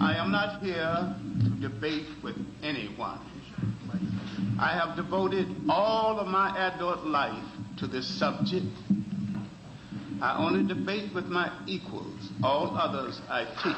I am not here to debate with anyone. I have devoted all of my adult life to this subject. I only debate with my equals. All others I teach.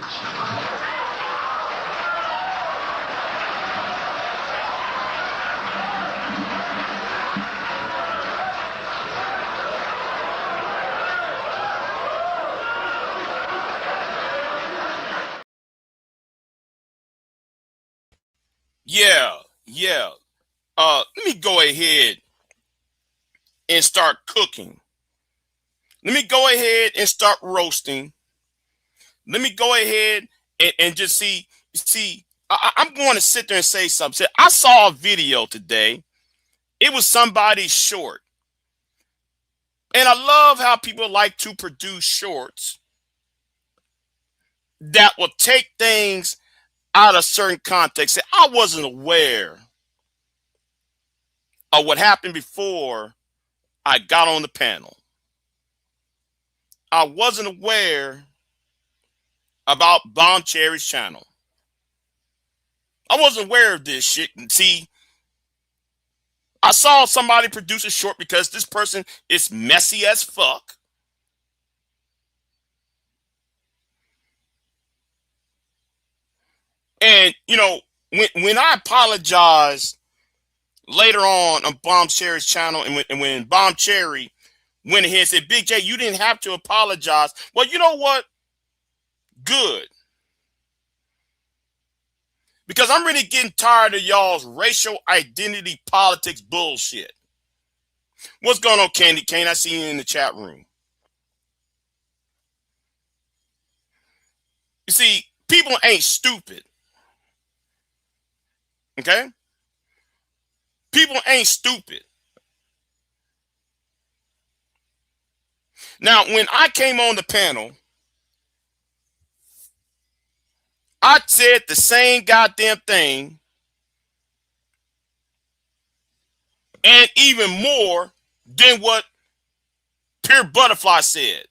Yeah, yeah. Let me go ahead and start cooking. Let me go ahead and start roasting. Let me go ahead and just see. I'm going to sit there and say something. I saw a video today. It was somebody's short. And I love how people like to produce shorts that will take things out of certain context. I wasn't aware of what happened before I got on the panel. I wasn't aware about Bomb Cherry's channel. I wasn't aware of this shit. See, I saw somebody produce a short because this person is messy as fuck. And, you know, when I apologized later on Bomb Cherry's channel, and when Bomb Cherry went ahead and said, Big J, you didn't have to apologize. Well, you know what? Good. Because I'm really getting tired of y'all's racial identity politics bullshit. What's going on, Candy Cane? I see you in the chat room. You see, people ain't stupid. Okay? People ain't stupid. Now, when I came on the panel, I said the same goddamn thing and even more than what Pure Butterfly said.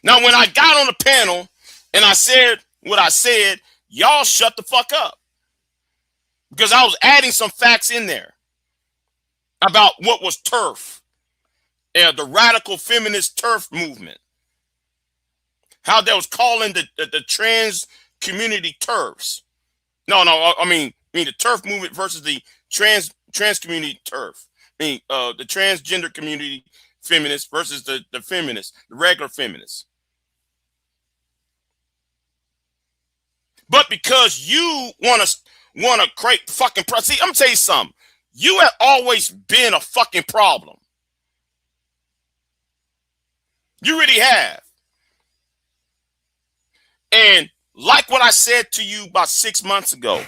Now, when I got on the panel and I said what I said, y'all shut the fuck up. Because I was adding some facts in there about what was TERF, the radical feminist TERF movement. How they was calling the trans community TERFs. No, I mean the TERF movement versus the trans community TERF. I mean the transgender community feminists versus the feminists, the regular feminists. But because you want to create fucking see, I'm gonna tell you something. You have always been a fucking problem. You really have. And like what I said to you about 6 months ago,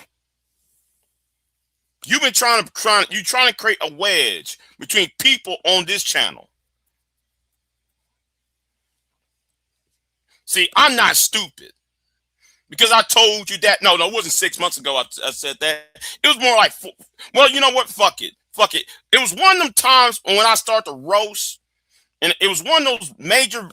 you've been trying to create a wedge between people on this channel. See, I'm not stupid. Because I told you that. No, it wasn't 6 months ago I said that. It was more like, well, you know what? Fuck it. It was one of them times when I started to roast, and it was one of those major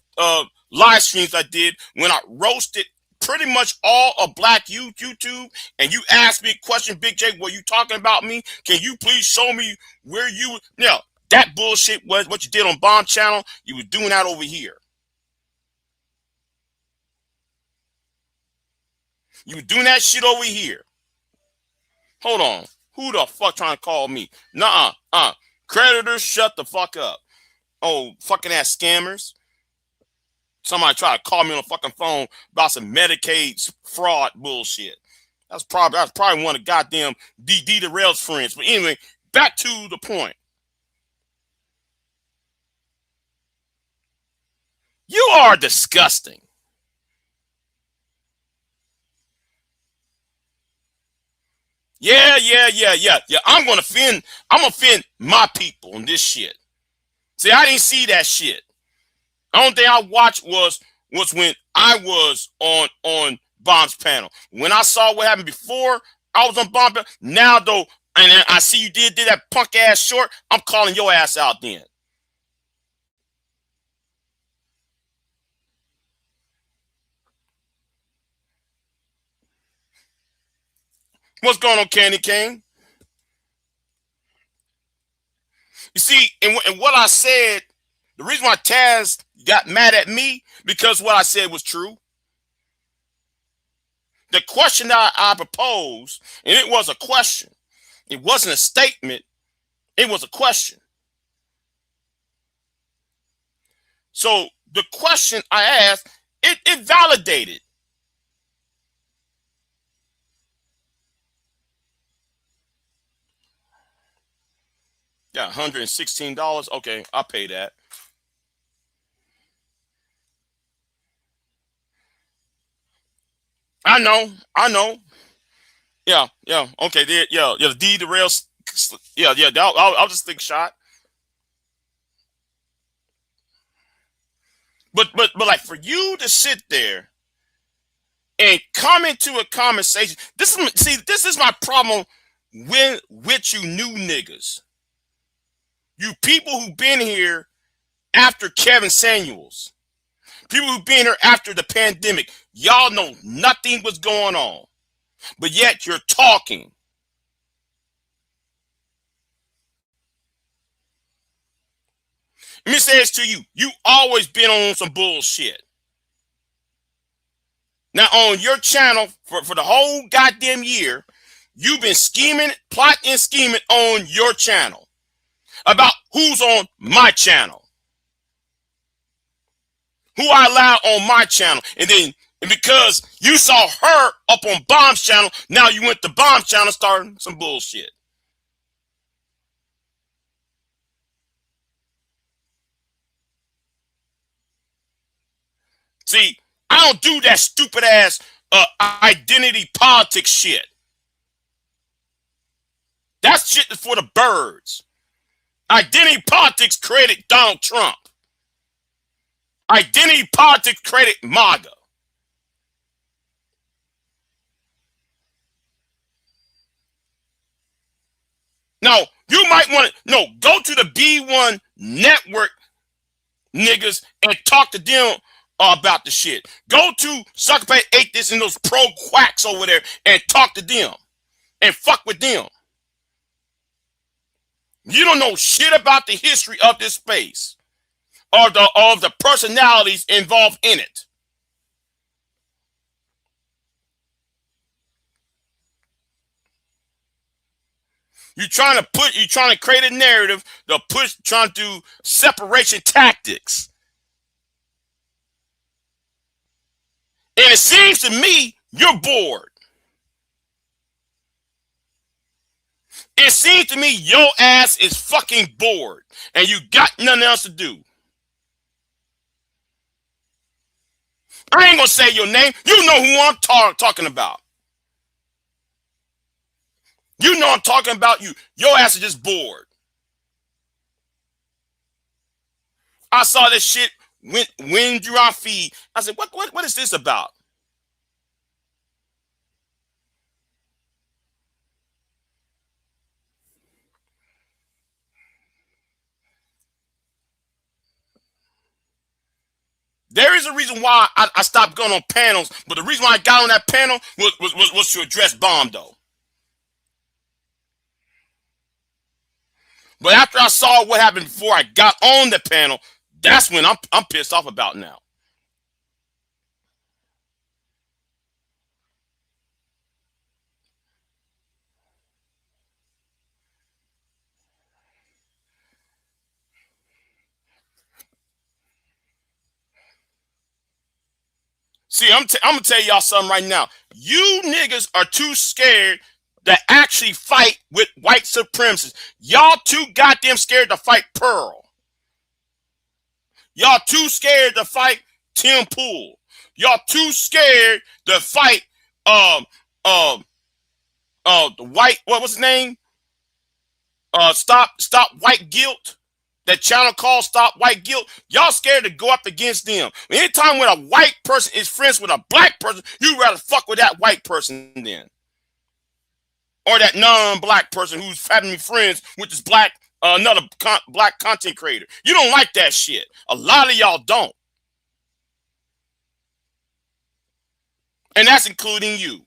live streams I did when I roasted pretty much all of Black YouTube, and you asked me a question, Big J, were you talking about me? Can you please show me where you... Now, that bullshit was what you did on Bomb Channel. You were doing that over here. You were doing that shit over here. Hold on. Who the fuck trying to call me? Nuh-uh. Creditors, shut the fuck up. Oh, fucking ass scammers. Somebody try to call me on the fucking phone about some Medicaid fraud bullshit. That's probably one of goddamn D Rail's friends. But anyway, back to the point. You are disgusting. Yeah. I'm gonna offend my people on this shit. See, I didn't see that shit. The only thing I watched was when I was on Bomb's panel. When I saw what happened before I was on Bomb, now though, and I see you did that punk ass short, I'm calling your ass out then. What's going on, Candy King? You see, and what I said, the reason why Taz got mad at me, because what I said was true. The question that I proposed, and it was a question. It wasn't a statement. It was a question. So the question I asked, it validated. Yeah, $116. Okay, I'll pay that. I know. Yeah. Okay, there. Yeah. The D, the rail. Yeah. I'll just think shot. But like for you to sit there and come into a conversation, this is my problem with you new niggas. You people who've been here after Kevin Samuels. People who've been here after the pandemic. Y'all know nothing was going on. But yet you're talking. Let me say this to you. You always been on some bullshit. Now on your channel for the whole goddamn year, you've been scheming, plotting and scheming on your channel about who's on my channel. Who I allow on my channel. And because you saw her up on Bomb's channel, now you went to Bomb's channel starting some bullshit. See, I don't do that stupid ass identity politics shit. That shit is for the birds. Identity politics created Donald Trump. Identity politics created MAGA. Now, you might want to, go to the B1 network niggas and talk to them about the shit. Go to Sucker Pay 8 this and those pro quacks over there and talk to them and fuck with them. You don't know shit about the history of this space or of the personalities involved in it. You're trying to create a narrative trying to do separation tactics. And it seems to me you're bored. It seems to me your ass is fucking bored and you got nothing else to do. I ain't gonna say your name. You know who I'm talking about. You know I'm talking about you. Your ass is just bored. I saw this shit when you on feed. I said, what is this about? There is a reason why I stopped going on panels, but the reason why I got on that panel was to address Bomb, though. But after I saw what happened before I got on the panel, that's when I'm pissed off about now. See, I'm gonna tell y'all something right now. You niggas are too scared to actually fight with white supremacists. Y'all too goddamn scared to fight Pearl. Y'all too scared to fight Tim Pool. Y'all too scared to fight the white, what was his name? Stop White Guilt. That channel called Stop White Guilt. Y'all scared to go up against them. Anytime when a white person is friends with a black person, you rather fuck with that white person then. Or that non-black person who's having friends with this black, another black content creator. You don't like that shit. A lot of y'all don't. And that's including you.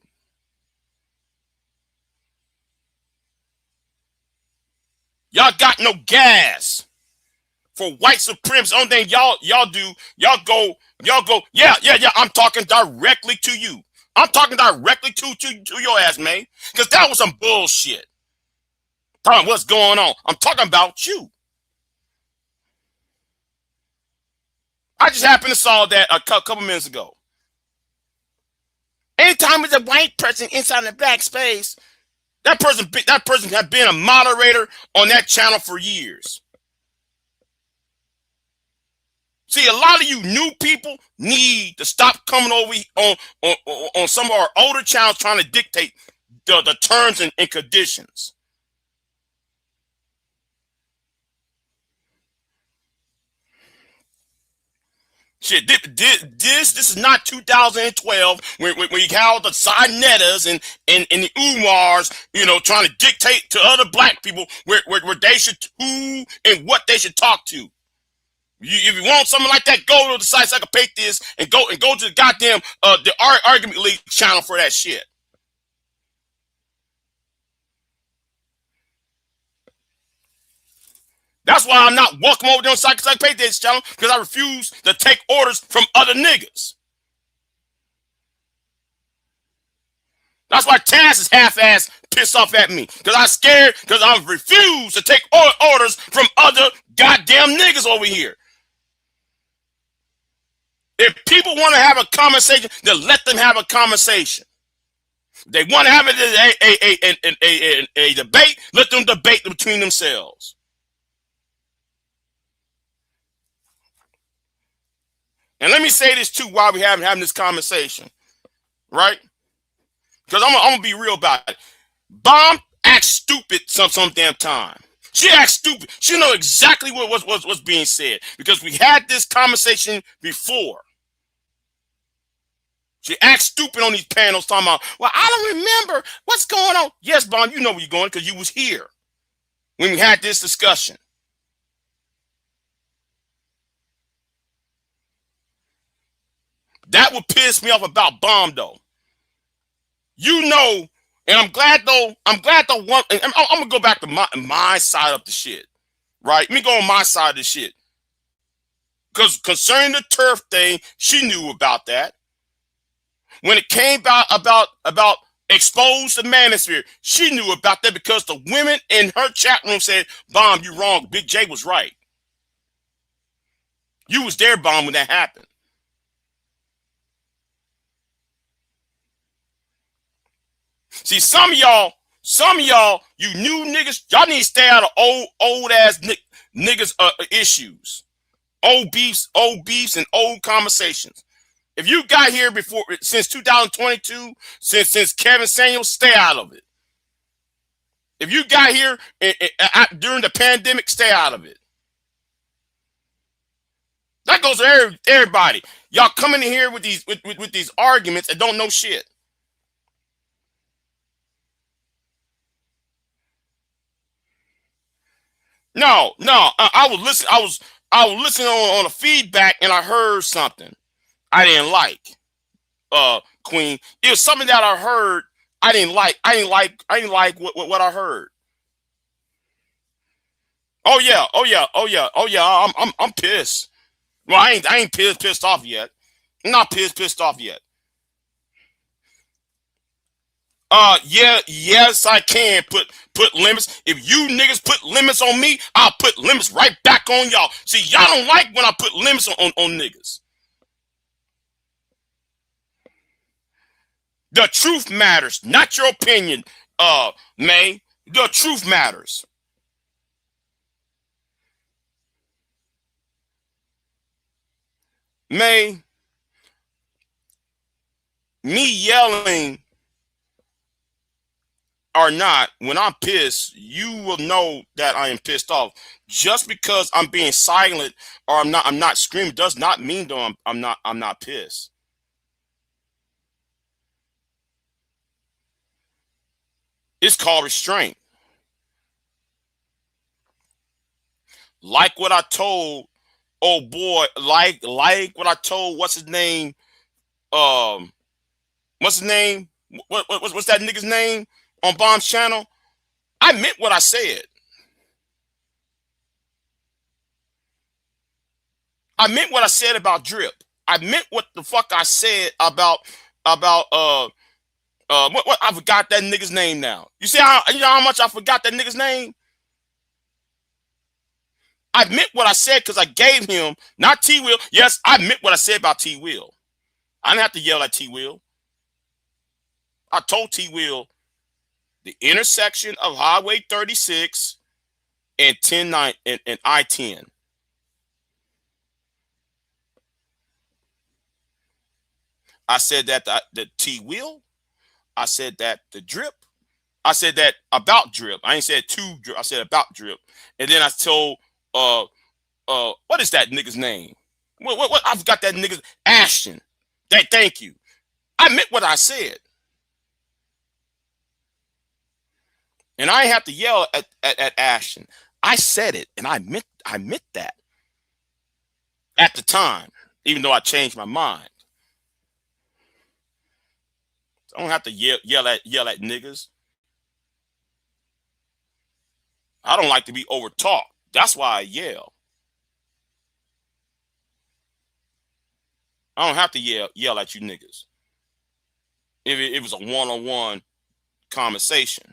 Y'all got no gas for white supremacy. Only thing y'all do, y'all go, yeah. I'm talking directly to you. I'm talking directly to your ass, man. Because that was some bullshit. Talking what's going on. I'm talking about you. I just happened to saw that a couple minutes ago. Anytime there's a white person inside the black space, that person has been a moderator on that channel for years. See, a lot of you new people need to stop coming over on some of our older channels trying to dictate the terms and conditions. Shit, this is not 2012 when you have all the Sinettas and the Umars, trying to dictate to other black people where they should, who and what they should talk to. If you want something like that, go to the site so I can pay this and go to the goddamn the Argument League channel for that shit. That's why I'm not welcome over there on Psych Pay this channel, because I refuse to take orders from other niggas. That's why Taz is half-ass pissed off at me, because I'm scared, because I refuse to take orders from other goddamn niggas over here. If people want to have a conversation, then let them have a conversation. They want to have a debate, let them debate between themselves. And let me say this too while we having this conversation, right? Because I'm gonna be real about it. Bomb acts stupid some damn time. She acts stupid. She know exactly what's being said, because we had this conversation before. She acts stupid on these panels talking about, well, I don't remember what's going on. Yes, Bomb, you know where you're going because you was here when we had this discussion. That would piss me off about Bomb, though. And I'm glad though I'm gonna go back to my side of the shit. Right? Let me go on my side of the shit. Because concerning the turf thing, she knew about that. When it came about expose the manosphere, she knew about that because the women in her chat room said, Bomb, you wrong. Big J was right. You was there, Bomb, when that happened. See, some of y'all, you new niggas, y'all need to stay out of old ass niggas issues, old beefs, and old conversations. If you got here before since 2022, since Kevin Samuels, stay out of it. If you got here during the pandemic, stay out of it. That goes to everybody. Y'all coming in here with these arguments and don't know shit. No. I was listening on a feedback and I heard something I didn't like. Queen, it was something that I heard I didn't like. I didn't like what I heard. Oh yeah. I'm pissed. Well, I ain't pissed off yet. I'm not pissed off yet. Yes, I can put limits. If you niggas put limits on me, I'll put limits right back on y'all. See, y'all don't like when I put limits on niggas. The truth matters, not your opinion, May. The truth matters. May, me yelling or not, when I'm pissed, you will know that I am pissed off. Just because I'm being silent or I'm not screaming does not mean though I'm not pissed. It's called restraint. Like what I told, oh boy, like what I told, what's his name? What's his name? What's that nigga's name on Bomb's channel? I meant what I said. I meant what I said about Drip. I meant what the fuck I said about what I forgot that nigga's name now. You see how you know how much I forgot that nigga's name? I meant what I said because I gave him not T Will. Yes, I meant what I said about T Will. I didn't have to yell at T Will. I told T Will the intersection of Highway 36 and 10-9 and I-10. I said that the T Will. I said that the Drip. I said that about Drip. I ain't said to Drip. I said about Drip. And then I told what is that nigga's name? What I forgot that nigga's Ashton. Thank you. I meant what I said. And I ain't have to yell at Ashton. I said it, and I meant that at the time, even though I changed my mind. I don't have to yell at niggas. I don't like to be over talked. That's why I yell. I don't have to yell at you niggas. If it was a one-on-one conversation.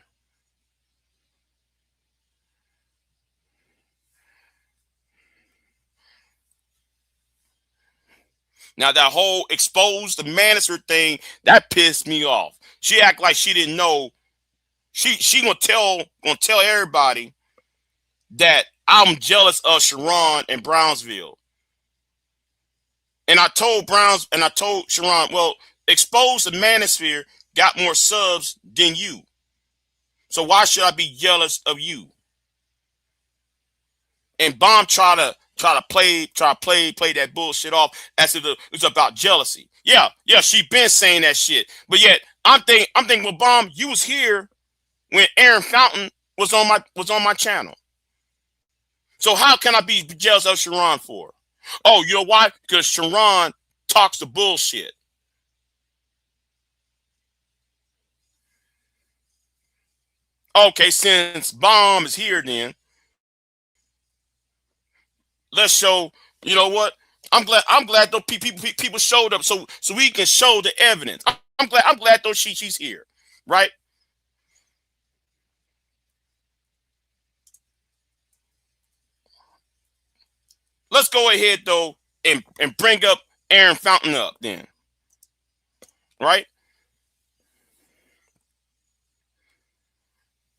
Now that whole expose the manager thing, that pissed me off. She act like she didn't know. She gonna tell everybody that I'm jealous of Sharon and Brownsville. And I told Sharon, well, expose the manosphere got more subs than you. So why should I be jealous of you? And Bomb try to play that bullshit off as if it's about jealousy. Yeah, she been saying that shit. But yet I'm thinking, well, Bomb, you was here when Aaron Fountain was on my channel. So how can I be jealous of Sharon for? Oh, you know why? Because Sharon talks the bullshit. Okay, since Bomb is here, then let's show. You know what? I'm glad those people showed up so we can show the evidence. I'm glad those she's here, right? Let's go ahead though and bring up Aaron Fountain up then, right?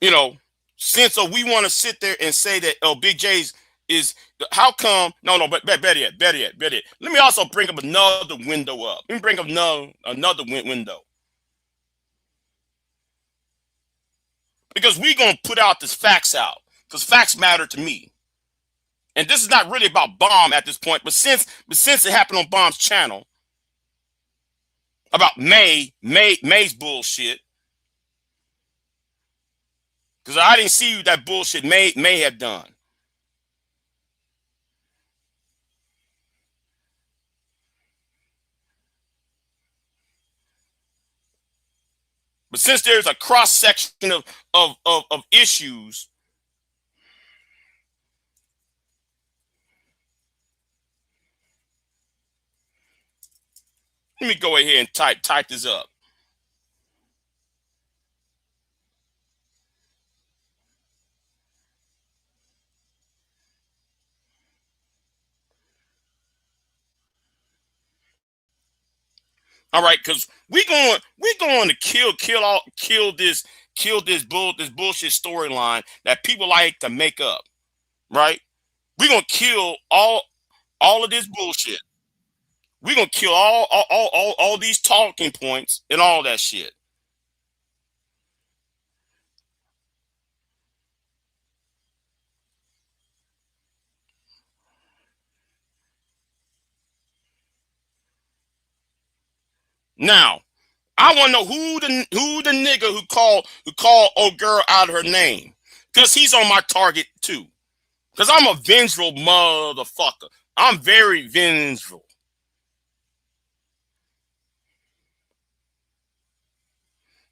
You know, since we want to sit there and say that Big J's is how come? No, but better yet. Let me also bring up another window up. Let me bring up another window. Because we're gonna put out this facts out. Because facts matter to me. And this is not really about Bomb at this point, but since it happened on Bomb's channel about May's bullshit. Because I didn't see that bullshit May have done. But since there's a cross section of issues, let me go ahead and type this up. All right, because we're going to kill this bullshit storyline that people like to make up, right? We're gonna kill all of this bullshit. We're gonna kill all these talking points and all that shit. Now, I want to know who the nigga who called old girl out of her name, because he's on my target too. Because I'm a vengeful motherfucker. I'm very vengeful.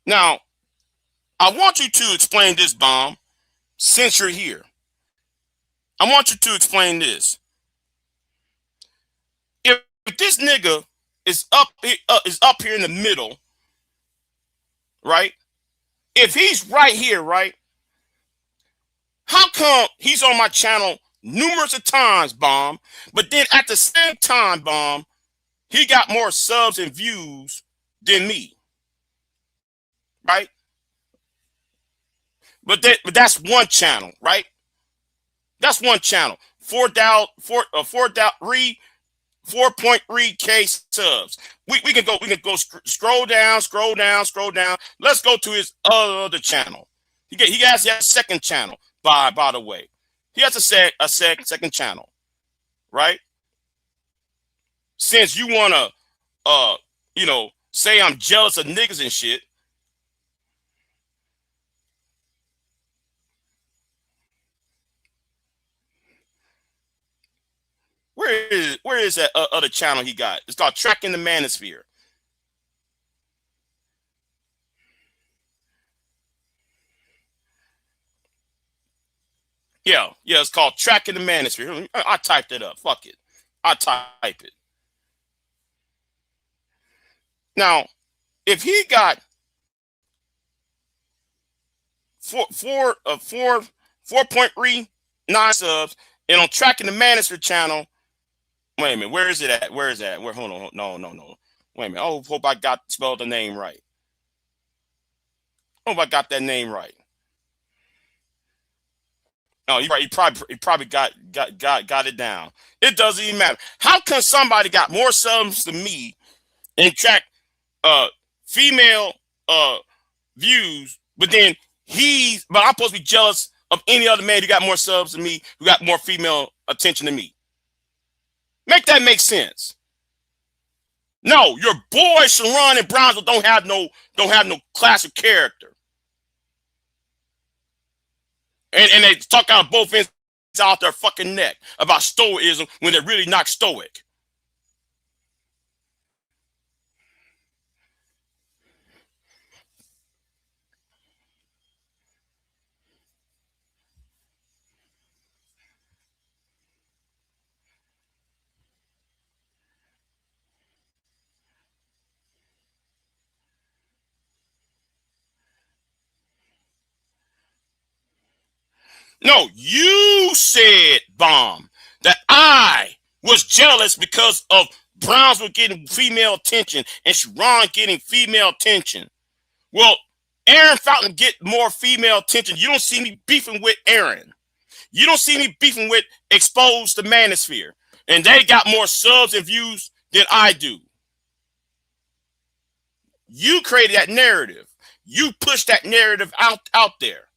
Now, I want you to explain this, Bomb, since you're here. I want you to explain this. this nigga is up here in the middle, right? If he's right here, right? How come he's on my channel numerous of times, Bomb, but then at the same time, Bomb, he got more subs and views than me, right? But that's one channel, right? That's one channel. 4.3K subs. We can go scroll down. Let's go to his other channel. He has a second channel, by the way. He has a second channel, right? Since you wanna say I'm jealous of niggas and shit. Where is that other channel he got? It's called Tracking the Manosphere. Yeah, it's called Tracking the Manosphere. I typed it up. Fuck it. I type it. Now, if he got 4.39 subs and on Tracking the Manosphere channel, wait a minute, where is it at? Hold on, no. Wait a minute. Oh, hope I spelled the name right. Hope I got that name right. No, you're right. He probably got it down. It doesn't even matter. How come somebody got more subs than me and track female views, but then I'm supposed to be jealous of any other man who got more subs than me, who got more female attention than me? Make that make sense. No, your boy Sharon and Brownsville don't have no class of character. And they talk out of both ends out their fucking neck about stoicism when they're really not stoic. No, you said, Bomb, that I was jealous because of Brownsville getting female attention and Sharon getting female attention. Well, Aaron Fountain get more female attention. You don't see me beefing with Aaron. You don't see me beefing with Exposed to Manosphere. And they got more subs and views than I do. You created that narrative. You pushed that narrative out there.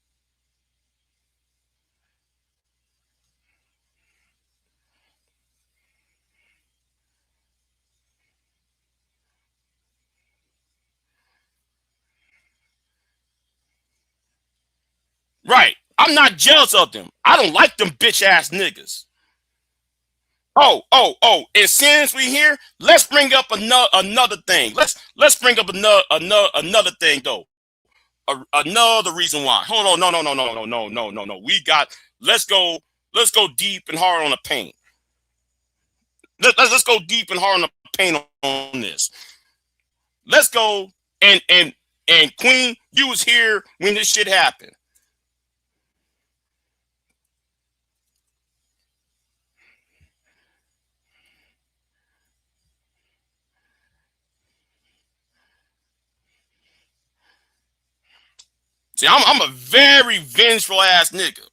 Right. I'm not jealous of them. I don't like them bitch ass niggas. Oh. And since we here, let's bring up another thing. Let's bring up another thing though. Another reason why. Hold on. No. Let's go deep and hard on the paint. Let's go deep and hard on the paint on this. Let's go and Queen, you was here when this shit happened. See, I'm a very vengeful ass nigga.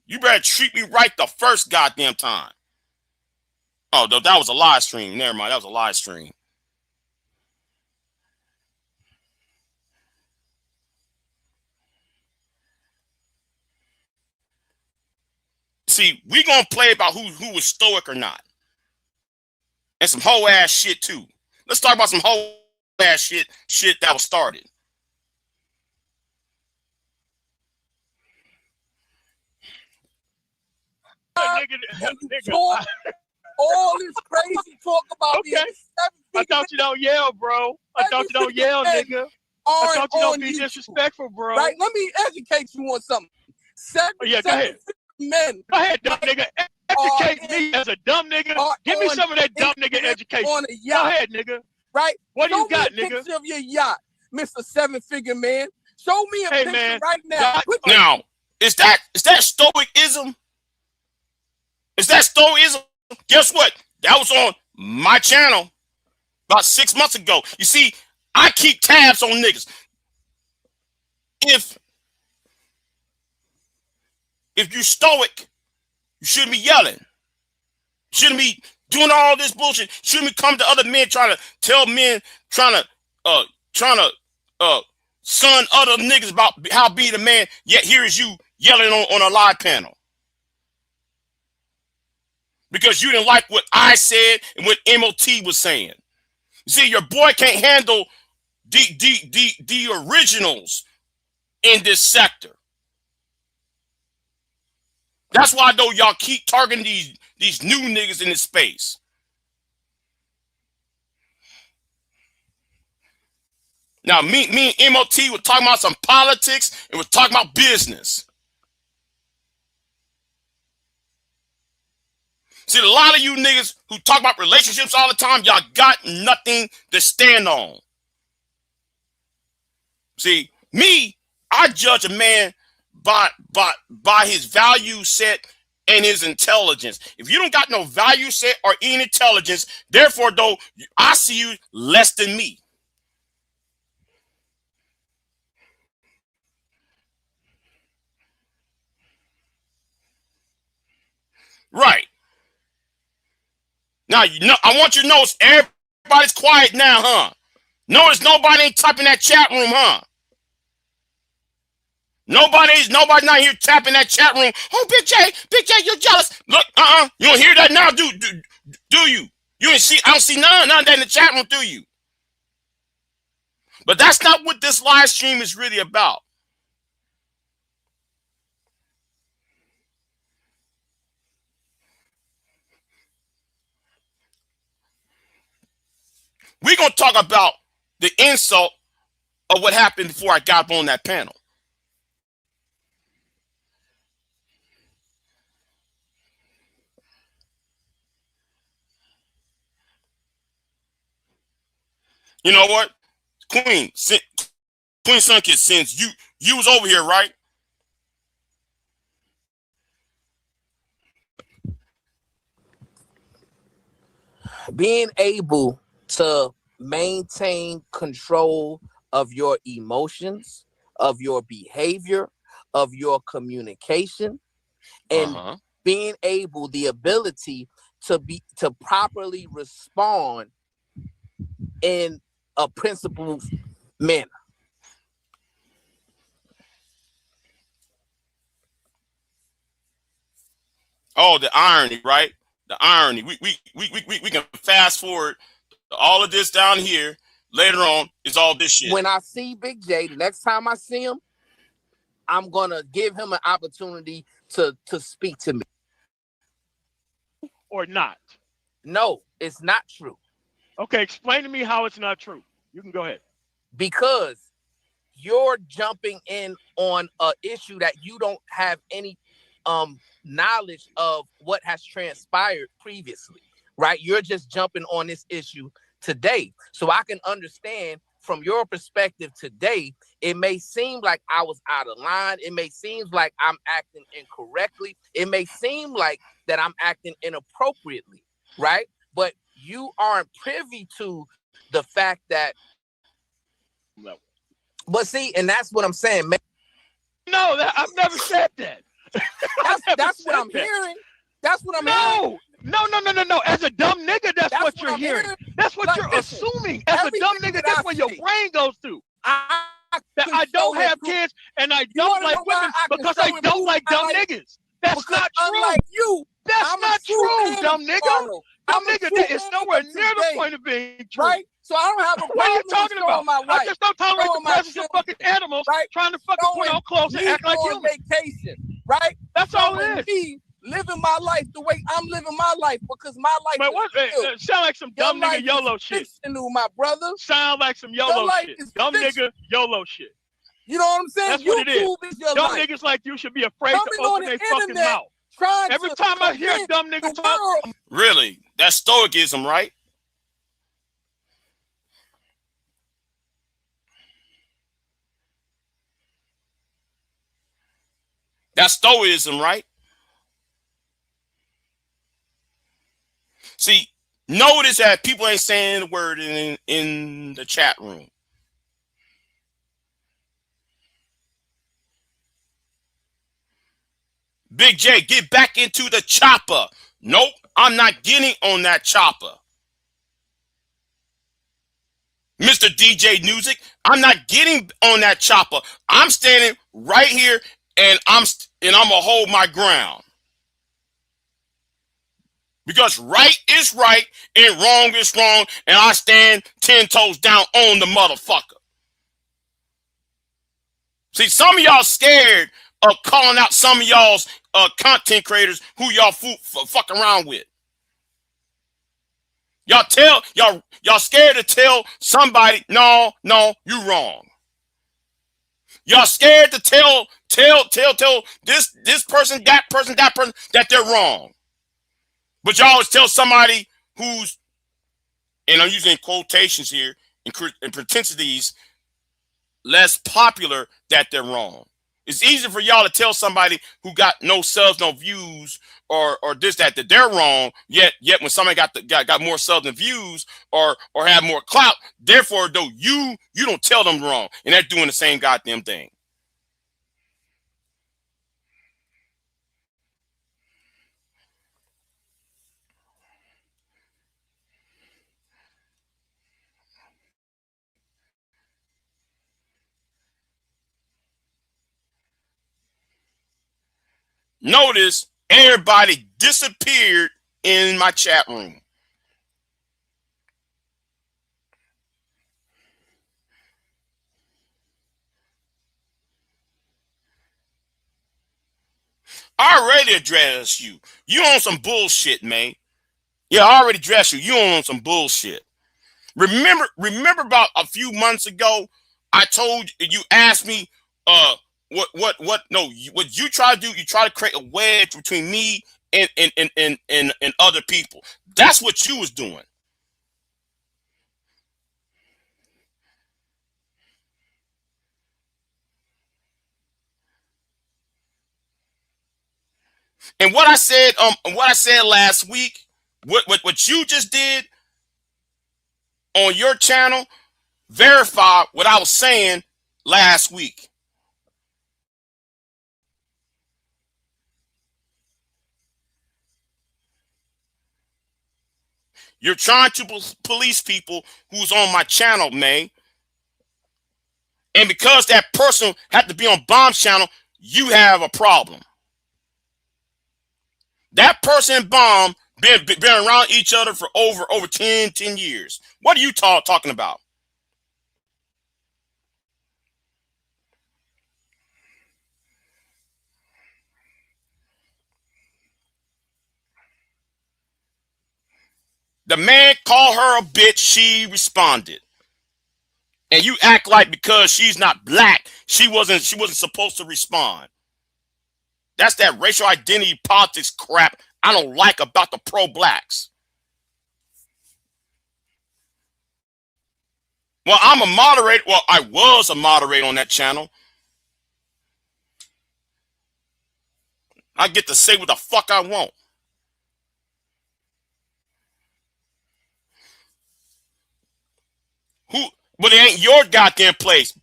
You better treat me right the first goddamn time. Oh, that was a live stream. Never mind, that was a live stream. See, we gonna play about who was stoic or not. And some whole ass shit too. Let's talk about some whole ass shit that was started. Nigga. All this crazy talk about okay. I thought you don't yell, bro. I thought you don't yell, nigga. I thought you don't be disrespectful, bro. Right, let me educate you on something. Go ahead. Men. Go ahead, nigga. educate me as a dumb nigga. Give me some of that dumb nigga education. On a yacht. Go ahead, nigga. Right? What do you got, Show me a nigga? picture of your yacht, Mr. Seven-Figure Man. Show me a picture man. right now. Now, is that stoicism? Is that stoicism? Guess what? That was on my channel about 6 months ago. You see, I keep tabs on niggas. If you stoic, you shouldn't be yelling. You shouldn't be doing all this bullshit. You shouldn't be coming to other men trying to tell men, trying to son other niggas about how be the man, yet here is you yelling on a live panel. Because you didn't like what I said and what MOT was saying. You see, your boy can't handle the originals in this sector. That's why I know y'all keep targeting these new niggas in this space. Now, me and MOT were talking about some politics and we're talking about business. See, a lot of you niggas who talk about relationships all the time, y'all got nothing to stand on. See, me, I judge a man by his value set and his intelligence. If you don't got no value set or any intelligence, therefore, though, I see you less than me. Right. Now, you know, I want you to know everybody's quiet now, huh? Notice nobody ain't typing that chat room, huh? Nobody's not here tapping that chat room. Oh, Big J, you're jealous. Look, you don't hear that now, do you? You ain't see, I don't see none of that in the chat room, do you? But that's not what this live stream is really about. We're going to talk about the insult of what happened before I got up on that panel. You know what? Queen Sunkist, since you was over here, right? Being able to maintain control of your emotions, of your behavior, of your communication, and being able, the ability to properly respond in a principled manner. Oh, the irony, right? The irony. We can fast forward to all of this down here. Later on is all this shit. When I see Big J, the next time I see him, I'm gonna give him an opportunity to speak to me. Or not? No, it's not true. Okay, explain to me how it's not true. You can go ahead. Because you're jumping in on an issue that you don't have any knowledge of what has transpired previously, right? You're just jumping on this issue today. So I can understand from your perspective today, it may seem like I was out of line. It may seem like I'm acting incorrectly. It may seem like that I'm acting inappropriately, right? But you aren't privy to the fact that, but see, and that's what I'm saying, man. No, I've never said that. That's what I'm hearing. That's what I'm hearing. No. As a dumb nigga, that's what you're hearing. That's what you're assuming. As a dumb nigga, that's where your brain goes to. I don't have kids and I don't like women because I don't like dumb niggas. That's not true. You, that's not true, dumb nigga. Dumb nigga, it's nowhere near the point of being true. Right? So I don't have a problem. What are you talking about? I just don't tolerate the presence of fucking animals trying to fucking put on clothes and act like humans. Vacation, right? That's all it is. Living my life the way I'm living my life because my life is sound like some dumb nigga YOLO shit. My brother. Sound like some YOLO shit. Dumb nigga YOLO shit. You know what I'm saying? That's what it is. Dumb niggas like you should be afraid to open their fucking mouth. Every time I hear a dumb nigga talk. Really? That's stoicism, right? That's stoicism, right? See, notice that people ain't saying the word in the chat room. Big J, get back into the chopper. Nope, I'm not getting on that chopper. Mr. DJ Music, I'm not getting on that chopper. I'm standing right here and I'm gonna hold my ground. Because right is right and wrong is wrong, and I stand 10 toes down on the motherfucker. See, some of y'all scared of calling out some of y'all's content creators who y'all fuck around with. Y'all scared to tell somebody, no, you wrong. Y'all scared to tell this person, that person, that they're wrong. But y'all always tell somebody who's, and I'm using quotations here and pretensities, less popular, that they're wrong. It's easy for y'all to tell somebody who got no subs, no views, or this, that they're wrong. Yet when somebody got more subs and views or have more clout, therefore though you don't tell them wrong, and they're doing the same goddamn thing. Notice everybody disappeared in my chat room. I already addressed you. You on some bullshit, man. Yeah, I already addressed you. You on some bullshit. Remember about a few months ago, I told you, asked me, what you try to do, you try to create a wedge between me and other people. That's what you was doing. And what I said last week, what you just did on your channel, verify what I was saying last week. You're trying to police people who's on my channel, man. And because that person had to be on Bomb's channel, you have a problem. That person and Bomb been around each other for over 10 years. What are you talking about? The man called her a bitch, she responded. And you act like because she's not black, she wasn't supposed to respond. That's that racial identity politics crap I don't like about the pro-blacks. Well, I'm a moderator. Well, I was a moderator on that channel. I get to say what the fuck I want. But it ain't your goddamn place,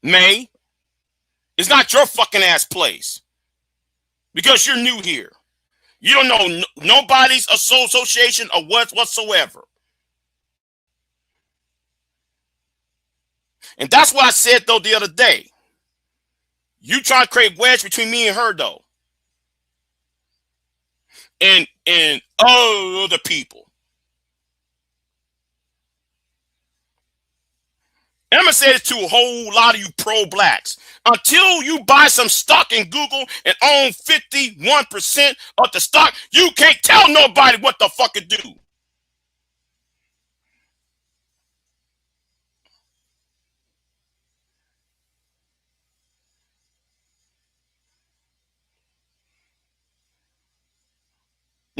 May. It's not your fucking ass place. Because you're new here. You don't know nobody's association or whatsoever. And that's what I said, though, the other day. You try to create wedge between me and her, though. And other people. And I'm going to say this to a whole lot of you pro-blacks. Until you buy some stock in Google and own 51% of the stock, you can't tell nobody what the fuck to do.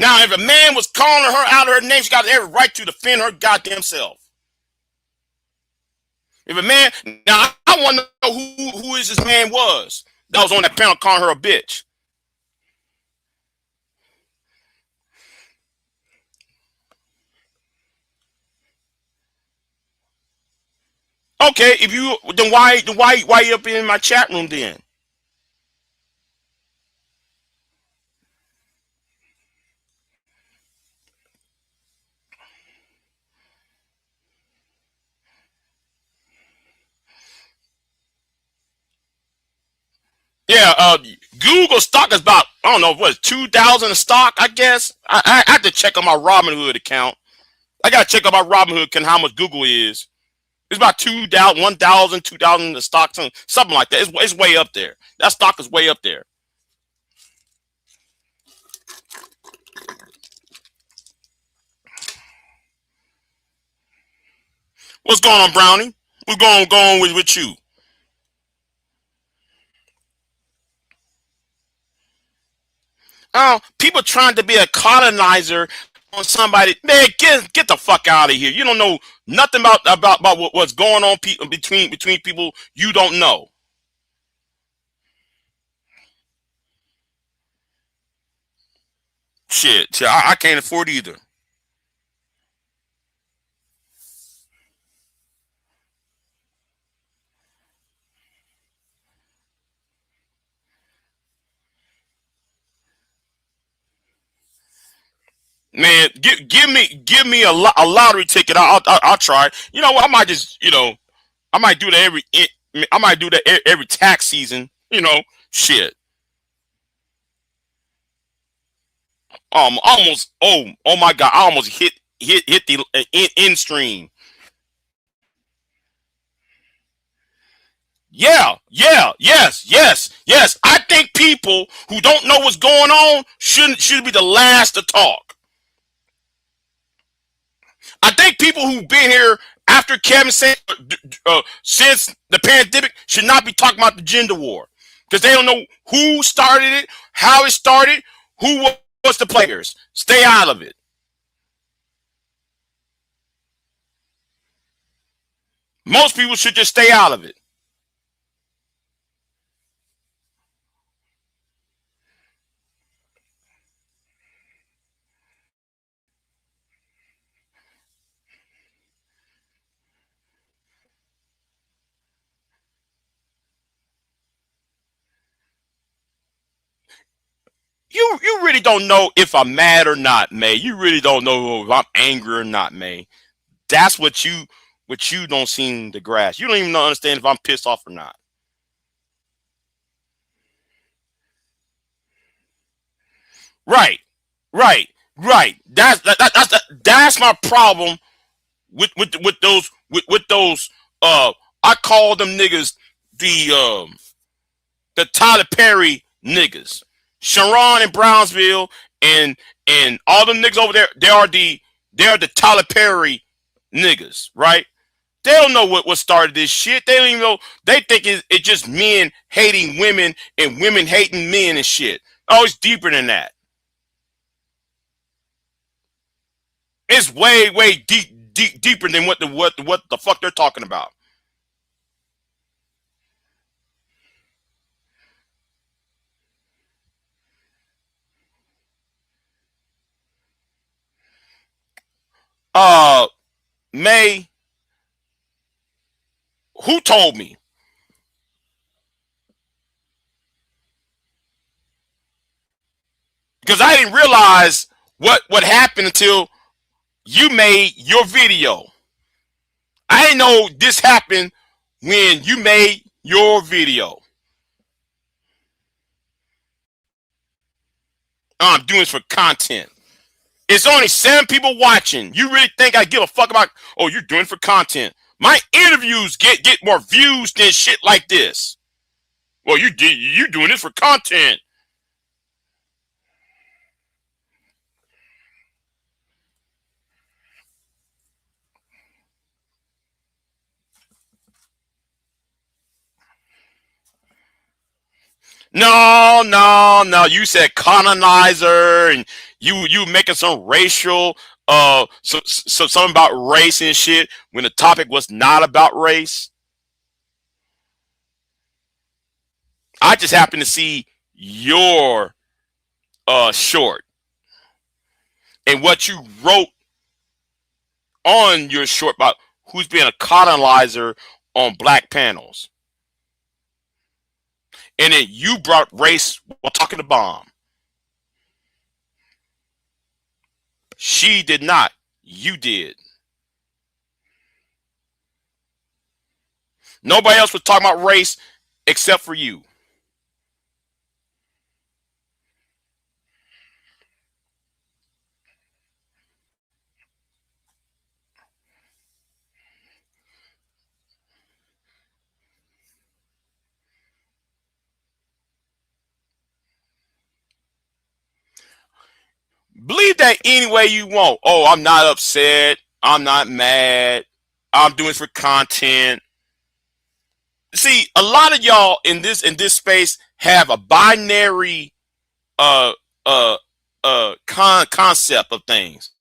Now, if a man was calling her out of her name, she got every right to defend her goddamn self. If a man, now I want to know who this man was that was on that panel calling her a bitch. Okay, if you then why you up in my chat room then? Yeah, Google stock is about, I don't know, what, 2,000 a stock, I guess. I have to check on my Robinhood account. I got to check on my Robinhood account how much Google is. It's about 2,000, 1,000, 2,000 a stock, something like that. It's way up there. That stock is way up there. What's going on, Brownie? What's going on with you? People trying to be a colonizer on somebody. Man, get the fuck out of here. You don't know nothing about what's going on between people you don't know. Shit, I can't afford either. Man, give me a lottery ticket. I'll try. You know what? I might just I might do that every tax season. Shit. Almost. Oh my God! I almost hit the end stream. Yeah, yes. I think people who don't know what's going on should be the last to talk. I think people who've been here after Kevin said since the pandemic should not be talking about the gender war because they don't know who started it, how it started, who was the players. Stay out of it. Most people should just stay out of it. You really don't know if I'm mad or not, May. You really don't know if I'm angry or not, May. That's what you don't seem to grasp. You don't even understand if I'm pissed off or not. Right. That's my problem with those I call them niggas the Tyler Perry niggas. Sharon in Brownsville and all them niggas over there, they're the Tyler Perry niggas, right? They don't know what started this shit. They don't even know. They think it's just men hating women and women hating men and shit. Oh, it's deeper than that. It's way deeper than what the fuck they're talking about. May, who told me? Because I didn't realize what happened until you made your video. I didn't know this happened when you made your video. I'm doing this for content. It's only 7 people watching. You really think I give a fuck about? Oh, you're doing it for content. My interviews get more views than shit like this. Well, you doing this for content. No. no. You said colonizer, and you making some racial so something about race and shit when the topic was not about race. I just happened to see your short and what you wrote on your short about who's being a colonizer on black panels. And then you brought race while talking to Bomb. She did not. You did. Nobody else was talking about race except for you. Believe that any way you want. Oh, I'm not upset. I'm not mad. I'm doing it for content. See, a lot of y'all in this space have a binary concept of things.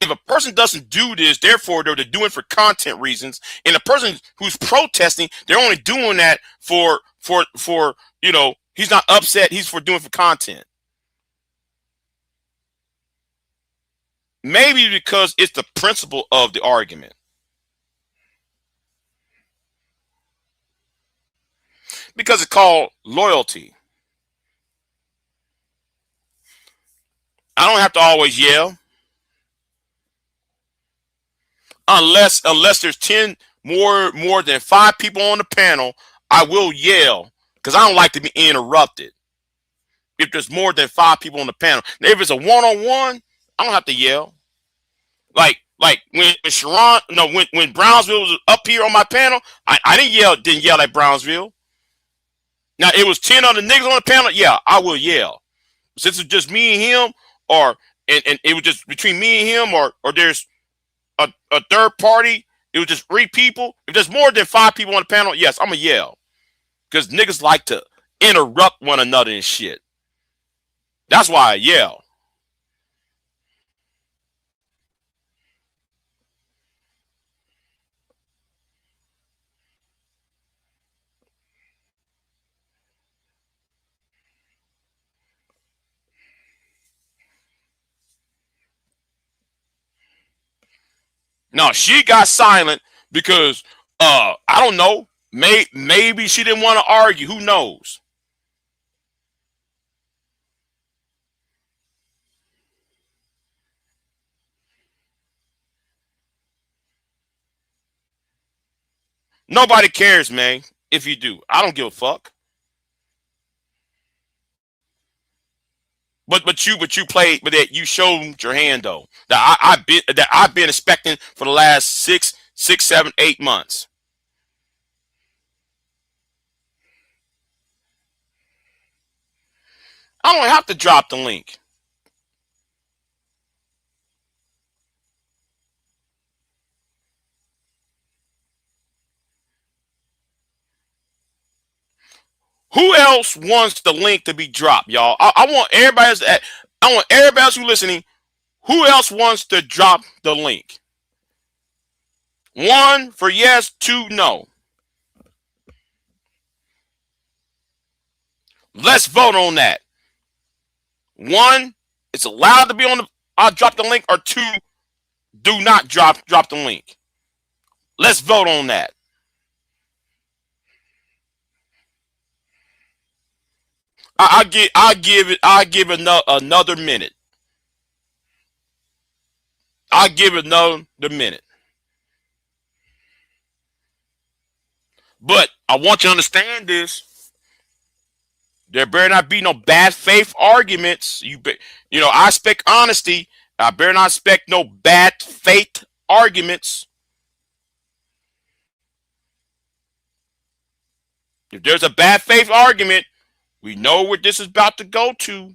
If a person doesn't do this, therefore they're doing it for content reasons, and the person who's protesting, they're only doing that for he's not upset, he's for doing it for content. Maybe because it's the principle of the argument. Because it's called loyalty. I don't have to always yell. Unless there's 10 more than 5 people on the panel, I will yell because I don't like to be interrupted. If there's more than 5 people on the panel. Now, if it's a one-on-one, I don't have to yell. Like when Sharon, no, when Brownsville was up here on my panel, I didn't yell at Brownsville. Now it was 10 other niggas on the panel, yeah, I will yell. Since it's just me and him, and it was just between me and him, or there's a third party, it was just 3 people. If there's more than 5 people on the panel, yes, I'm gonna yell. Because niggas like to interrupt one another and shit. That's why I yell. No, she got silent because I don't know. Maybe she didn't want to argue. Who knows? Nobody cares, man. If you do, I don't give a fuck. But you played, but that you showed your hand though. That I've been expecting for the last 6, 7, 8 months. I don't have to drop the link. Who else wants the link to be dropped, y'all? I want everybody else. I want everybody else who's listening. Who else wants to drop the link? 1 for yes, 2 no. Let's vote on that. 1, it's allowed to be on the. I'll drop the link, or 2, do not drop the link. Let's vote on that. I'll give it another minute. I'll give it another minute. But I want you to understand this. There better not be no bad faith arguments. I expect honesty. I better not expect no bad faith arguments. If there's a bad faith argument, we know where this is about to go to.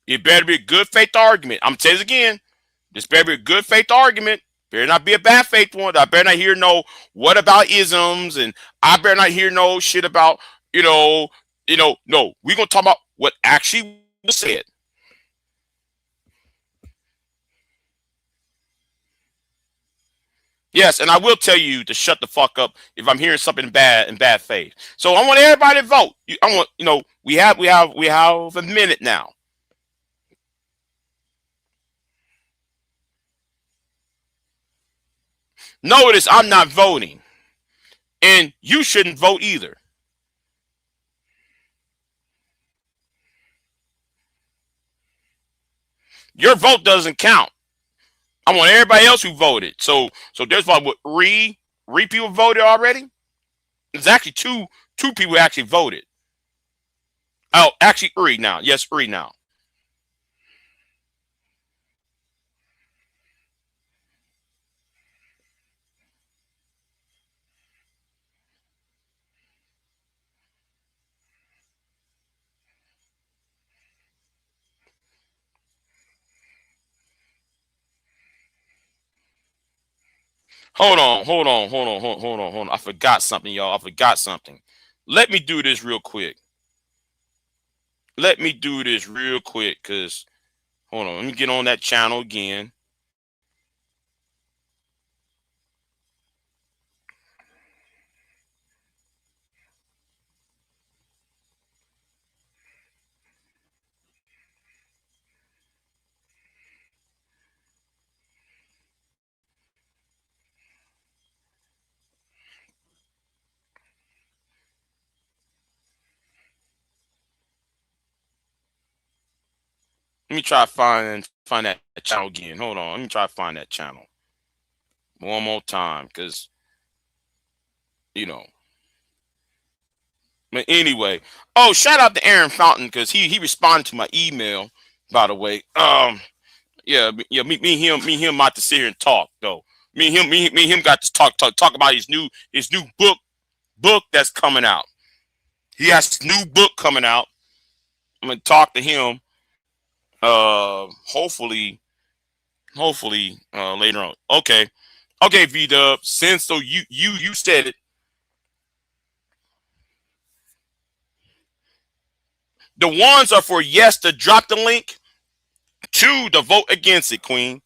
It better be a good faith argument. I'm going to say this again. This better be a good faith argument, Better not be a bad faith one. I better not hear no what about isms, and I better not hear no shit about no. We're gonna talk about what actually was said. Yes, and I will tell you to shut the fuck up if I'm hearing something bad in bad faith. So I want everybody to vote. I want we have a minute now. Notice I'm not voting, and you shouldn't vote either. Your vote doesn't count. I want everybody else who voted. So there's what people voted already. There's actually two people actually voted. Oh, actually, Uri now. Yes, Uri now. Hold on. I forgot something, y'all. I forgot something. Let me do this real quick. Cause hold on. Let me get on that channel again. Let me try to find that channel again. Hold on. Let me try to find that channel one more time, cause you know. But anyway, shout out to Aaron Fountain because he responded to my email. By the way, yeah. Me and him about to sit here and talk though. Me and him got to talk about his new book that's coming out. He has his new book coming out. I'm gonna talk to him. Hopefully later on. Okay, V-Dub. Since so you said it. The ones are for yes to drop the link. 2 to vote against it, Queen.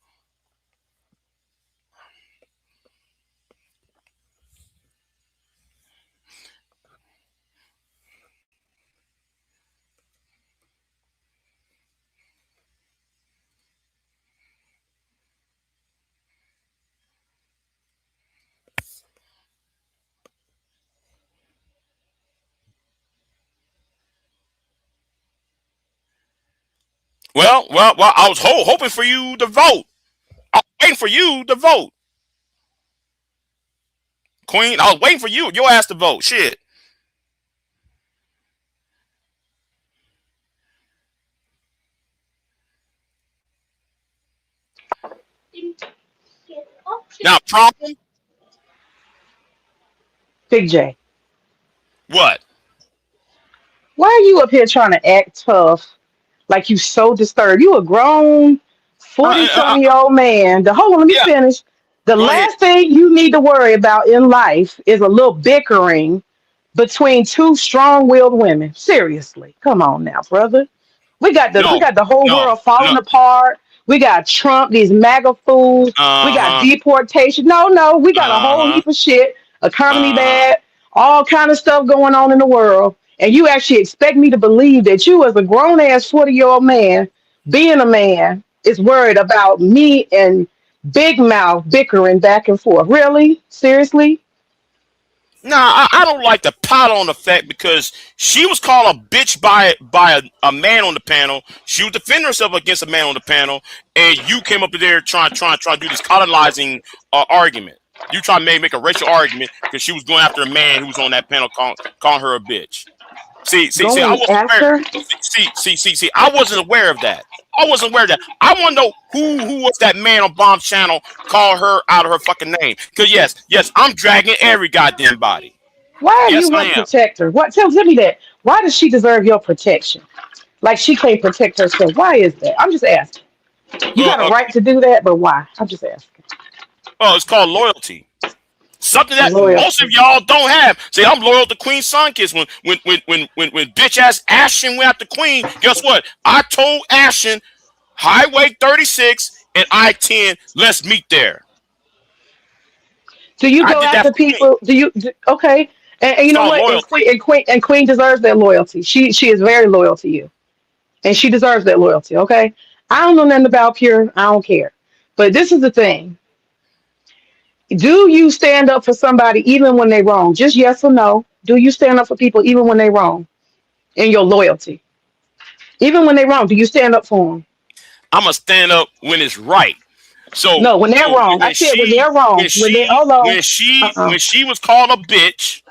Well. I was hoping for you to vote. I was waiting for you to vote, Queen. I was waiting for your ass to vote. Shit. Now, problem. Big J, What? why are you up here trying to act tough like you so disturbed? You a grown Uh, 40 uh, uh, something year old man. Hold on, let me yeah. finish. The Go ahead. last thing you need to worry about in life is a little bickering between two strong willed women. Seriously. Come on now, brother. We No. got the whole No. world No. falling apart. We got Trump, these MAGA fools. We Uh got huh. deportation. No, we got a Uh whole huh. heap of shit. Economy Uh huh. bad, all kind of stuff going on in the world. And you actually expect me to believe that you, as a grown ass 40-year-old man, being a man, is worried about me and Big Mouth bickering back and forth. Really? Seriously? Nah, I don't like the pot on the fact because she was called a bitch by a man on the panel. She was defending herself against a man on the panel, and you came up there trying to do this colonizing argument. You try to make a racial argument because she was going after a man who was on that panel calling her a bitch. See, I Going wasn't aware. after? See, I wasn't aware of that. I wasn't aware of that. I want to know who was that man on Bomb's channel call her out of her fucking name. Because yes, I'm dragging every goddamn body. Why are Yes, you I her am. protector? What tell me that. Why does she deserve your protection? Like she can't protect herself. Why is that? I'm just asking. You Uh, got a uh, right to do that, but why? I'm just asking. Oh, it's called loyalty. Something that most of Loyalty. y'all don't have. Say, I'm loyal to Queen Sunkist. When bitch ass Ashton went after Queen, guess what? I told Ashton, Highway 36 and I-10, let's meet there. Do you I go did that after for Queen. people? Okay? And It's you know called what? And loyalty. Queen deserves that loyalty. She is very loyal to you, and she deserves that loyalty. Okay? I don't know nothing about Pure. I don't care. But this is the thing. Do you stand up for somebody even when they're wrong? Just yes or no. Do you stand up for people even when they're wrong in your loyalty? Even when they're wrong, do you stand up for them? I'm gonna stand up when it's right. So No, when they're so wrong. I when said when she they're wrong. when When they she hold on. when she Uh-uh. when she was called a bitch,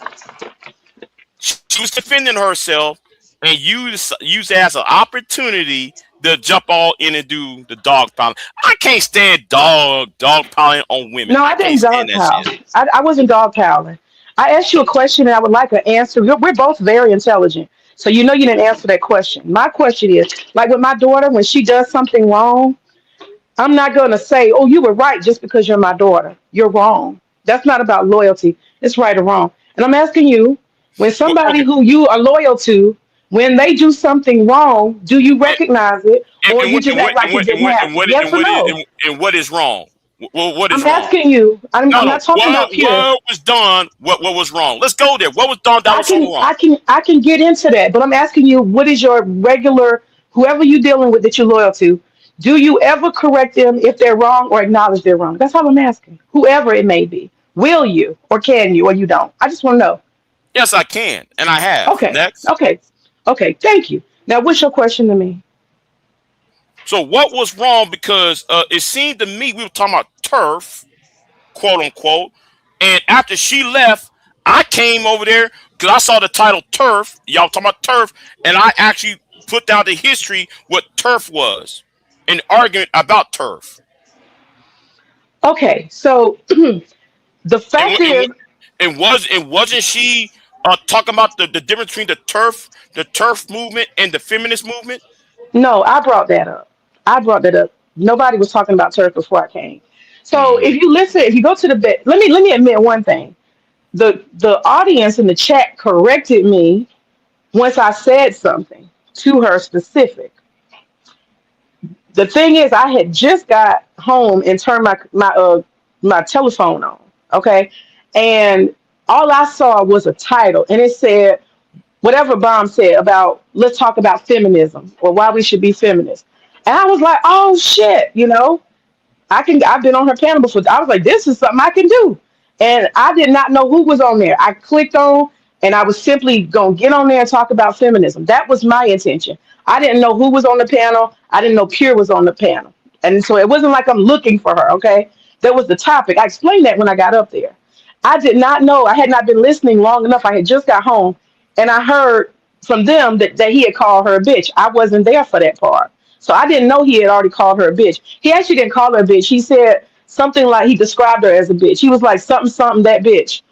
she was defending herself and used it as an opportunity to jump all in and do the dog piling. I can't stand dog piling on women. No, I I can't didn't stand dog that pile. shit. I wasn't dog piling. I asked you a question and I would like an answer. We're both very intelligent. So you know you didn't answer that question. My question is, like with my daughter, when she does something wrong, I'm not going to say, oh, you were right just because you're my daughter. You're wrong. That's not about loyalty. It's right or wrong. And I'm asking you, when somebody Okay, who you are loyal to, when they do something wrong, do you recognize it or and you what just and act what like and it what and didn't what and happen? what Yes and or what is no? and what is wrong? What is I'm wrong? asking you. I'm No. not talking about pure. What was done? What was wrong? Let's go there. What was done that I was so can wrong? I can I can get into that, but I'm asking you, what is your regular whoever you're dealing with that you're loyal to? Do you ever correct them if they're wrong or acknowledge they're wrong? That's all I'm asking. Whoever it may be, will you or can you or you don't? I just want to know. Yes, I can, and I have. Okay, Next. okay, okay. Thank you. Now, what's your question to me? So what was wrong? Because it seemed to me we were talking about turf, quote unquote, and after she left, I came over there because I saw the title turf. Y'all talking about turf, and I actually put down the history what turf was, an argument about turf. Okay, so the And fact is, wasn't she talking about the difference between the turf movement and the feminist movement? no, I brought that up. I brought that up. Nobody was talking about turf before I came. So Hmm. if you listen, if you go to the bed, let me admit one thing. The audience in the chat corrected me once I said something to her specific. The thing is, I had just got home and turned my telephone on. Okay, and all I saw was a title, and it said whatever Bomb said about let's talk about feminism or why we should be feminists. And I was like, oh shit, I've been on her panel before. I was like, this is something I can do. And I did not know who was on there. I clicked on and I was simply gonna get on there and talk about feminism. That was my intention. I didn't know who was on the panel. I didn't know Pure was on the panel. And so it wasn't like I'm looking for her, okay? That was the topic. I explained that when I got up there. I did not know. I had not been listening long enough. I had just got home and I heard from them that he had called her a bitch. I wasn't there for that part. So I didn't know he had already called her a bitch. He actually didn't call her a bitch. He said something like he described her as a bitch. He was like something, something, that bitch.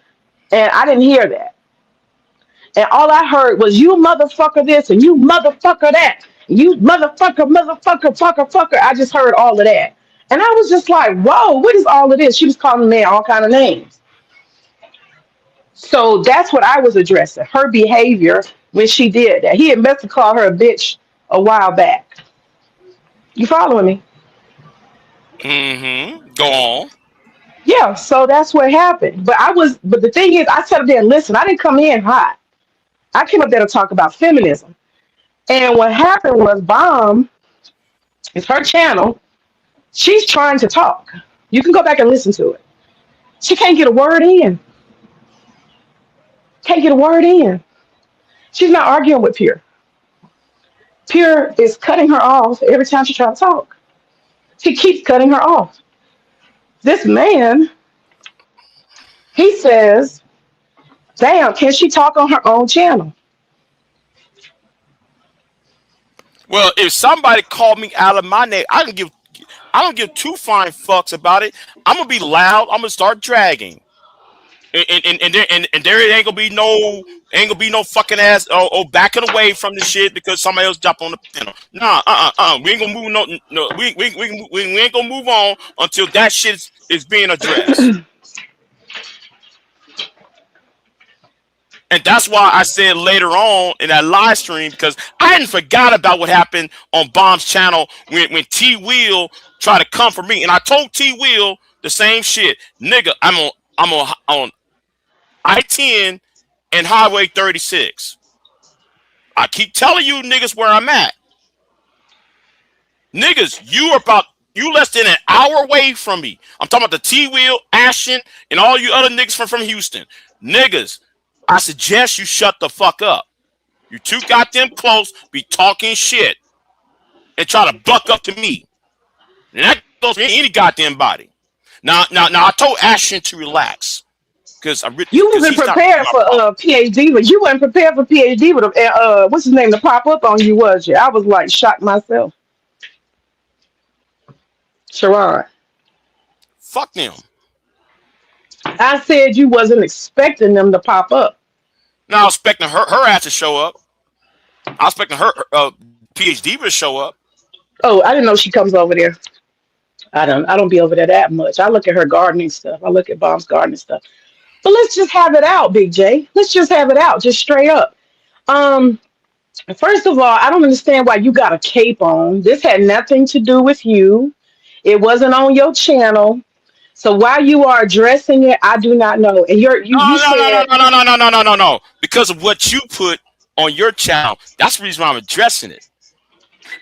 And I didn't hear that. And all I heard was you motherfucker this and you motherfucker that. You motherfucker, motherfucker, fucker, fucker. I just heard all of that. And I was just like, whoa, what is all of this? She was calling the man all kind of names. So that's what I was addressing. Her behavior when she did that. He had meant to call her a bitch a while back. You following me? Mm-hmm. Go on. Yeah, so that's what happened. But the thing is, I sat up there and listened. I didn't come in hot. I came up there to talk about feminism. And what happened was, Bomb is her channel. She's trying to talk. You can go back and listen to it. She can't get a word in. Can't get a word in. She's not arguing with Pure. Pure is cutting her off every time she tries to talk. He keeps cutting her off. This man, he says, damn, can she talk on her own channel? Well, if somebody called me out of my name, I don't give two fine fucks about it. I'm gonna be loud. I'm gonna start dragging. And there ain't gonna be no fucking ass or backing away from the shit because somebody else jump on the panel. Nah, we ain't gonna move no we ain't gonna move on until that shit's is being addressed. And that's why I said later on in that live stream, because I hadn't forgot about what happened on Bomb's channel when T Will tried to come for me. And I told T Will the same shit. Nigga, I'm on I-10 and Highway 36. I keep telling you niggas where I'm at. Niggas, you less than an hour away from me. I'm talking about the T Will, Ashton, and all you other niggas from Houston. Niggas, I suggest you shut the fuck up. You too goddamn close, be talking shit, and try to buck up to me. And that goes for any goddamn body. Now, I told Ashton to relax. You wasn't prepared for PhD, but you wasn't prepared for PhD with what's his name to pop up on you, was you? I was like shocked myself. Sharon. Fuck them. I said you wasn't expecting them to pop up. No, I was expecting her ass to show up. I was expecting her PhD to show up. Oh, I didn't know she comes over there. I don't be over there that much. I look at her gardening stuff. I look at Bomb's gardening stuff. But let's just have it out, Big J. Let's just have it out, just straight up. First of all, I don't understand why you got a cape on. This had nothing to do with you. It wasn't on your channel. So why you are addressing it, I do not know. And No. Because of what you put on your channel. That's the reason why I'm addressing it.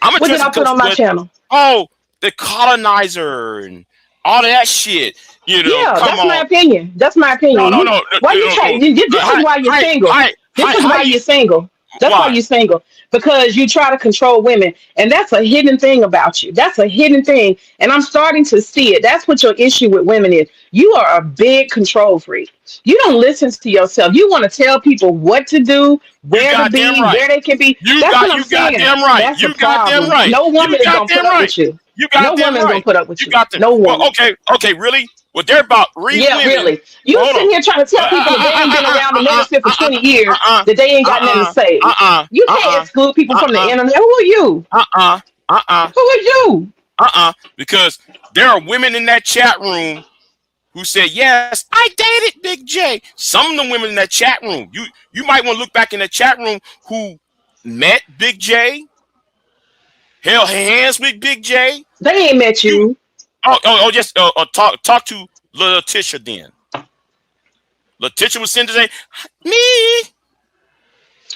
What did I put on my channel? Oh, the colonizer and all that shit. You know, yeah, my opinion. That's my opinion. No. Why you try? This is why you're single. This is why you're single. That's why you're single. Because you try to control women. And that's a hidden thing about you. That's a hidden thing. And I'm starting to see it. That's what your issue with women is. You are a big control freak. You don't listen to yourself. You want to tell people what to do, where to be, where they can be. That's what I'm saying. That's the problem. No woman is going to put up with you. No woman's going to put up with you. No woman. Well, okay, really? Well, they're about women. Really. You sitting here trying to tell people that they ain't been around the medicine for 20 years, that they ain't got nothing to say. You can't exclude people from the internet. Who are you? Who are you? Because there are women in that chat room who said, yes, I dated Big J. Some of the women in that chat room, you might want to look back in the chat room who met Big J, held hands with Big J. They ain't met you. Just talk to Letitia then. Letitia was sent to say, me.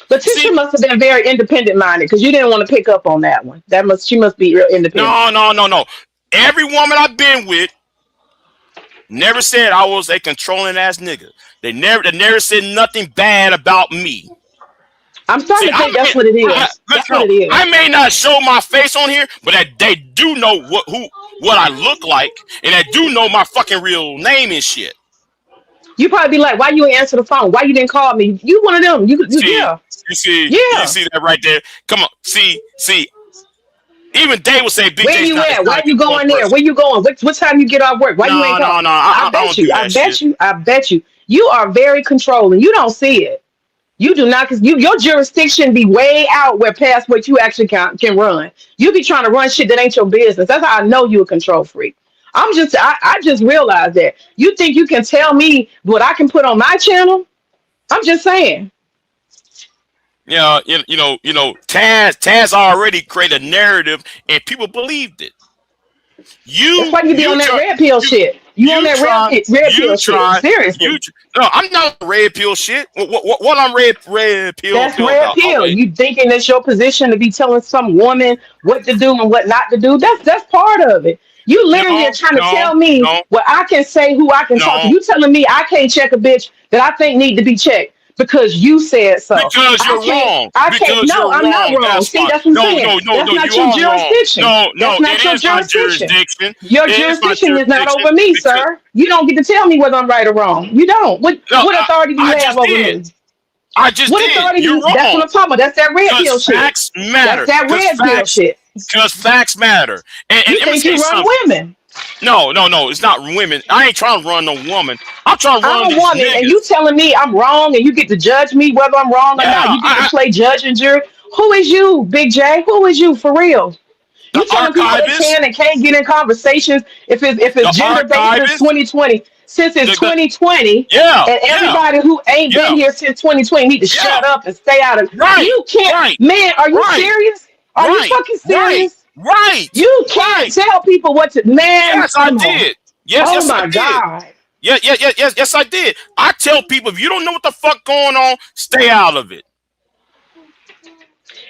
Letitia must have been very independent minded because you didn't want to pick up on that one. She must be real independent. No. Every woman I've been with never said I was a controlling ass nigga. They never said nothing bad about me. I'm starting to think that's what it is. What it is. I may not show my face on here, but they do know what I look like, and they do know my fucking real name and shit. You probably be like, why you ain't answer the phone? Why you didn't call me? You one of them. You see that right there? Come on, see. Even Dave will say, "Big where you at? Why you going there? Where you going? What time you get off work? Why you ain't calling?" No. I bet you. You are very controlling. You don't see it. You do not, because your jurisdiction be way out where past what you actually can run. You be trying to run shit that ain't your business. That's how I know you a control freak. I just realized that. You think you can tell me what I can put on my channel? I'm just saying. Yeah, you know, Taz already created a narrative and people believed it. That's why you be on that red pill shit. You on that red pill shit. Seriously. No, I'm not red pill shit. What I'm red pill. That's red pill. Okay. You thinking it's your position to be telling some woman what to do and what not to do. That's part of it. You literally are trying to tell me what I can say, who I can talk to. You telling me I can't check a bitch that I think need to be checked because you said so. Because you're wrong. I'm not wrong. See, that's what I'm saying. That's not your jurisdiction. That's not your jurisdiction. Your jurisdiction is not over me, sir. You don't get to tell me whether I'm right or wrong. You don't. What authority do you have over me? I just did. You're wrong. That's what I'm talking about. That's that red pill shit. Facts matter. That's that red pill shit. Because facts matter. And you think you run women? No. It's not women. I ain't trying to run no woman. I'm trying to run I'm a woman, niggas. and you telling me I'm wrong, and you get to judge me whether I'm wrong or not. You get to play judge and jury. Who is you, Big J? Who is you for real? The You telling people they archivist, can and can't get in conversations if the it's gender based since archivist, 2020. Since it's the 2020, yeah, and yeah, everybody who ain't been yeah, here since 2020 need to yeah. shut up and stay out of. Right, You can't, right, man. Are you right, serious? Are you right, fucking right, serious? right, You can't right. tell people what to. Man, Yes, I come on. did. Yes, Oh yes, I my did. God. Yes, I did. I tell people if you don't know what the fuck going on, stay out of it.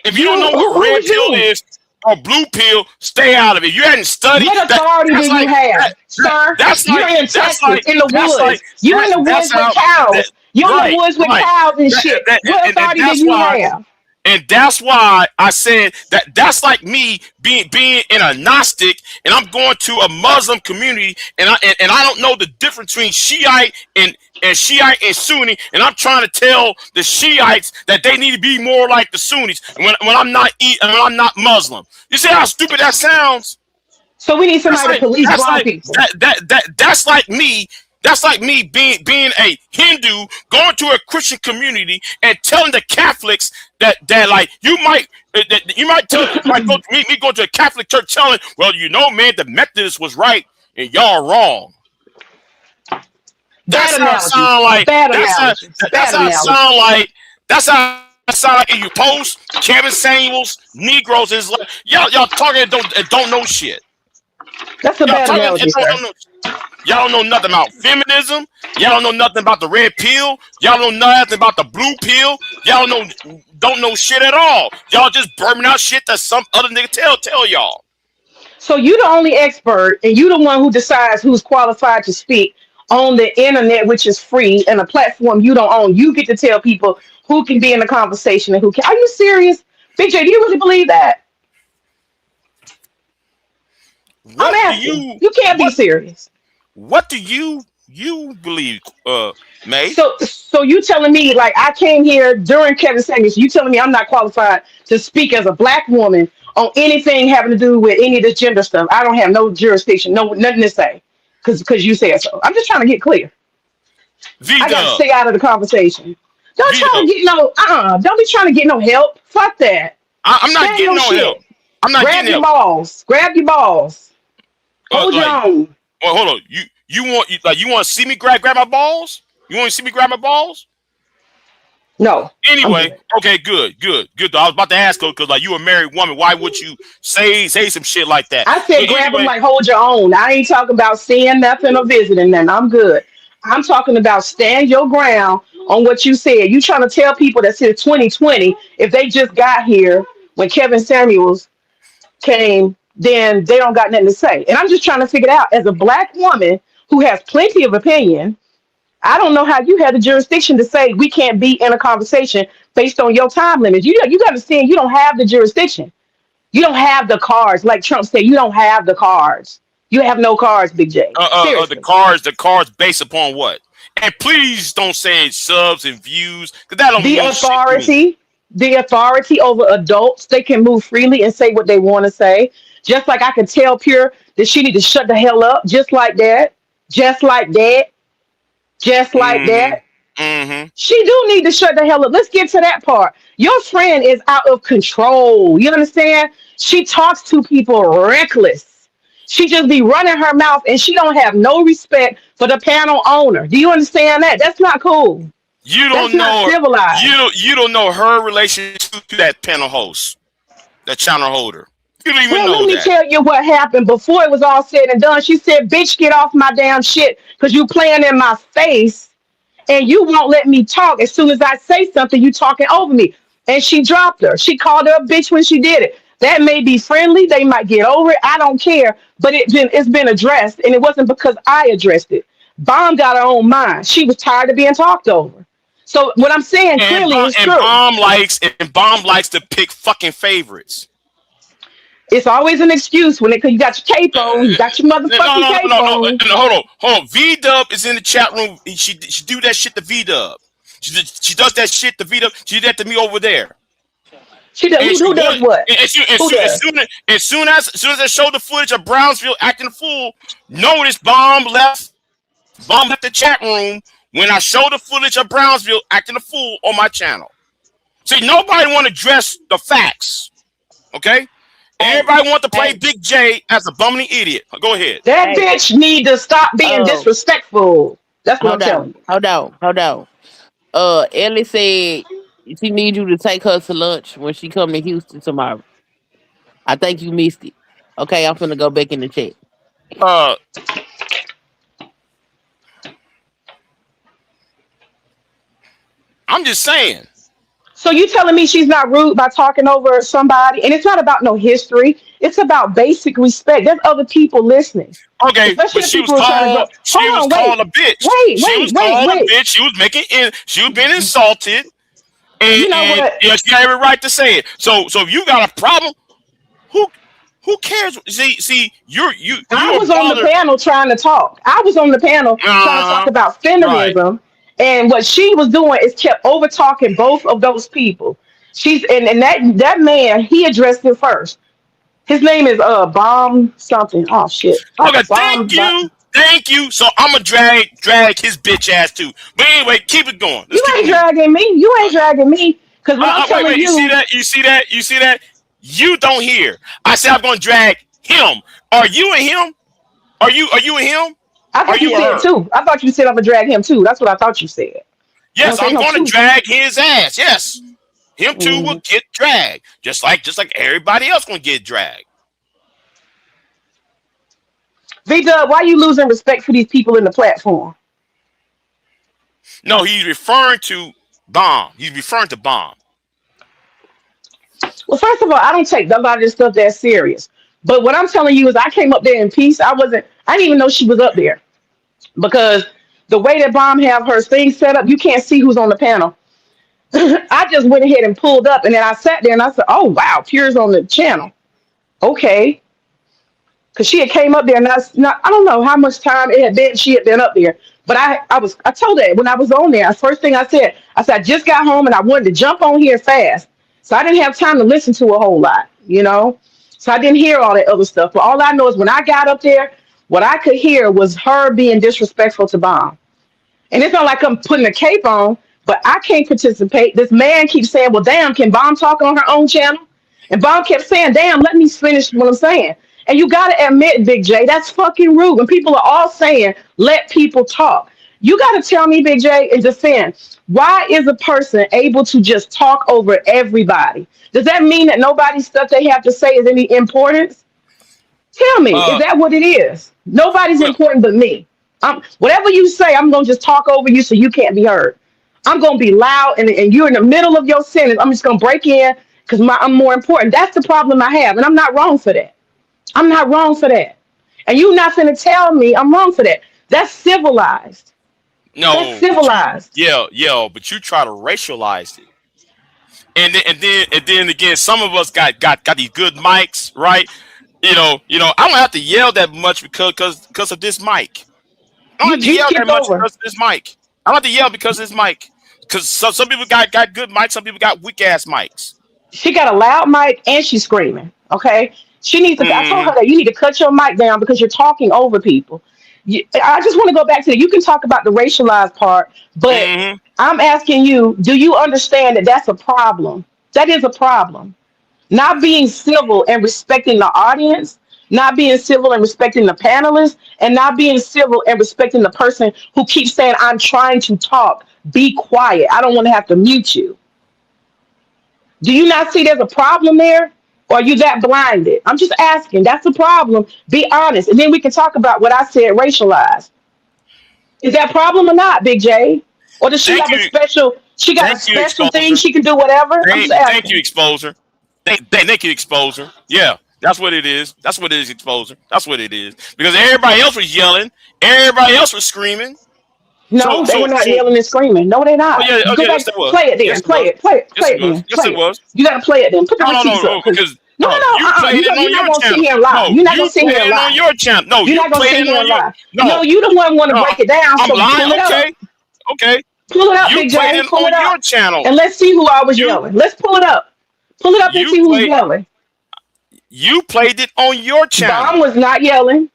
If you You don't know what who red was pill you? is or blue pill, stay out of it. You hadn't studied What that. authority do That's you like that. have, sir? That's You're like in that's Texas, like in the that's like woods. You in the that's woods with how that cows. You're in the right, woods with right. cows and That, shit. that, What and authority do that's you why. have? And that's why I said that that's like me being in a Gnostic and I'm going to a Muslim community and I don't know the difference between Shiite and Shiite and Sunni, and I'm trying to tell the Shiites that they need to be more like the Sunnis when I'm not Muslim. You see how stupid that sounds? So we need That's somebody to like police that's black like people. that's like me. That's like me being a Hindu going to a Christian community and telling the Catholics that like you might tell like me go to a Catholic church telling, well, you know, man, the Methodists was right and y'all wrong. Bad That's how it analogy. sound like. Bad That's how analogy. that's Bad how it analogy. sound like. That's how it sound like. You post Kevin Samuels, Negroes is like y'all talking and don't know shit. That's a Y'all bad talking and analogy, don't sir. know. Y'all don't know nothing about feminism. Y'all don't know nothing about the red pill. Y'all don't know nothing about the blue pill. Y'all don't know shit at all. Y'all just burning out shit that some other nigga tell y'all. So you the only expert, and you the one who decides who's qualified to speak on the internet, which is free, and a platform you don't own. You get to tell people who can be in the conversation and who can. Are you serious, Big J? Do you really believe that? I'm What do asking. you You can't be what serious. what do you believe, May? So you telling me like I came here during Kevin Samuels? You telling me I'm not qualified to speak as a black woman on anything having to do with any of this gender stuff? I don't have no jurisdiction, no nothing to say, because you said so. I'm just trying to get clear. V I got to Dub, stay out of the conversation. Don't V try Dub. to get no. Don't be trying to get no help. Fuck that. I'm not Stand getting your no help. shit. I'm not Grab getting your help. balls. Grab your balls. Hold your Like, own. well, hold on. You want to see me grab my balls? You want to see me grab my balls? No, I'm Anyway, good. okay, good. Though. I was about to ask her because like you a married woman, why would you say some shit like that? I But said grab them anyway, like hold your own. I ain't talking about seeing nothing or visiting nothing. I'm good. I'm talking about stand your ground on what you said. You trying to tell people that since 2020, if they just got here when Kevin Samuels came, then they don't got nothing to say. And I'm just trying to figure it out. As a black woman who has plenty of opinion, I don't know how you had the jurisdiction to say we can't be in a conversation based on your time limits. You got to understand you don't have the jurisdiction. You don't have the cards. Like Trump said, you don't have the cards. You have no cards, Big J. the Seriously. cards based upon what? And please don't say subs and views because that don't The mean shit to me. authority, the authority over adults, they can move freely and say what they want to say. Just like I can tell Pure that she need to shut the hell up, just like that. Just like that. Just like Mm-hmm. that. Mm-hmm. She do need to shut the hell up. Let's get to that part. Your friend is out of control. You understand? She talks to people reckless. She just be running her mouth and she don't have no respect for the panel owner. Do you understand that? That's not cool. You That's don't not know civilized. you don't know her relationship to that panel host, that channel holder. You don't even Well, know let me that. tell you what happened before it was all said and done. She said, bitch, get off my damn shit because you playing in my face and you won't let me talk. As soon as I say something, you talking over me. And she dropped her. She called her a bitch when she did it. That may be friendly. They might get over it. I don't care. But it's been addressed, and it wasn't because I addressed it. Bomb got her own mind. She was tired of being talked over. So what I'm saying And clearly bomb, is true. Bomb likes to pick fucking favorites. It's always an excuse when you got your cape on. You got your No, motherfucking no, cape no, no, on. no. Hold on. V Dub is in the chat room. She do that shit to V Dub. She does that shit to V Dub. She did that to me over there. She does, And she who does wanted, what? Who does? as soon as I showed the footage of Brownsville acting a fool, notice Bomb left the chat room when I showed the footage of Brownsville acting a fool on my channel. See, nobody want to address the facts, okay? Everybody want to play Big J as a bumbling idiot. Go ahead. That bitch need to stop being disrespectful. That's what I'm telling you. Hold on. Ellie said she needs you to take her to lunch when she come to Houston tomorrow. I think you missed it. Okay, I'm finna go back in the chat. Uh, I'm just saying. So you telling me she's not rude by talking over somebody? And it's not about no history. It's about basic respect. There's other people listening. Okay, Especially but the she was people who are trying to called. go. She Hold was on, called wait. a bitch. Wait, She was wait, wait, called a wait. bitch. She was making. She was being insulted, You know and what? yeah, she had every right to say it. So if you got a problem, who cares? See, you I are was on the bothered. panel trying to talk. I was on the panel trying to talk about Right. feminism. And what she was doing is kept over talking both of those people. She's and that man, he addressed it first. His name is Bomb something. Oh shit. Okay, Bomb. thank you. So I'm gonna drag his bitch ass too. But anyway, keep it going. Let's You keep it ain't moving. dragging me. You ain't dragging me. Because what I'm telling Wait. You see you, that? You see that? You see that? You don't hear. I said I'm gonna drag him. Are you and him? Are you and him? I Are thought you you or said her? two. I thought you said I'm gonna drag him too. That's what I thought you said. I don't Yes, say I'm no gonna two. drag his ass. Yes, him too will Mhm. get dragged, just like everybody else gonna get dragged. V Dub, why you losing respect for these people in the platform? No, he's referring to Bomb. He's referring to Bomb. Well, first of all, I don't take a lot of this stuff that serious. But what I'm telling you is I came up there in peace. I didn't even know she was up there because the way that Bomb have her thing set up, you can't see who's on the panel. I just went ahead and pulled up and then I sat there and I said, oh wow, Pure's on the channel. Okay. Because she had came up there and I don't know how much time it had been she had been up there. But I told her when I was on there, first thing I said I just got home and I wanted to jump on here fast. So I didn't have time to listen to a whole lot, you know? So I didn't hear all that other stuff. But all I know is when I got up there, what I could hear was her being disrespectful to Bomb. And it's not like I'm putting a cape on, but I can't participate. This man keeps saying, well, damn, can Bomb talk on her own channel? And Bomb kept saying, damn, let me finish what I'm saying. And you got to admit, Big J, that's fucking rude. When people are all saying, let people talk. You got to tell me, Big J, in defense, why is a person able to just talk over everybody? Does that mean that nobody's stuff they have to say is any importance? Tell me, is Uh, that what it is? Nobody's well, important but me. Whatever you say, I'm gonna just talk over you so you can't be heard. I'm gonna be loud and you're in the middle of your sentence. I'm just gonna break in because I'm more important. That's the problem I have, and I'm not wrong for that. I'm not wrong for that. And you're not gonna tell me I'm wrong for that. That's civilized. That's no, but civilized. but you try to racialize it, and then again, some of us got these good mics, right? I don't have to yell that much because of this mic. I don't You have to you yell that skipped much over. because of this mic. I don't have to yell because of this mic. Because some people got good mics, some people got weak ass mics. She got a loud mic and she's screaming. Okay, she needs to. I told Hmm. her that you need to cut your mic down because you're talking over people. I just want to go back to that. You can talk about the racialized part, but Hmm. I'm asking you: do you understand that that's a problem? That is a problem. Not being civil and respecting the audience, not being civil and respecting the panelists, and not being civil and respecting the person who keeps saying, "I'm trying to talk. Be quiet. I don't want to have to mute you." Do you not see there's a problem there? Or are you that blinded? I'm just asking. That's the problem. Be honest. And then we can talk about what I said racialized. Is that a problem or not, Big J? Or does she Thank have a you, special thank you, thing exposer. she can do whatever? I'm just Thank you, asking. exposer. Thank you, exposer. Yeah, that's what it is. That's what it is, exposer. That's what it is. Because everybody else was yelling, everybody else was screaming. So No, they so were not so. yelling and screaming. No, they're Oh not. yeah, Go yes back, it was. play it Yes then. it was. Play Yes it it was. then. Yes Play it it. was. You gotta play it then. Put the No, receipts up, no, cause because no, no, no, no. you played it You're on not your gonna sit channel. here and lie. No, You're not gonna you sit here played and it on lie. your channel. No, You're you not gonna played sit it here on and your. lie. No, No, you the one want to no, break it down. I'm So lying. pull it up. Okay, okay. Pull it up, You Big played J. it Pull on it your up, channel. and let's see who I was You yelling. Let's pull it up. Pull it up and you see who's play yelling. you played it on your Bomb channel. was not yelling.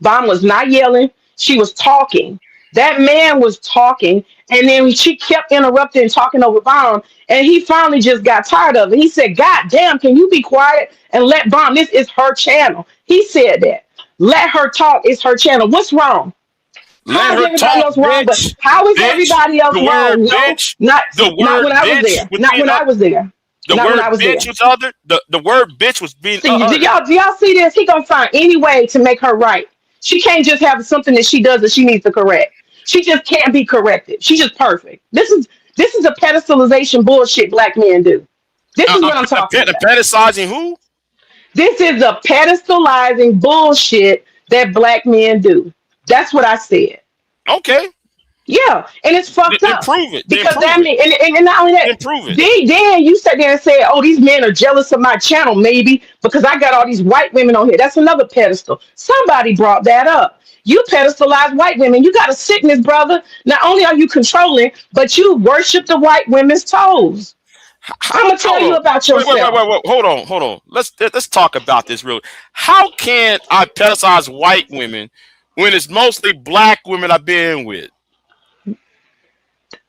Bomb was not yelling. She was talking. That man was talking, and then she kept interrupting and talking over Bomb, and he finally just got tired of it. He said, God damn, can you be quiet and let Bomb? This is her channel. He said that. Let her talk. It's her channel. What's wrong? Let How is her everybody talk, else wrong? But bitch. how is Bitch. everybody else The word wrong? No, bitch. not The not word when I was bitch there. was Not being when I was there. the Not when word I was there. bitch was uttered. The word bitch was being See, uttered. do y'all see this? He gonna find any way to make her right. She can't just have something that she does that she needs to correct. She just can't be corrected. She's just perfect. This is a pedestalization bullshit black men do. This is what I'm talking about. Pedestalizing who? This is a pedestalizing bullshit that black men do. That's what I said. Okay. Yeah, and it's fucked Then up prove it. Then because that prove it. mean, and not only that, Then prove it. then you sat there and said, "Oh, these men are jealous of my channel, maybe because I got all these white women on here." That's another pedestal. Somebody brought that up. You pedestalize white women. You got a sickness, brother. Not only are you controlling, but you worship the white women's toes. I'm gonna tell Hold you on. about Wait. yourself. Hold on. Let's talk about this real. How can I pedestalize white women when it's mostly black women I've been with?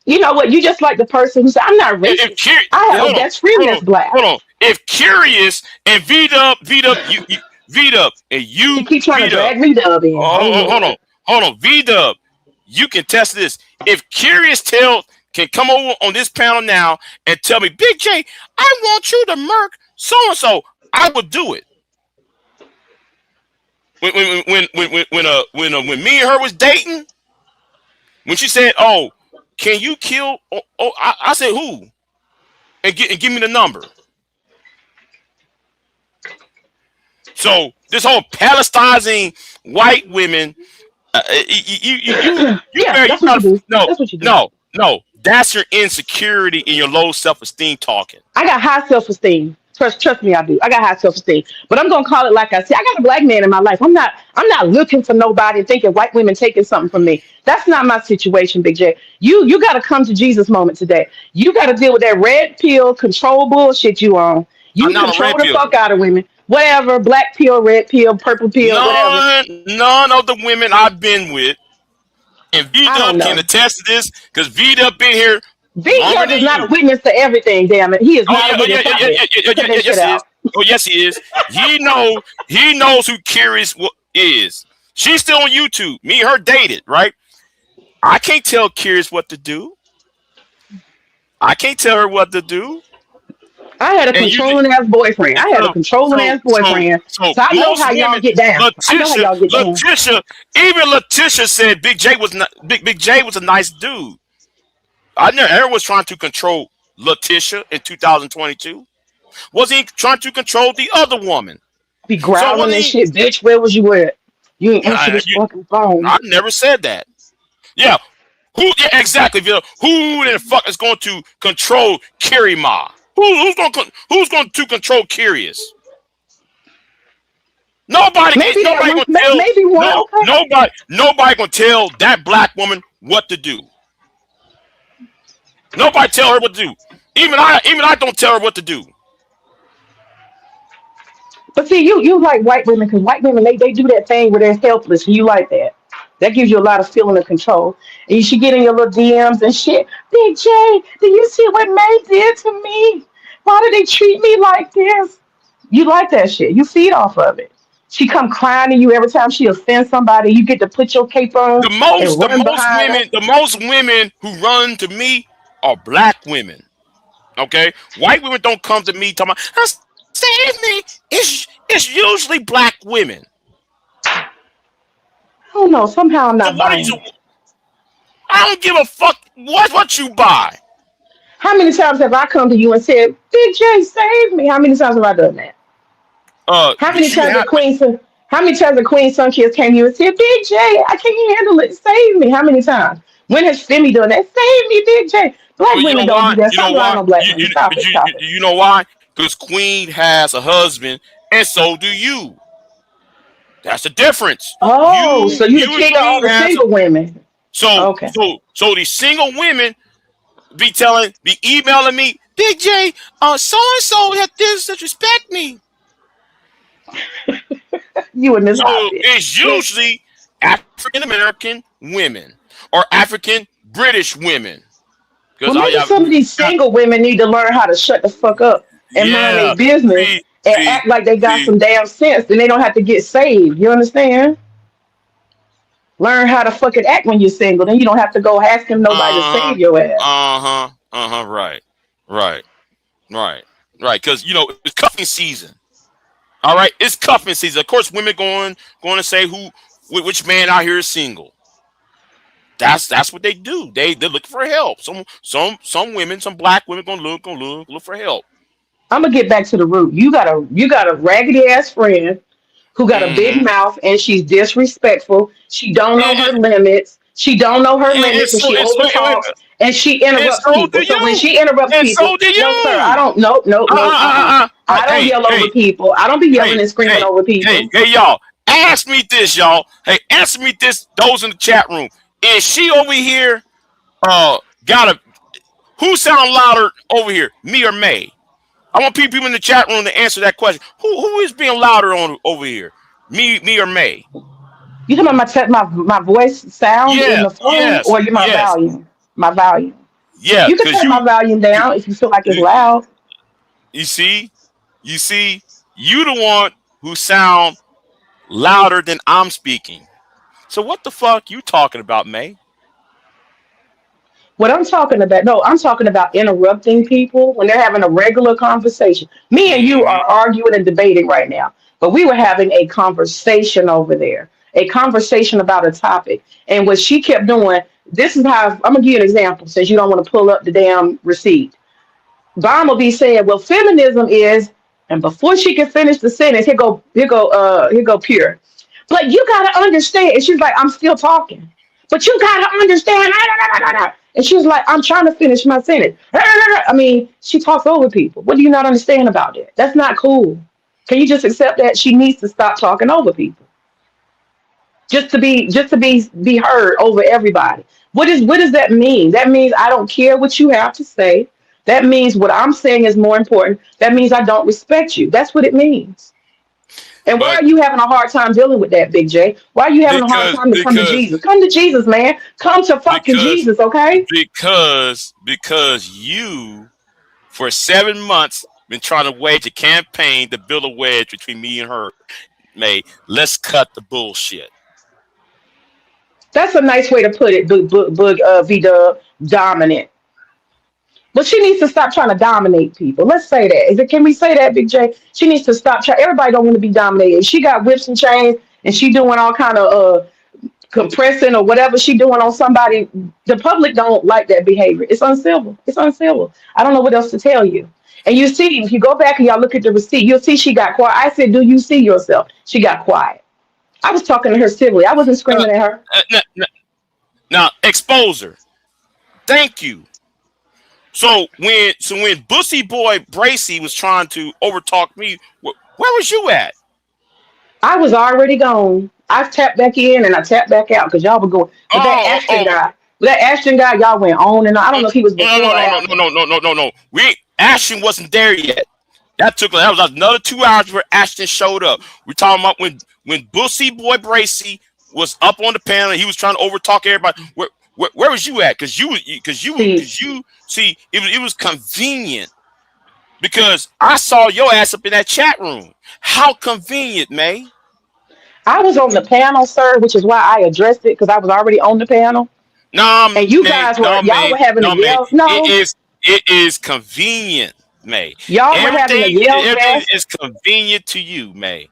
You know what? You just like the person who said, "I'm not If racist. I have a best friend that's black." hold on. If Curious and V Dub and He you keep trying to V Dub. drag me dub in. Oh Lord. Hold on, V Dub. You can test this. If Curious Tale can come over on this panel now and tell me, Big J, I want you to murk so and so, I would do it. When me and her was dating, when she said, "Oh, can you kill?" I said, "Who?" And give me the number. So this whole Palestinizing white women, Yeah, that's what you do. That's what you do. no. That's your insecurity and your low self-esteem talking. I got high self esteem. Trust me, I do. I got high self esteem. But I'm gonna call it like I said. I got a black man in my life. I'm not looking for nobody and thinking white women taking something from me. That's not my situation, Big J. You gotta come to Jesus moment today. You gotta deal with that red pill control bullshit you on. I'm You not a control red the pill. fuck out of women. Whatever, black pill, red pill, purple pill, whatever. None of the women I've been with, and V I don't Dub can know. attest to this, because V Dub been here V longer Dub than is not a you. witness to everything, damn it. He is Oh not yeah, a witness. Stop that. Cut that shit yes he is. out. Oh yes he is. He knows who Curious is. She's still on YouTube. Me and her dated, right? I can't tell Curious what to do. I can't tell her what to do. I had a And you controlling ass boyfriend. I had a so controlling ass boyfriend. so So I know most how y'all women, get down. I know how y'all get down. Even Letitia said Big J was not, Big J was a nice dude. I never ever was trying to control Letitia in 2022. Was he trying to control the other woman? Be So was growling and he? shit. Bitch, where was you at? You ain't answer this fucking phone. I never said that. Yeah. Who? Yeah, exactly. Vito. Who in the fuck is going to control Kirima? Who's going to control Curious? Maybe that Nobody one. gonna tell Maybe one. Okay. nobody gonna tell that black woman what to do. Nobody tell her what to do. Even I don't tell her what to do. But see, you like white women because white women they do that thing where they're helpless and you like that. That gives you a lot of feeling of control. And you should get in your little DMs and shit. Big J, do you see what May did to me? Why do they treat me like this? You like that shit. You feed off of it. She come crying to you every time she offends somebody. You get to put your cape on and run behind her. The most women who run to me are black women. Okay, white women don't come to me talking about save me. It's usually black women. I don't know. Somehow I'm So not what are you? buying it. I don't give a fuck what you buy. How many times have I come to you and said, Big J, save me? How many times have I done that? How many But you times have. the Queen Son, how many times the Queen Son kids came to you and said, Big J, I can't handle it. Save me. How many times? When has Femi done that? Save me, Big J. Black Well, you women know don't do why? that. You know Stop lying why? on black women. Stop it. Stop it. You know why? Because Queen has a husband, and so do you. That's the difference. Oh, so you the You and king of all Queen the has single women. so Okay. these single women be emailing me, Big J, so and so had disrespect me. You in this So outfit. it's usually African American women. or African British women. Well, Because maybe some of these single women need to learn how to shut the fuck up and mind their yeah, business see, and see, act like they got see, some damn sense. Then they don't have to get saved. You understand? Learn how to fucking act when you're single. Then you don't have to go asking nobody to uh-huh, save your ass. right, right, right, right. Because it's cuffing season. All right, it's cuffing season. Of course, women going to say which man out here is single. That's what they do. They're looking for help. Some women, some black women gonna look for help. I'm gonna get back to the root. You got a raggedy ass friend who got a big Mm-hmm. mouth and she's disrespectful. She don't know her And, limits. She don't know her and, and limits and so she and so overtalks and she and interrupts so people. do So when you. she interrupts And people, so do no sir, I you. don't nope, nope, nope, I don't Hey, yell over hey, people. I don't be yelling hey, and screaming hey, over hey, people. hey, y'all. Ask me this, y'all. Hey, answer me this. Those in the chat room. Is she over here? Got a who sound louder over here? Me or May? I want people in the chat room to answer that question. Who is being louder on over here? Me or May? You talking about my voice sound in Yeah, the phone yes, or my yes, volume? My volume. yeah. You can Cause turn my volume you, down if you feel like it's you, loud. you see, you see, you the one who sound louder than I'm speaking. So what the fuck you talking about, May? What I'm talking about, no, I'm talking about interrupting people when they're having a regular conversation. Me and you Mm-hmm. are arguing and debating right now, but we were having a conversation over there, a conversation about a topic. And what she kept doing, this is how I'm gonna give you an example since you don't want to pull up the damn receipt. Bomb will be saying, well, feminism is, and before she can finish the sentence, here go pure. But you gotta understand. And she's like, I'm still talking. But you gotta understand. And she was like, I'm trying to finish my sentence. I mean, she talks over people. What do you not understand about it? That's not cool. Can you just accept that she needs to stop talking over people? Just to be heard over everybody. What does that mean? That means I don't care what you have to say. That means what I'm saying is more important. That means I don't respect you. That's what it means. And why But are you having a hard time dealing with that, Big J? Why are you having a hard because time to come to because Jesus? Come to Jesus, man. Come to fucking because Jesus, okay? because you for 7 months been trying to wage a campaign to build a wedge between me and her. May let's cut the bullshit. That's a nice way to put it, V Dub, dominant. But she needs to stop trying to dominate people. Let's say that. Can we say that, Big J? She needs to stop trying. Everybody don't want to be dominated. She got whips and chains, and she doing all kind of compressing or whatever she doing on somebody. The public don't like that behavior. It's uncivil. It's uncivil. I don't know what else to tell you. And you see, if you go back and y'all look at the receipt, you'll see she got quiet. I said, "Do you see yourself?" She got quiet. I was talking to her civilly. I wasn't Uh, screaming at her. now, exposure. Thank you. So when Bussy Boy Bracy was trying to overtalk me, where was you at? I was already gone. I tapped back in and I tapped back out because y'all were going. But Oh, That Ashton guy, y'all went on and on. I don't no, know if he was no, before no, or no, no, after. no, no, no, no, no. Ashton wasn't there yet. That was another 2 hours where Ashton showed up. We're talking about when Bussy Boy Bracy was up on the panel. He was trying to overtalk everybody. Where was you at? See, Because you see it was convenient because I saw your ass up in that chat room. How convenient, May. I was on the panel, sir, which is why I addressed it because I was already on the panel. And you guys were y'all were having a No, May. yell. It No, is it is convenient, May. y'all were having a Everything yell is convenient to you, May.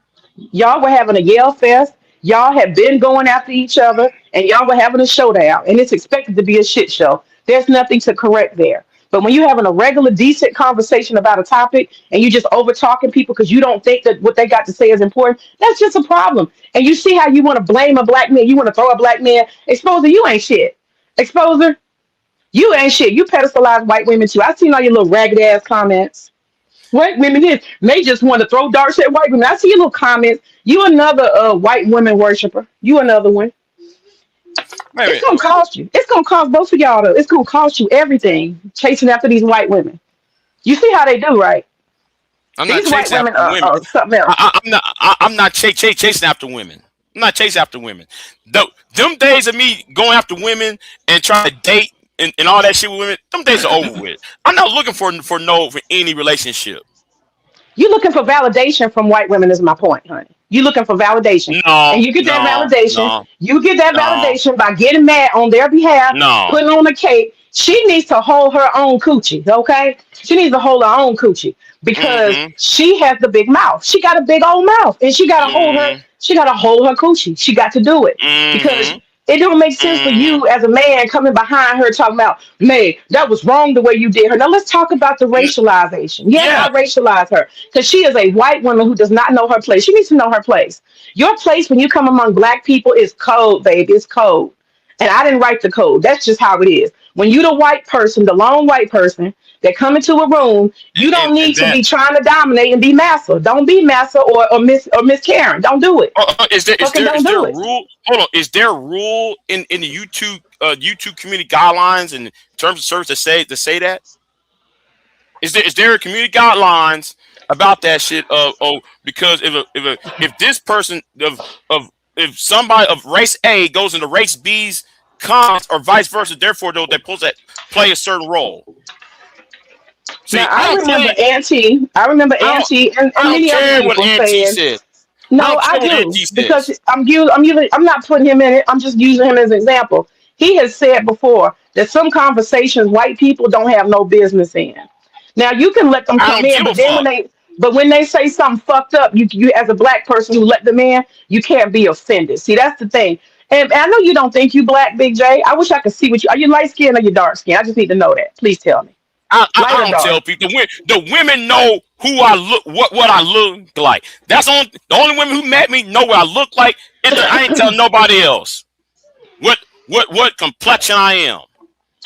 y'all were having a yell fest. Y'all had been going after each other, and y'all were having a showdown, and it's expected to be a shit show. There's nothing to correct there. But when you're having a regular, decent conversation about a topic, and you just over talking people because you don't think that what they got to say is important, that's just a problem. And you see how you want to blame a black man, you want to throw a black man. Exposer, you ain't shit. Exposer, you ain't shit. You pedestalize white women too. I seen all your little ragged ass comments. White women is they just want to throw darts at white women. I see your little comments. You another white woman worshiper. You another one. Wait a It's minute. gonna cost you. It's gonna cost both of y'all though. It's gonna cost you everything chasing after these white women. You see how they do, right? I'm not These white chasing women after are, women. are something else. I'm not chasing after women. I'm not chasing after women. Them days of me going after women and trying to date and all that shit with women, them days are over with. I'm not looking for any relationship. You looking for validation from white women is my point, honey. You looking for validation. And No, you get that no, validation. no, You get that no, validation by getting mad on their behalf, no. putting on a cape. She needs to hold her own coochie, okay? She needs to hold her own coochie because Mm-hmm. she has the big mouth. She got a big old mouth. And Mm-hmm. she gotta hold her coochie. She got to do it. Because Mm-hmm. it don't make sense for Mm-hmm. you as a man coming behind her talking about, May, that was wrong the way you did her. Now let's talk about the racialization. Yes, Yeah, I racialize her because she is a white woman who does not know her place. She needs to know her place. Your place when you come among black people is code, baby. It's code. And I didn't write the code. That's just how it is. When you the white person, the lone white person that come into a room, you don't and need to that be trying to dominate and be massa. Don't be massa or Miss Karen. Don't do it. is there Fucking don't is there do a it. rule? Hold on, is there a rule in the YouTube community guidelines and terms of service to say that? Is there a community guidelines about that shit? Because if this person of if somebody of race A goes into race B's cons or vice versa, therefore they're supposed to play a certain role. Now See, I don't play. I remember I don't. Auntie I and don't many other care what people Auntie saying, said. I no, don't I care what do Auntie because says. I'm not putting him in it. I'm just using him as an example. He has said before that some conversations white people don't have no business in. Now you can let them I come don't in, give a fuck. but when they say something fucked up, you as a black person who let them in, you can't be offended. See, that's the thing. And I know you don't think you black, Big J. I wish I could see what you are. You light skin or you dark skin? I just need to know that. Please tell me, light I or don't tell dark. people. The women know who I look, what I look like. The only women who met me know what I look like. I ain't telling nobody else what complexion I am.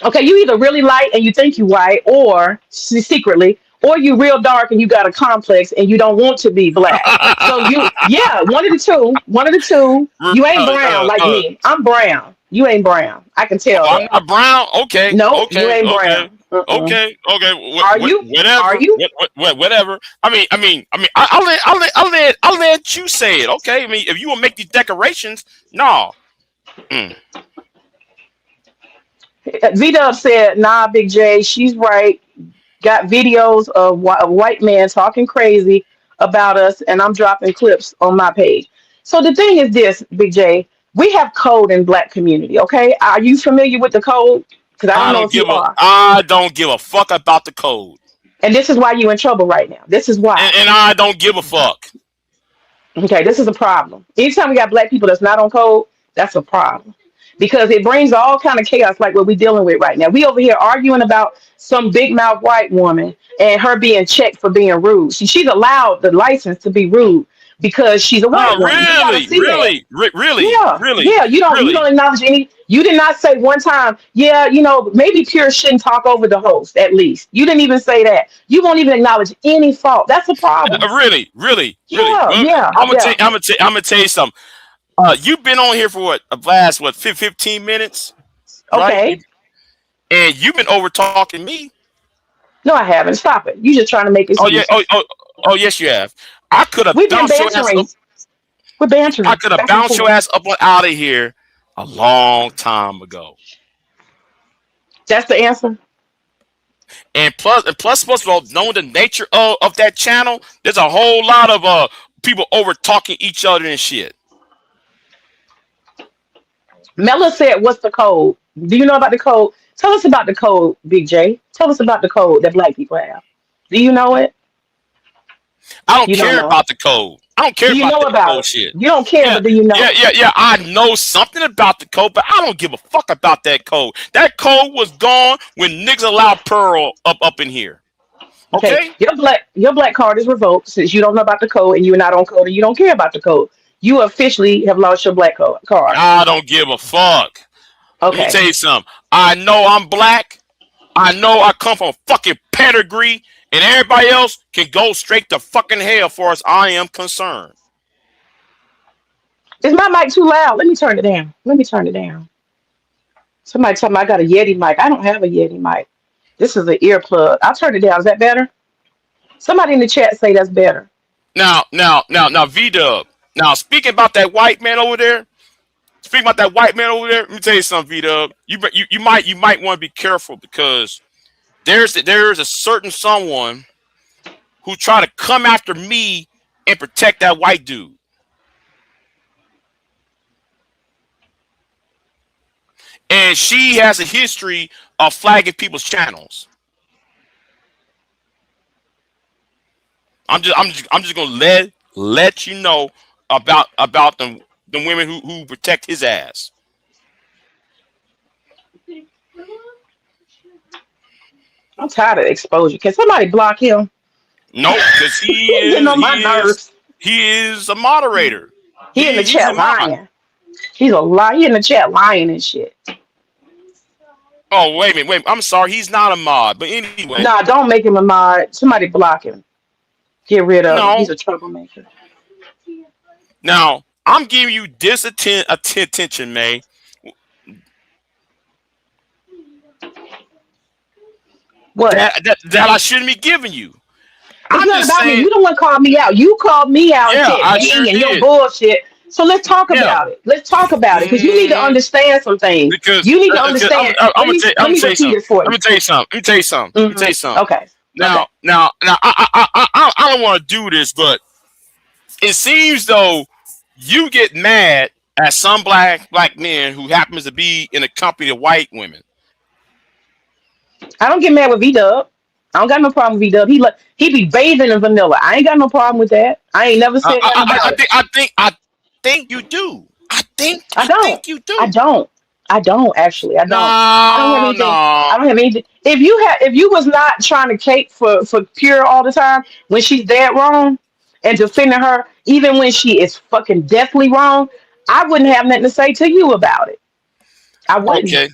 Okay, you either really light and you think you white, or secretly, or you real dark and you got a complex and you don't want to be black. So yeah, one of the two. One of the two. uh, You ain't brown uh, like uh, me. I'm brown. You ain't brown. I can tell I'm that. not brown. Okay, Nope, you okay, ain't okay, brown. Uh-uh. okay, okay. Are you? Are Whatever. you? Whatever. I'll let you say it. Okay. I mean, if you will make these decorations, no. Mm. V Dub said, "Nah, Big J, she's right. Got videos of a white man talking crazy about us, and I'm dropping clips on my page." So the thing is this, Big J, we have code in black community. Okay, are you familiar with the code? Because I don't know if you are. I don't give a fuck about the code, And this is why you're in trouble right now. This is why. and I don't give a fuck. Okay, this is a problem. Anytime we got black people that's not on code, that's a problem. Because it brings all kind of chaos like what we're dealing with right now. We over here arguing about some big mouth white woman and her being checked for being rude. She's allowed the license to be rude because she's a white Oh, woman. You gotta really, see that. really, really, Yeah, really, yeah. You don't really. acknowledge any. You did not say one time. Yeah, maybe Pure shouldn't talk over the host. At least you didn't even say that. You won't even acknowledge any fault. That's a problem. Really, really, really. Yeah, Well, yeah, yeah. I'm gonna tell you something. You've been on here for last 15 minutes, right? Okay. And you've been over talking me. No, I haven't. Stop it. You just trying to make Oh yeah. excuses. Oh yes, you have. I could have We've been bounced your ass up. bantering. We're I bantering could have back and bounced your forth. ass up and out of here a long time ago. That's the answer. Plus, of all, knowing the nature of that channel, there's a whole lot of people over talking each other and shit. Mela said, "What's the code? Do you know about the code? Tell us about the code, Big J. Tell us about the code that black people have. Do you know it? I don't You don't care know it. about the code. I don't care Do you about know that about code it? shit. You don't care, Yeah, but do you yeah, know? yeah, yeah. I know something about the code, but I don't give a fuck about that code. That code was gone when niggas allowed Pearl up in here. Okay, Okay? your black card is revoked since you don't know about the code and you're not on code and you don't care about the code. You officially have lost your card. I don't give a fuck. Let me Okay. tell you something. I know I'm black. I know I come from fucking pedigree, and everybody else can go straight to fucking hell, far as I am concerned. Is my mic too loud? Let me turn it down. Let me turn it down. Somebody tell me I got a Yeti mic. I don't have a Yeti mic. This is an earplug. I'll turn it down. Is that better? Somebody in the chat say that's better. Now, V Dub. Now, speaking about that white man over there, let me tell you something, V-Dub. You might want to be careful because there's a certain someone who try to come after me and protect that white dude. And she has a history of flagging people's channels. I'm just gonna let you know about the women who protect his ass. I'm tired of exposure. Can somebody block him? No, because He's getting on my nerves. he is a moderator. He in the He's a chat mod. lying. He's a lie. He in the chat lying and shit. Oh, wait a minute. I'm sorry. He's not a mod. But anyway. Nah, don't make him a mod. Somebody block him. Get rid of him. He's a troublemaker. Now, I'm giving you this attention, May. What? That I shouldn't be giving you. It's not about me. You don't want to call me out. You called me out and your bullshit. So let's talk about it. Let's talk about it because you need to understand some things. Because you need to understand. Let me repeat it for you. Let me tell you something. Okay. Now, I don't want to do this, but it seems though you get mad at some black men who happens to be in a company of white women. I don't get mad with V-Dub. I don't got no problem with V-Dub. He be bathing in vanilla. I ain't got no problem with that. I ain't never said nothing about it. I think you do. I think you do. I don't actually. I don't. No, I don't have anything. no. I don't have anything. If you was not trying to cape for Pure all the time when she's dead wrong and defending her, even when she is fucking deathly wrong, I wouldn't have nothing to say to you about it. I wouldn't.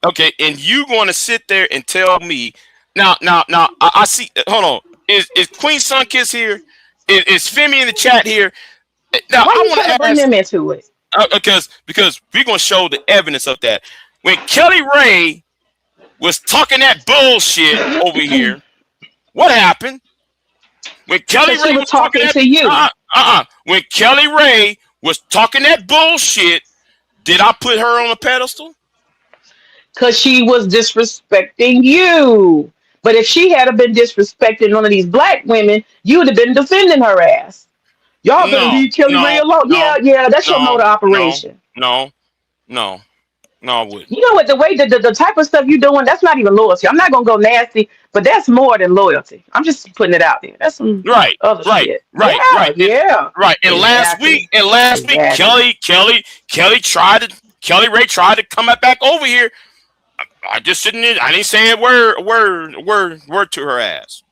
Okay, and you going to sit there and tell me now? I see. Hold on. Is Queen Sunkiss here? Is Femi in the chat here? Now Why I you trying to bring them into it? Because we're gonna show the evidence of that. When Kelly Ray was talking that bullshit over here, what happened? When Kelly Ray was talking to you. When Kelly Ray was talking that bullshit, did I put her on a pedestal? Because she was disrespecting you. But if she had been disrespecting one of these black women, you would have been defending her ass. Y'all better leave Kelly Ray alone. Yeah, that's your mode of operation. No, I wouldn't. You know what? The way the type of stuff you doing, that's not even loyalty. I'm not gonna go nasty, but that's more than loyalty. I'm just putting it out there. That's some other shit. Right. And last week, Kelly Ray tried to come back over here. I just didn't. I didn't say a word to her ass.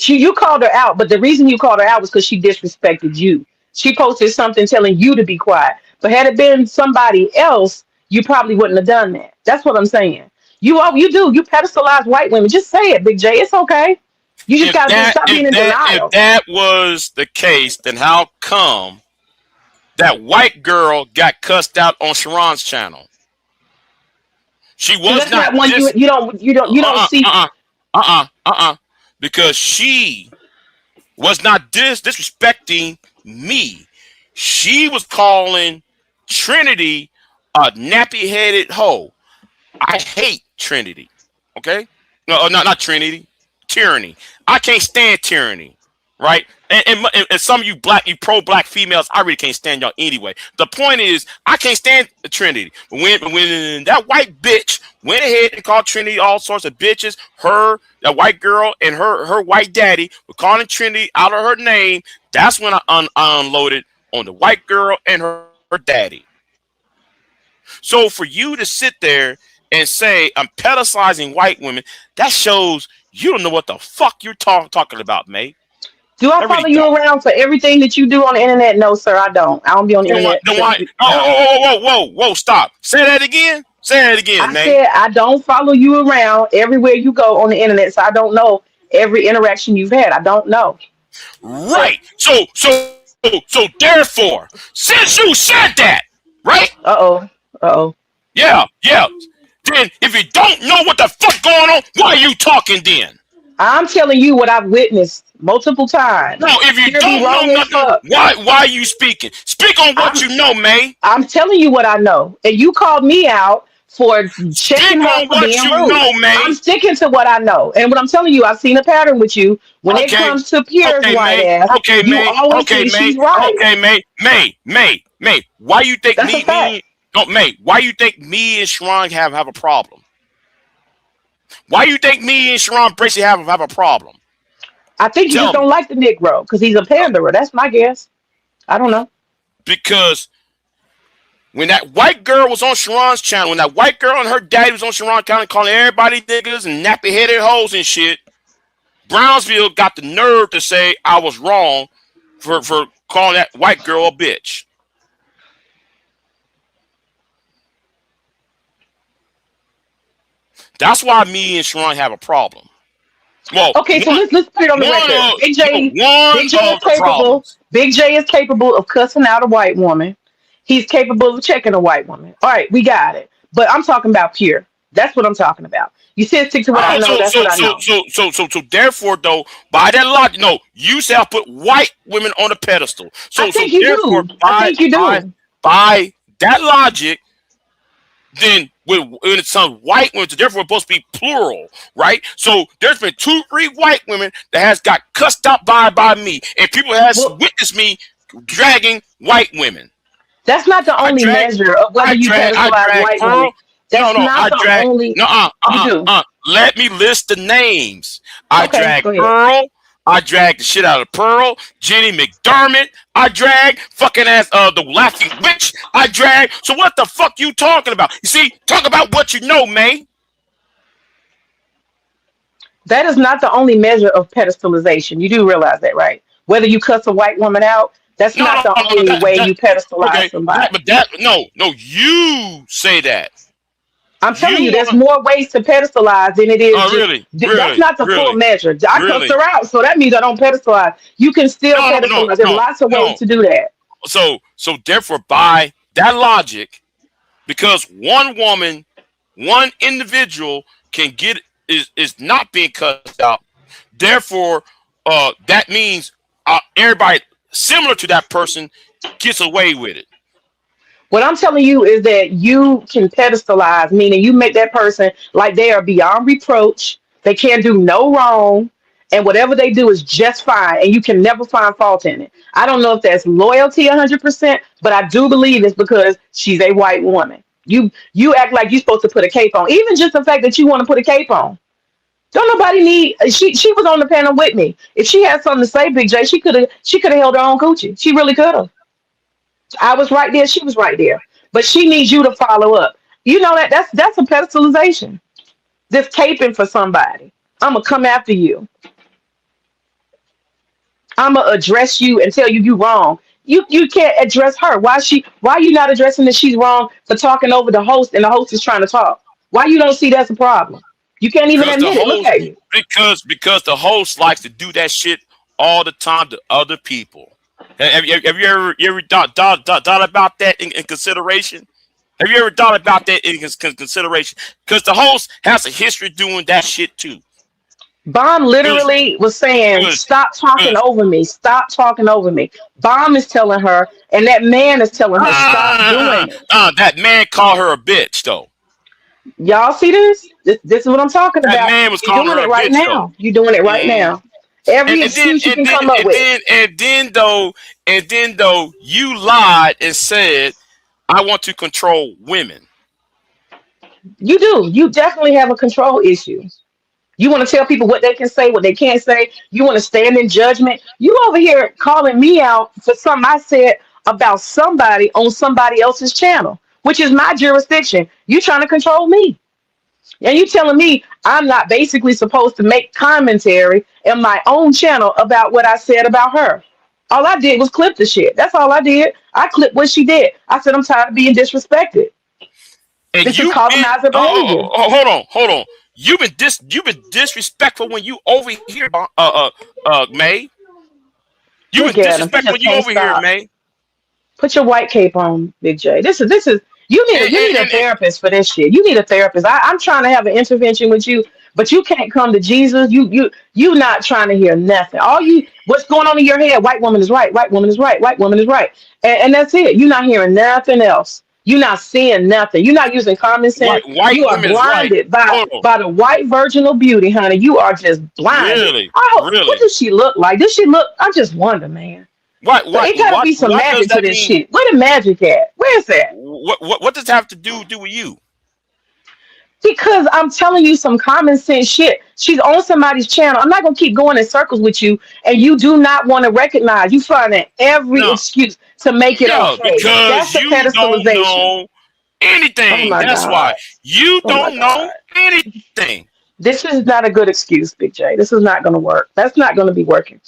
You called her out, but the reason you called her out was because she disrespected you. She posted something telling you to be quiet. But had it been somebody else, you probably wouldn't have done that. That's what I'm saying. You pedestalize white women. Just say it, Big J. It's okay. You just gotta stop being in denial. If that was the case, then how come that white girl got cussed out on Sharon's channel? She was not one you don't see. Because she was not disrespecting me. She was calling Trinity a nappy-headed hoe. I hate Trinity. Okay? No, not Trinity. Tyranny. I can't stand tyranny. Right? And some of you pro-black females, I really can't stand y'all anyway. The point is, I can't stand the Trinity. When that white bitch went ahead and called Trinity all sorts of bitches, that white girl and her white daddy were calling Trinity out of her name, that's when I unloaded on the white girl and her daddy. So for you to sit there and say I'm pedestalizing white women, that shows you don't know what the fuck you're talking about, mate. Do I follow you around for everything that you do on the internet? No, sir, I don't. I don't be on the internet. Whoa, stop. Say that again, man. I said I don't follow you around everywhere you go on the internet, so I don't know every interaction you've had. I don't know. Right. So therefore, since you said that, right? Uh-oh. Yeah. Then if you don't know what the fuck going on, why are you talking then? I'm telling you what I've witnessed multiple times. No, if you Pure be don't wrong know as nothing, fuck. why are you speaking? Speak on what I'm you know, May. I'm telling you what I know. And you called me out for checking Speak her on for what being you rude. know, I'm May. sticking to what I know. And what I'm telling you, I've seen a pattern with you. When it Okay. comes to Pierre's Okay, white May. ass, Okay, you May. always Okay, say May. she's right. Okay, May. May. Why you think That's a fact. don't May? Why you think me and Sharon have a problem? Why you think me and Sharon Bracey have a problem? I think you just Tell me. don't like the Negro because he's a panderer. That's my guess. I don't know. Because when that white girl was on Sharon's channel, when that white girl and her daddy was on Sharon's channel calling everybody niggas and nappy headed hoes and shit, Brownsville got the nerve to say I was wrong for calling that white girl a bitch. That's why me and Sharon have a problem. Well, Okay, so let's put it on the record. one Big J is of the capable. problems. Big J is capable of cussing out a white woman. He's capable of checking a white woman. All right, we got it. But I'm talking about pure. That's what I'm talking about. You said stick to what I Oh, know. That's what I know. so therefore, though, by that logic, no, you say I put white women on a pedestal. I So think you therefore, do. I think you do. by that logic, then when it's some white women, therefore it's supposed to be plural, right? So there's been 2, 3 white women that has got cussed out by me, and people has Well, witnessed me dragging white women. that's not the I only drag, measure of whether you I pedestalize drag white women. Pearl. No, That's no, not I the drag. only. No, You do. Let me list the names. I Okay, drag go ahead. Pearl. I drag the shit out of Pearl. Jenny McDermott. I drag fucking ass the laughing witch. I drag. So what the fuck you talking about? You see, talk about what you know, man. That is not the only measure of pedestalization. You do realize that, right? Whether you cuss a white woman out, that's No, not the no, only way that you pedestalize okay. somebody. But that no. You say that. I'm telling you, You there's want? more ways to pedestalize than it is Oh, just. really, That's not the full measure. I cussed really. her out, so that means I don't pedestalize. You can still pedestalize. There's lots of ways No. to do that. So therefore, by that logic, because one woman, one individual can get is not being cussed out. Therefore, that means everybody similar to that person gets away with it. What I'm telling you is that you can pedestalize, meaning you make that person like they are beyond reproach. They can't do no wrong. And whatever they do is just fine. And you can never find fault in it. I don't know if that's loyalty 100%, but I do believe it's because she's a white woman. You act like you're supposed to put a cape on. Even just the fact that you want to put a cape on. Don't nobody need she was on the panel with me. If she had something to say, Big J, she could have held her own coochie. She really could have. I was right there. She was right there. But she needs you to follow up. You know that's a pedestalization. Just caping for somebody. I'm gonna come after you. I'm gonna address you and tell you you wrong. You can't address her. Why are you not addressing that she's wrong for talking over the host and the host is trying to talk? Why you don't see that's a problem? You can't even Because the admit it. Look host, at you. because the host likes to do that shit all the time to other people. Have you ever thought about that in consideration? Have you ever thought about that in consideration? Because the host has a history doing that shit too. Bomb Good, literally was saying, good, "Stop talking good. over me. Stop talking over me." Bomb is telling her, and that man is telling her, "Stop doing it." That man called her a bitch though. Y'all see this? This is what I'm talking That about. man was You're calling doing her it a right bitch though. now. You're doing it right Mm. now. Every And then excuse you can come up with. and then though you lied and said I want to control women. You do. You definitely have a control issue. You want to tell people what they can say, what they can't say. You want to stand in judgment. You over here calling me out for something I said about somebody on somebody else's channel, which is my jurisdiction. You trying to control me. And you telling me I'm not basically supposed to make commentary in my own channel about what I said about her. All I did was clip the shit. That's all I did. I clipped what she did. I said I'm tired of being disrespected. And This is you've been colonizer behavior. hold on. You've been disrespectful when you over here, May. You've Look been at him. He disrespectful just when you can't over here, stop. May. Put your white cape on, Big J. This is you need And, you need a and therapist for this shit. You need a therapist. I'm trying to have an intervention with you, But you can't come to Jesus. You not trying to hear nothing. What's going on in your head? White woman is right. White woman is right. White woman is right. And that's it. You're not hearing nothing else. You're not seeing nothing. You're not using common sense. White You are women is right. blinded by Hold on. by the white virginal beauty, honey. You are just blinded. Really? What Really? does she look like? Does she look? I just wonder, man. So it gotta be some What does magic to that this mean? shit. Where the magic at? Where is that? What does it have to do with you? Because I'm telling you some common sense shit. She's on somebody's channel. I'm not gonna keep going in circles with you, and you do not want to recognize. You finding every No, excuse to make it yeah, okay. That's because the you don't pedestalization. know Oh anything. my That's why god. you Oh my don't know god. anything. This is not a good excuse, Big J. This is not gonna work. That's not gonna be working.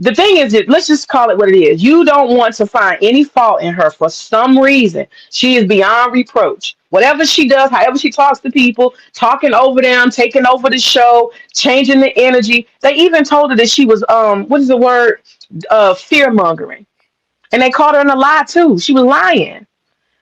The thing is that let's just call it what it is. You don't want to find any fault in her for some reason. She is beyond reproach. Whatever she does, however she talks to people, talking over them, taking over the show, changing the energy. They even told her that she was what is the word? Fear mongering. And they caught her in a lie too. She was lying.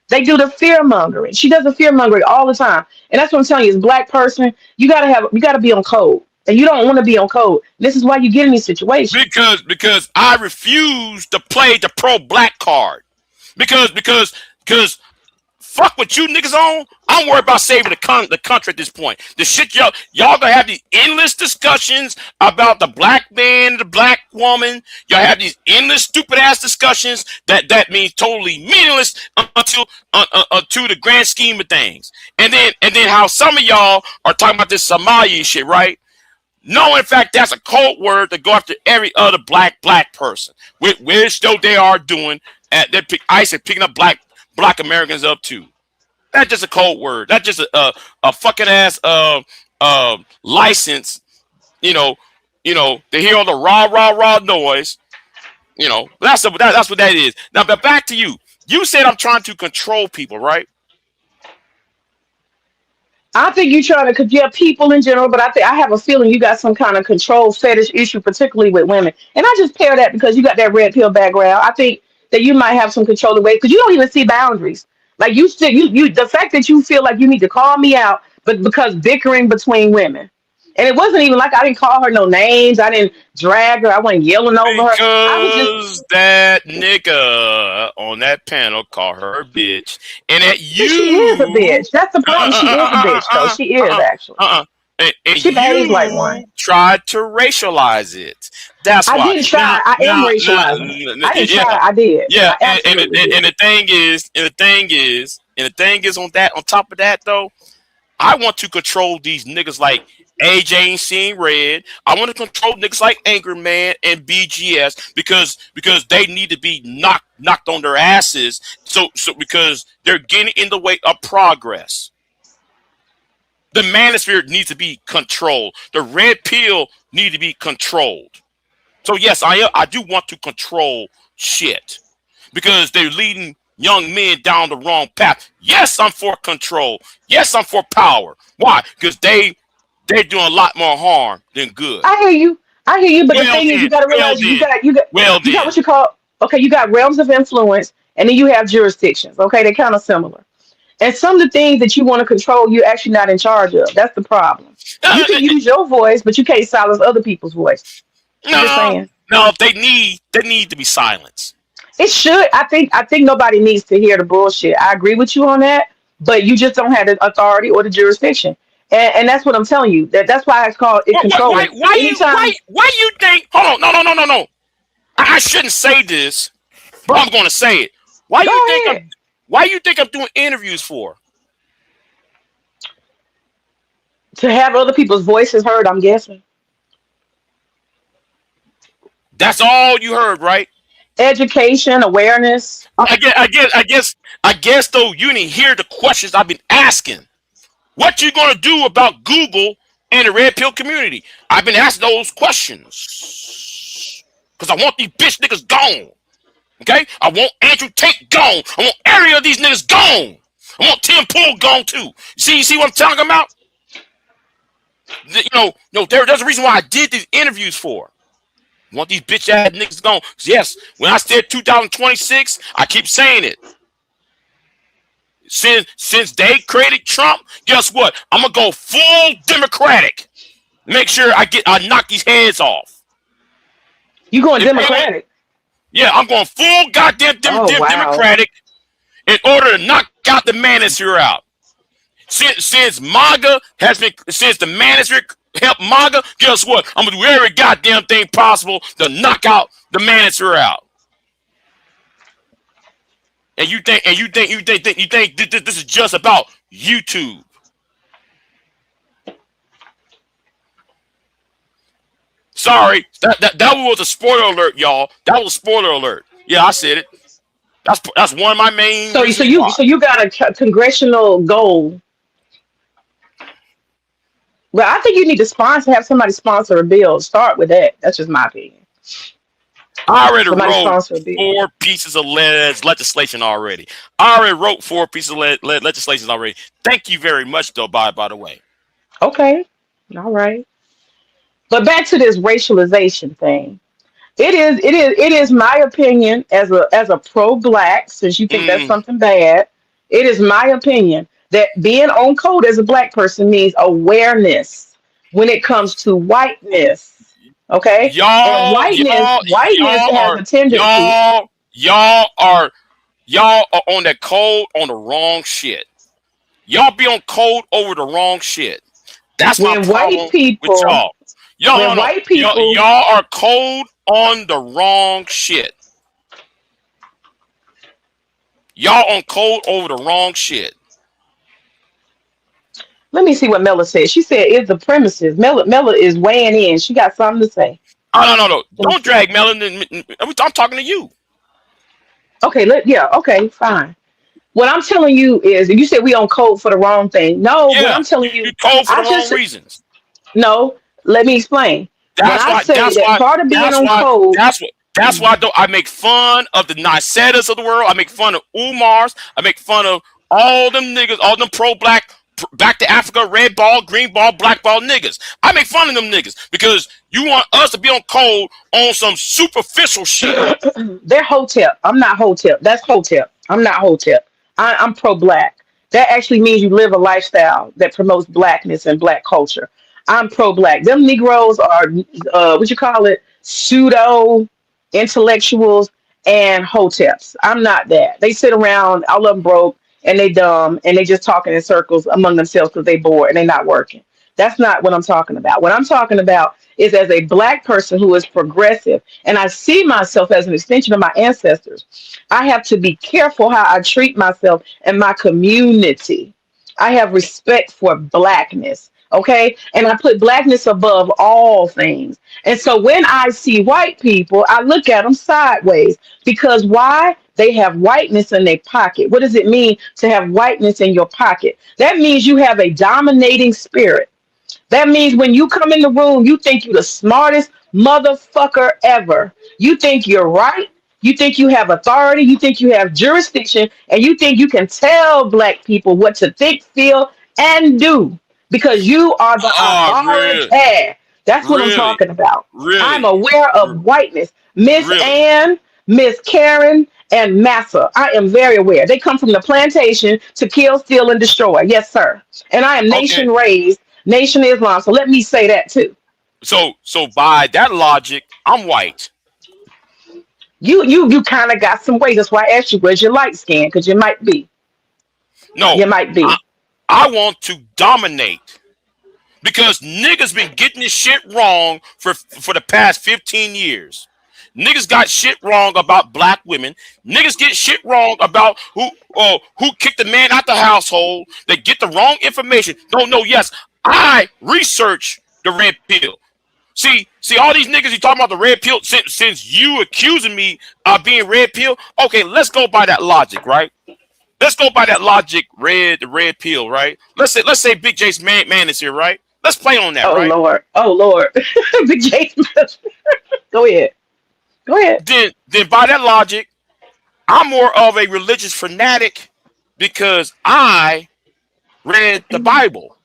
They do the fear mongering. She does the fear mongering all the time. And that's what I'm telling you, as a black person, you gotta be on code. And you don't want to be on code. This is why you get in these situations. Because I refuse to play the pro black card. Because fuck what you niggas on. I'm worried about saving the country at this point. The shit y'all gonna have these endless discussions about the black man, the black woman. Y'all have these endless stupid ass discussions that means totally meaningless until the grand scheme of things. And then how some of y'all are talking about this Somali shit, right? No, in fact, that's a code word to go after every other black person, which though they are doing. ICE are picking up black Americans up too. That's just a code word. That's just a fucking ass license. You know, to hear all the raw noise. That's what that is. Now, but back to you. You said I'm trying to control people, right? I think you're trying to, cause yeah, people in general, but I have a feeling you got some kind of control fetish issue, particularly with women. And I just pair that because you got that red pill background. I think that you might have some control of weight because you don't even see boundaries. Like you still, the fact that you feel like you need to call me out, but because bickering between women, and it wasn't even like I didn't call her no names, I didn't drag her, I wasn't yelling over her. I was just, Because that nigga on that panel called her a bitch, and that but she is a you, bitch. That's the problem. She is a bitch, though. She is actually. uh, and She behaves like one. you tried to racialize it. That's I why. didn't try. I am racializing it. I didn't Yeah, try. I did. yeah, I absolutely and did. the thing is on top of that though. I want to control these niggas like AJ ain't seeing red. I want to control niggas like Anchorman and BGS because they need to be knocked on their asses. So because they're getting in the way of progress. The manosphere needs to be controlled. The red pill need to be controlled. So yes, I do want to control shit because they're leading young men down the wrong path. Yes, I'm for control. Yes, I'm for power. Why? Because they're doing a lot more harm than good. I hear you. I hear you. But the Well thing is, you then, got to well realize then, well you got then. what you call okay. You got realms of influence, and then you have jurisdictions. Okay, they're kind of similar. And some of the things that you want to control, you're actually not in charge of. That's the problem. You can use your voice, but you can't silence other people's voice. I'm just No, saying. no, they need to be silenced. It should. I think nobody needs to hear the bullshit. I agree with you on that, but you just don't have the authority or the jurisdiction. And that's what I'm telling you. That's why I call it controlling. Anytime, Why you think? Hold on, no. I shouldn't say this, but I'm going to say it. Why go you think ahead. I'm doing interviews for? To have other people's voices heard, I'm guessing. That's all you heard, right? Education, awareness. I guess though you didn't hear the questions I've been asking. What you gonna do about Google and the red pill community? I've been asking those questions because I want these bitch niggas gone. Okay, I want Andrew Tate gone. I want every of these niggas gone. I want Tim Pool gone too. You see what I'm talking about? There's a reason why I did these interviews for. I want these bitch ass niggas gone. Yes, when I said 2026, I keep saying it. Since they created Trump, guess what? I'm gonna go full Democratic. Make sure I knock these heads off. You going Democratic? Yeah, I'm going full goddamn Oh wow. Democratic in order to knock out the manosphere out. Since MAGA has been, since the manosphere helped MAGA, guess what? I'm gonna do every goddamn thing possible to knock out the manosphere out. And you think this is just about YouTube? Sorry, that was a spoiler alert, y'all. That was a spoiler alert. Yeah, I said it. That's one of my main reasons why. So you got a congressional goal. Well, I think you need to have somebody sponsor a bill. Start with that. That's just my opinion. I already Somebody wrote sponsor a bill. 4 pieces of legislation already. I already wrote 4 pieces of legislation already. Thank you very much, though. By the way. Okay. All right. But back to this racialization thing. It is my opinion as a pro-black, since you think that's Mm, something bad. It is my opinion that being on code as a black person means awareness when it comes to whiteness. Okay? And y'all, whiteness y'all has are a tendency y'all, y'all are y'all are on that code on the wrong shit. Y'all be on code over the wrong shit. That's my when white problem with people y'all. Y'all, when no, no. white people Y'all are cold on the wrong shit. Y'all on cold over the wrong shit. let me see what Mela said. She said, "Is the premises." Mela is weighing in. She got something to say. Oh, no. Let me Don't see. drag Melon. I'm talking to you. Okay, yeah, okay, fine. What I'm telling you is, you said we on code for the wrong thing. No, what Yeah, I'm telling you you, cold for the I wrong just reasons. no. Let me explain. When That's I why. say That's that why. part of being That's on why. code, That's what. That's why I make fun of the Nicetas of the world. I make fun of Umars. I make fun of all them niggas, all them pro-black, back to Africa, red ball, green ball, black ball niggas. I make fun of them niggas because you want us to be on code on some superficial shit. they're hotep. I'm not hotep. That's hotep. I'm not hotep. I'm pro-black. That actually means you live a lifestyle that promotes blackness and black culture. I'm pro-black. Them Negroes are what you call it, pseudo intellectuals and hoteps. I'm not that. They sit around, all of them broke, and they dumb, and they just talking in circles among themselves because they bored and they not working. That's not what I'm talking about. What I'm talking about is, as a black person who is progressive, and I see myself as an extension of my ancestors, I have to be careful how I treat myself and my community. I have respect for blackness. Okay. And I put blackness above all things. And so when I see white people, I look at them sideways, because why? They have whiteness in their pocket. What does it mean to have whiteness in your pocket? That means you have a dominating spirit. That means when you come in the room, you think you're the smartest motherfucker ever. You think you're right. You think you have authority. You think you have jurisdiction. And you think you can tell black people what to think, feel, and do, because you are the Oh, authority. really, That's what I'm really, talking about. I'm really, aware of whiteness. Miss really. Ann, Miss Karen, and Massa. I am very aware. They come from the plantation to kill, steal, and destroy. Yes, sir. And I am Okay. nation raised. Nation Islam. So let me say that too. So by that logic, I'm white. You kind of got some ways. That's why I asked you, where's your light skin? Because you might be. No, You might I be. I want to dominate because niggas been getting this shit wrong for the past 15 years. Niggas got shit wrong about black women. Niggas get shit wrong about who kicked the man out the household. They get the wrong information. No, yes, I research the red pill. See, all these niggas you talking about the red pill. Since you accusing me of being red pill, okay, let's go by that logic, right? Let's go by that logic. The red pill, right? Let's say Big J's man is here, right? Let's play on that, Oh right? Lord. Oh Lord. Big Jason. Go ahead. Go ahead. Then by that logic, I'm more of a religious fanatic because I read the Bible.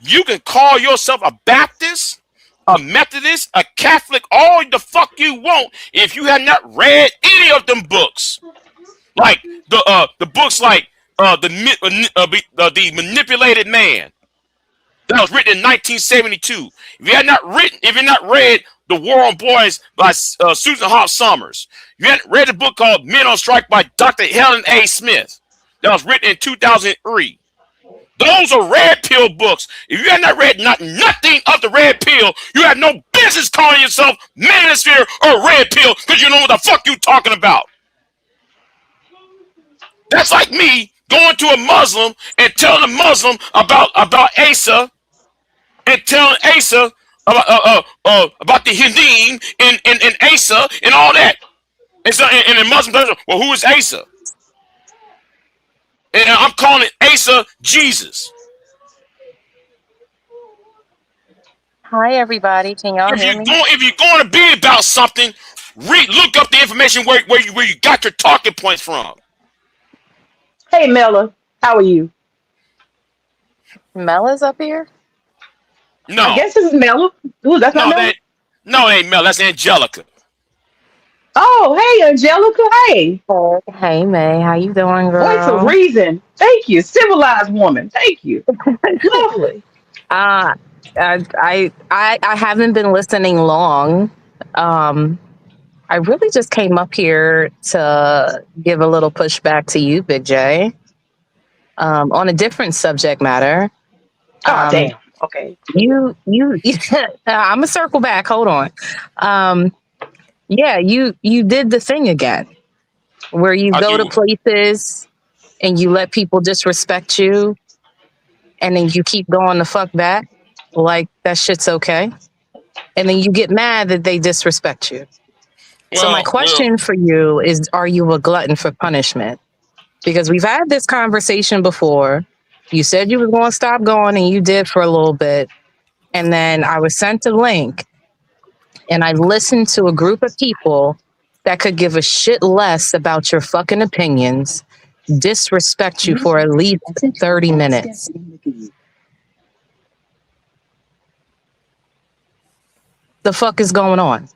You can call yourself a Baptist, a Methodist, a Catholic, all the fuck you want if you have not read any of them books. Like the books like the manipulated man. That was written in 1972. If you not read The War on Boys by Susan Hart Summers, you hadn't read the book called Men on Strike by Dr. Helen A. Smith, that was written in 2003. Those are red pill books. If you have not read nothing of the red pill, you have no business calling yourself manosphere or red pill because you know what the fuck you talking about. That's like me going to a Muslim and telling a Muslim about Asa and telling Asa about the Hindim and Asa and all that. And so and the Muslim person, well, who is Asa? And I'm calling Asa Jesus. Hi, everybody. Can y'all hear me? If you're going to be about something, look up the information where you got your talking points from. Hey, Mella, how are you? Mella's up here? No. I guess this is Mella. Ooh, that's not Mella? No, it ain't Mella. That's Angelica. Oh, hey, Angelica. Hey. Hey, May. How you doing, girl? Voice of reason. Thank you. Civilized woman. Thank you. Lovely. I haven't been listening long. I really just came up here to give a little pushback to you, Big J, on a different subject matter. Oh, damn. Okay. You I'm gonna circle back. Hold on. Yeah, you did the thing again, where you go to places and you let people disrespect you, and then you keep going the fuck back, like that shit's okay, and then you get mad that they disrespect you. So my question for you is, are you a glutton for punishment? Because we've had this conversation before. You said you were going to stop going, and you did for a little bit. And then I was sent a link, and I listened to a group of people that could give a shit less about your fucking opinions, disrespect you for at least 30 minutes. The fuck is going on?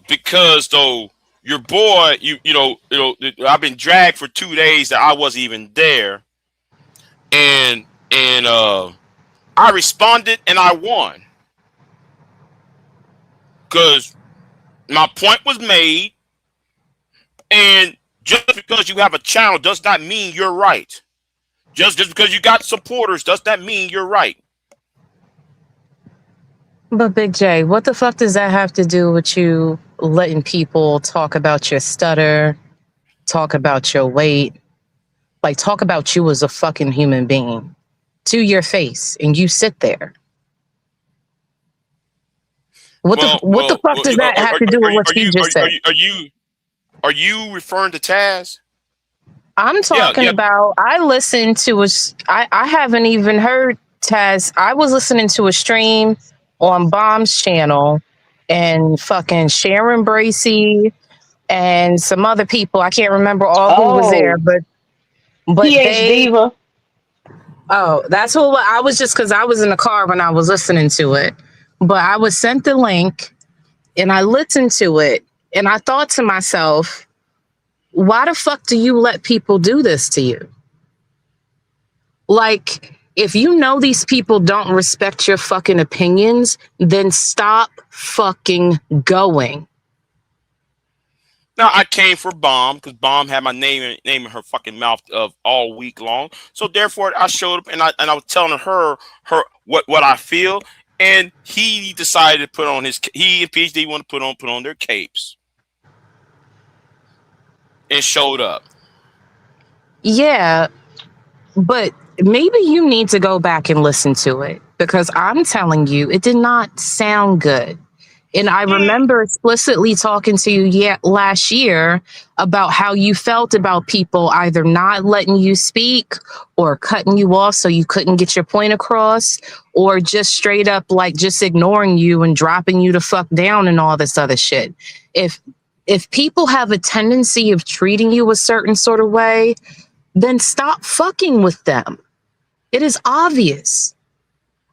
Because though your boy, you know, I've been dragged for 2 days that I wasn't even there, and I responded and I won because my point was made, and just because you have a channel does not mean you're right. Just because you got supporters does not mean you're right. But Big J, what the fuck does that have to do with you letting people talk about your stutter, talk about your weight, like talk about you as a fucking human being to your face, and you sit there? What the fuck does that have to do with what you just said? Are you referring to Taz? I'm talking about, I listened to I haven't even heard Taz. I was listening to a stream on Bomb's channel, and fucking Sharon Bracey and some other people. I can't remember all who was there, but Diva. Oh, that's what I was, just because I was in the car when I was listening to it. But I was sent the link and I listened to it, and I thought to myself, why the fuck do you let people do this to you? Like, if you know these people don't respect your fucking opinions, then stop fucking going. Now, I came for Bomb because Bomb had my name in her fucking mouth of all week long. So therefore, I showed up and I was telling her what I feel, and he decided to put on he and PhD want to put on their capes and showed up. Yeah, but maybe you need to go back and listen to it, because I'm telling you, it did not sound good. And I remember explicitly talking to you last year about how you felt about people either not letting you speak or cutting you off so you couldn't get your point across, or just straight up like just ignoring you and dropping you the fuck down and all this other shit. If people have a tendency of treating you a certain sort of way, then stop fucking with them. It is obvious.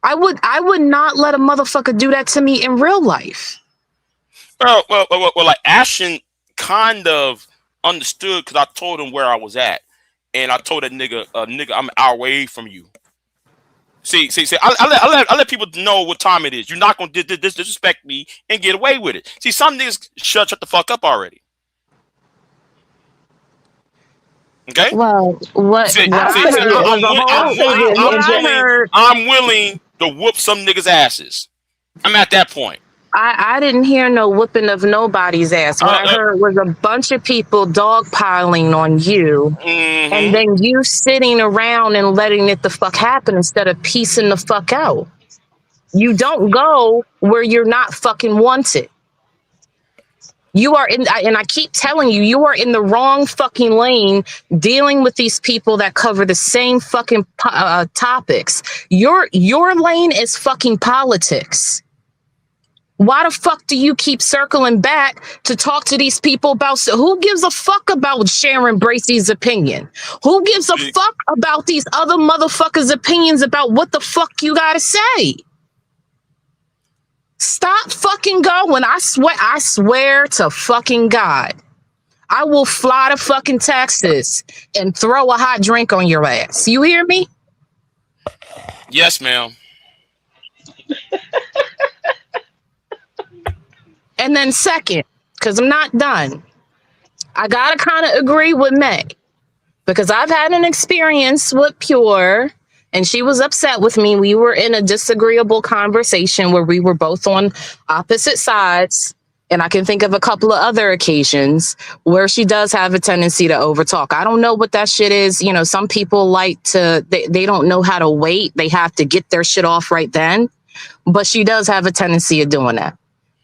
I would not let a motherfucker do that to me in real life. Well, like Ashton kind of understood because I told him where I was at, and I told that nigga, I'm an hour away from you. See. I let people know what time it is. You're not gonna disrespect me and get away with it. See, some niggas shut the fuck up already. Okay. Well, what I heard, I'm willing to whoop some niggas' asses. I'm at that point. I didn't hear no whooping of nobody's ass. What I heard was a bunch of people dogpiling on you, and then you sitting around and letting it the fuck happen instead of piecing the fuck out. You don't go where you're not fucking wanted. You are in, and I keep telling you, you are in the wrong fucking lane dealing with these people that cover the same fucking topics. Your lane is fucking politics. Why the fuck do you keep circling back to talk to these people about who gives a fuck about Sharon Bracey's opinion? Who gives a fuck about these other motherfuckers' opinions about what the fuck you gotta say? Stop fucking going. I swear to fucking God. I will fly to fucking Texas and throw a hot drink on your ass. You hear me? Yes, ma'am. And then second, because I'm not done, I gotta kind of agree with May, because I've had an experience with Pure, and she was upset with me. We were in a disagreeable conversation where we were both on opposite sides, and I can think of a couple of other occasions where she does have a tendency to overtalk. I don't know what that shit is. You know, some people like to, they don't know how to wait. They have to get their shit off right then, but she does have a tendency of doing that.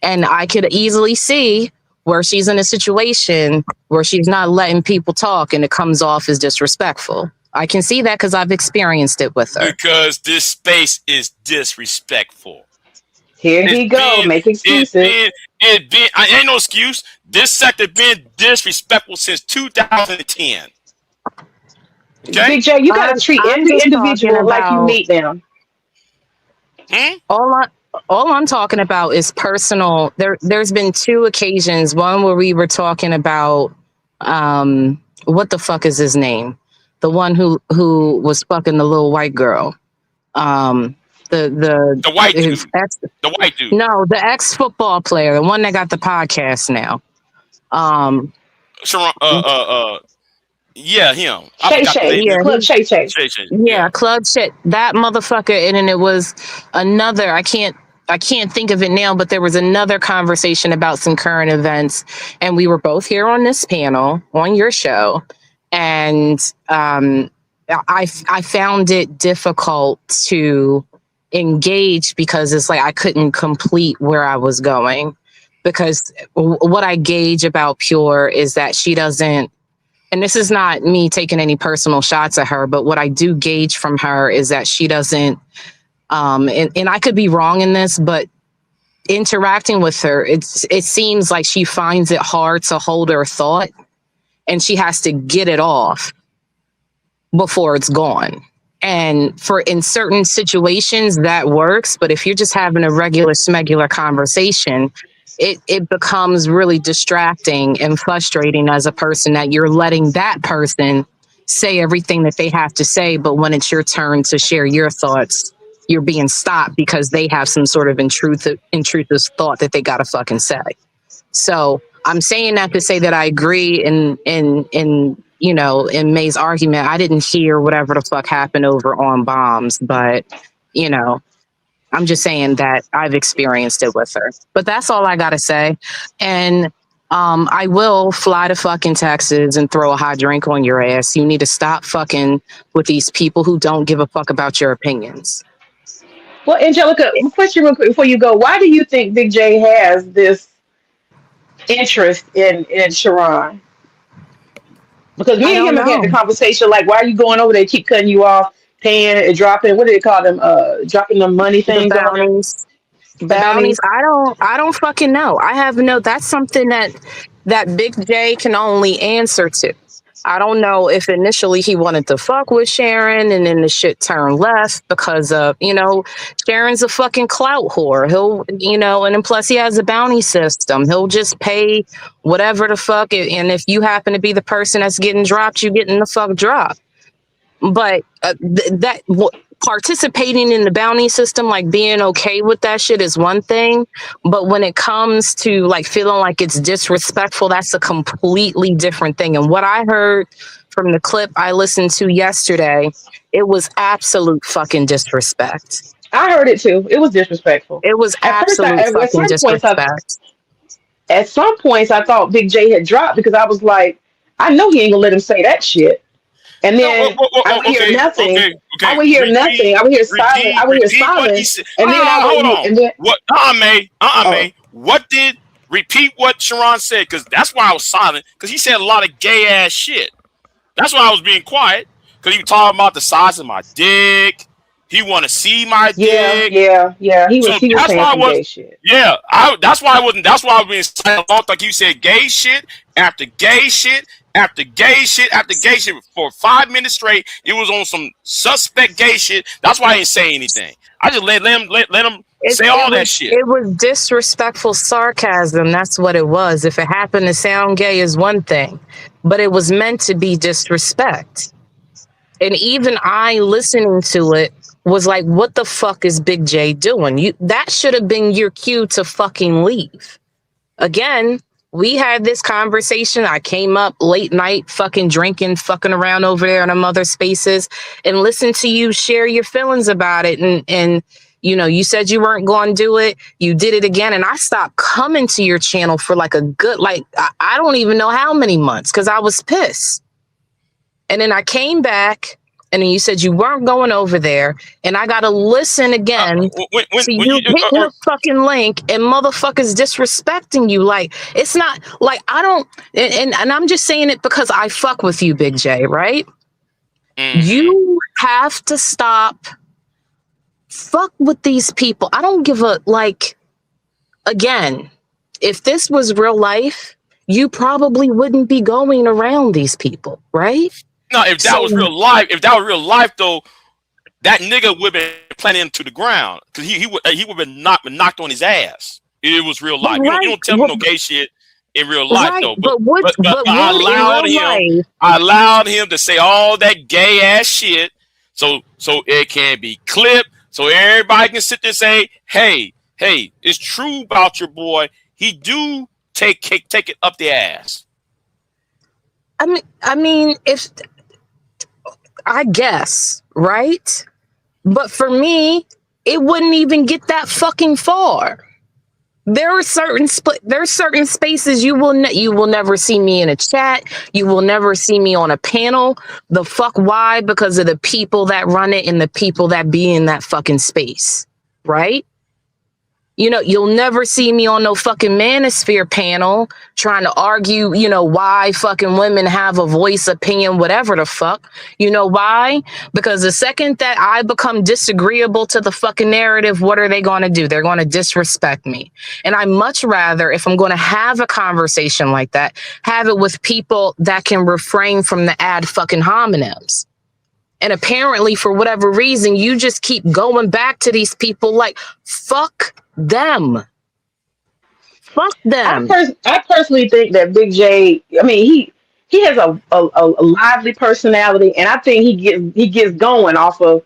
And I could easily see where she's in a situation where she's not letting people talk and it comes off as disrespectful. I can see that because I've experienced it with her. Because this space is disrespectful. Here he go, make excuses. I ain't no excuse. This sector been disrespectful since 2010. Okay? Big J, you gotta treat every individual like you meet them. All I'm talking about is personal. There's been two occasions. One where we were talking about what the fuck is his name? The one who was fucking the little white girl. The white dude. The white dude. No, the ex-football player, the one that got the podcast now. Yeah, him. Club Shay. Yeah, Club Shay. That motherfucker. And then it was another. I can't think of it now, but there was another conversation about some current events, and we were both here on this panel on your show, and I found it difficult to engage because it's like I couldn't complete where I was going, because what I gauge about Pure is that she doesn't, and this is not me taking any personal shots at her, but what I do gauge from her is that she doesn't, and I could be wrong in this, but interacting with her, it seems like she finds it hard to hold her thought, and she has to get it off before it's gone. And in certain situations that works, but if you're just having a regular smegular conversation, it becomes really distracting and frustrating as a person that you're letting that person say everything that they have to say, but when it's your turn to share your thoughts, you're being stopped because they have some sort of intrusive thought that they gotta fucking say. So I'm saying that to say that I agree in May's argument. I didn't hear whatever the fuck happened over on bombs, but I'm just saying that I've experienced it with her. But that's all I gotta say. And I will fly to fucking Texas and throw a hot drink on your ass. You need to stop fucking with these people who don't give a fuck about your opinions. Well, Angelica, question real quick before you go. Why do you think Big J has this interest in Sharon? Because me and him have had the conversation, like, why are you going over there, keep cutting you off, paying and dropping, what do they call them? Dropping the money things on bounties. I don't fucking know. I have that's something that Big J can only answer to. I don't know if initially he wanted to fuck with Sharon and then the shit turned left because of, Sharon's a fucking clout whore. He'll, and then plus he has a bounty system. He'll just pay whatever the fuck. And if you happen to be the person that's getting dropped, you getting the fuck dropped. But participating in the bounty system, like being okay with that shit is one thing, but when it comes to like feeling like it's disrespectful, that's a completely different thing. And what I heard from the clip I listened to yesterday, it was absolute fucking disrespect. I heard it too. It was disrespectful. It was At first, absolute at fucking disrespect. at some points, I thought Big J had dropped because I was like, I know he ain't gonna let him say that shit. And then I would hear nothing. Okay. I would hear nothing. I would hear silence. I would hear Repeat what he silence. said. And then I Hold would, on. and then What? oh, What did repeat what Sharon said? Because that's why I was silent. Because he said a lot of gay ass shit. That's why I was being quiet. Because he was talking about the size of my dick. He want to see my dick. yeah. He was That's saying why I some was. gay shit. Yeah, that's why I wasn't. That's why I was being silent. Like you said, gay shit after gay shit after gay shit after gay shit for 5 minutes straight. It was on some suspect gay shit. That's why I didn't say anything. I just let him say all that shit. It was disrespectful sarcasm. That's what it was. If it happened to sound gay is one thing, but it was meant to be disrespect. And even I listening to it was like, what the fuck is Big J doing? That should have been your cue to fucking leave. Again, we had this conversation. I came up late night, fucking drinking, fucking around over there in other spaces, and listened to you share your feelings about it. And you know, you said you weren't going to do it. You did it again. And I stopped coming to your channel for like a good, like, I don't even know how many months because I was pissed. And then I came back, and then you said you weren't going over there, and I got to listen again to you hit your fucking link and motherfuckers disrespecting you. Like, it's not like I don't, and I'm just saying it because I fuck with you, Big J, right? You have to stop. Fuck with these people. I don't give a, like, again, if this was real life, you probably wouldn't be going around these people, right? No, if that was real life, though, that nigga would have been planting him to the ground because he would have been knocked on his ass. It was real life. Right. You don't tell me no gay shit in real life, right. though. But I allowed him to say all that gay ass shit, so it can be clipped, so everybody can sit there and say, hey, it's true about your boy. He do take it up the ass. I mean, if I guess, right? But for me, it wouldn't even get that fucking far. There are certain spaces you will never see me in a chat. You will never see me on a panel. The fuck why? Because of the people that run it and the people that be in that fucking space, right? You know, you'll never see me on no fucking manosphere panel trying to argue, you know, why fucking women have a voice, opinion, whatever the fuck. You know why? Because the second that I become disagreeable to the fucking narrative, what are they going to do? They're going to disrespect me. And I much rather, if I'm going to have a conversation like that, have it with people that can refrain from the ad fucking hominems. And apparently, for whatever reason, you just keep going back to these people like, fuck them. Fuck them. I personally think that Big J, I mean, he has a lively personality, and I think he gets going off of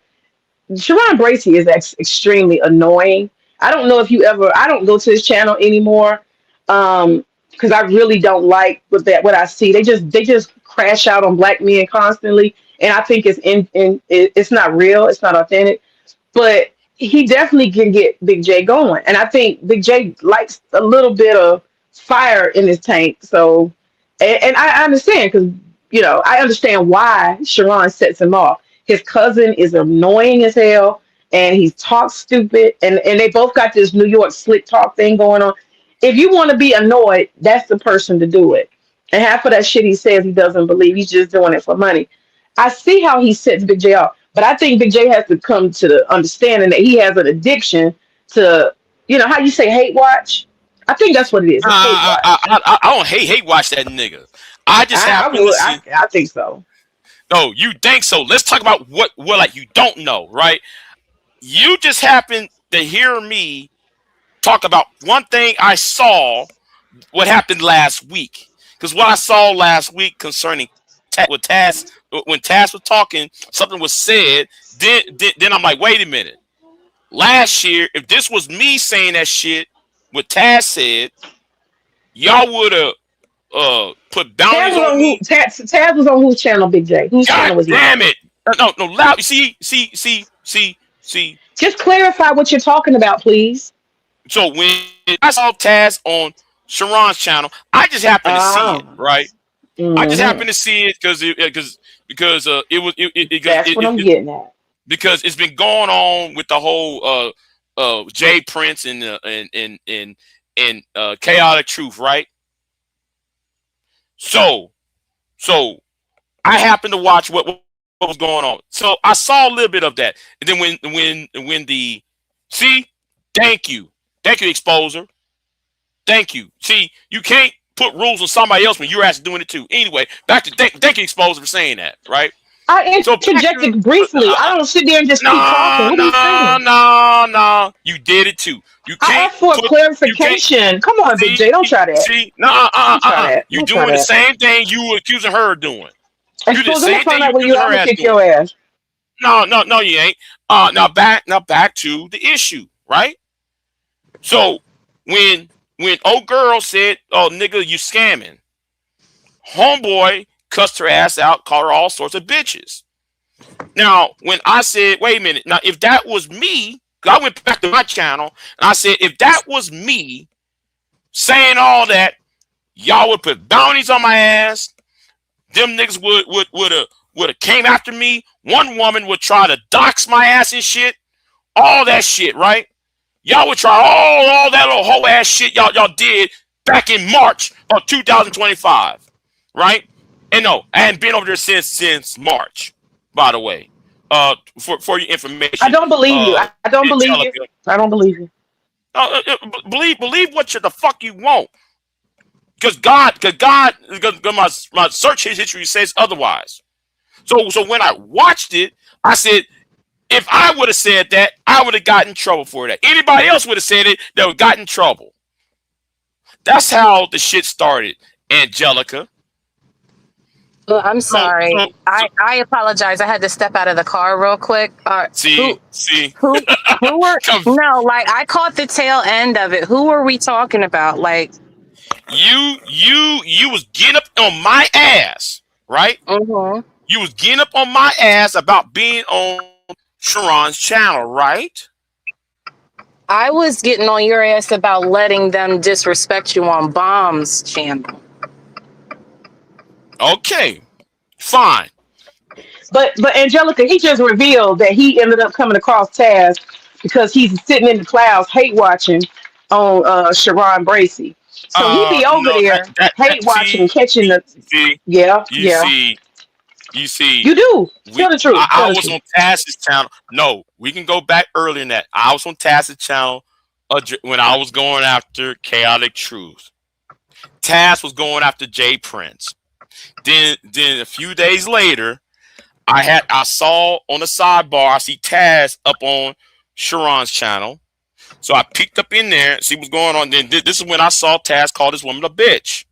Sharon Bracey is extremely annoying. I don't know if I don't go to his channel anymore. Because I really don't like what I see. They just crash out on black men constantly, and I think it's not real. It's not authentic. But he definitely can get Big J going, and I think Big J likes a little bit of fire in his tank. So, and I understand because I understand why Sharon sets him off. His cousin is annoying as hell, and he talks stupid, and they both got this New York slick talk thing going on. If you want to be annoyed, that's the person to do it. And half of that shit he says he doesn't believe. He's just doing it for money. I see how he sets Big J off, but I think Big J has to come to the understanding that he has an addiction to, how you say hate watch. I think that's what it is. I don't hate watch that nigga. I just I think so. No, you think so. Let's talk about what like you don't know, right? You just happen to hear me talk about one thing I saw, what happened last week. Because what I saw last week concerning when Taz was talking, something was said Then I'm like, wait a minute. Last year, if this was me saying that shit, what Taz said, y'all would have put bounties on me. Taz was on whose channel, Big J? Whose God channel was he on? damn it! No, loud. See. Just clarify what you're talking about, please. So when I saw Taz on Sharon's channel, I just happened to see it, right? I just happened to see it because That's what I'm getting at. Because it's been going on with the whole Jay Prince and Chaotic Truth, right? So I happened to watch what was going on. So I saw a little bit of that, and then when the thank you exposer, thank you. See, you can't put rules on somebody else when you're actually doing it too. Anyway, back to thank you exposer for saying that, right? I interjected briefly. I don't sit there and just keep talking. What are you saying? No. You did it too. You can't. I asked for clarification. Come on, Big J. Don't try that. See, You're doing the same thing you were accusing her of doing. You did the same thing you were accusing her of doing. Your ass. No, you ain't. Now back to the issue, right? So when old girl said, "Oh, nigga, you scamming," homeboy cussed her ass out, called her all sorts of bitches. Now, when I said, wait a minute, now if that was me, I went back to my channel and I said, if that was me saying all that, y'all would put bounties on my ass. Them niggas would have came after me. One woman would try to dox my ass and shit. All that shit, right? Y'all would try all that little whole ass shit y'all did back in March of 2025, right? And no, I hadn't been over there since March, by the way. For your information. I don't believe you. I don't believe you. I don't believe you. Believe what the fuck you want. Because my search history says otherwise. So when I watched it, I said, if I would have said that, I would have gotten in trouble for that. Anybody else would have said it, they would have gotten in trouble. That's how the shit started, Angelica. Well, I'm sorry. I apologize. I had to step out of the car real quick. See. Who were? No, like I caught the tail end of it. Who were we talking about? Like you was getting up on my ass, right? Mm-hmm. You was getting up on my ass about being on Sharon's channel, right? I was getting on your ass about letting them disrespect you on Bomb's channel. Okay, fine. But Angelica, he just revealed that he ended up coming across Taz because he's sitting in the clouds hate watching on Sharon Bracey. So he be over there hate watching, catching the. You see. You do. Tell the truth. I was on Taz's channel. No, we can go back earlier than that. I was on Taz's channel when I was going after Chaotic Truth. Taz was going after Jay Prince. Then a few days later, I saw on the sidebar, I see Taz up on Sharon's channel. So I peeked up in there, see what's going on. Then this is when I saw Taz call this woman a bitch.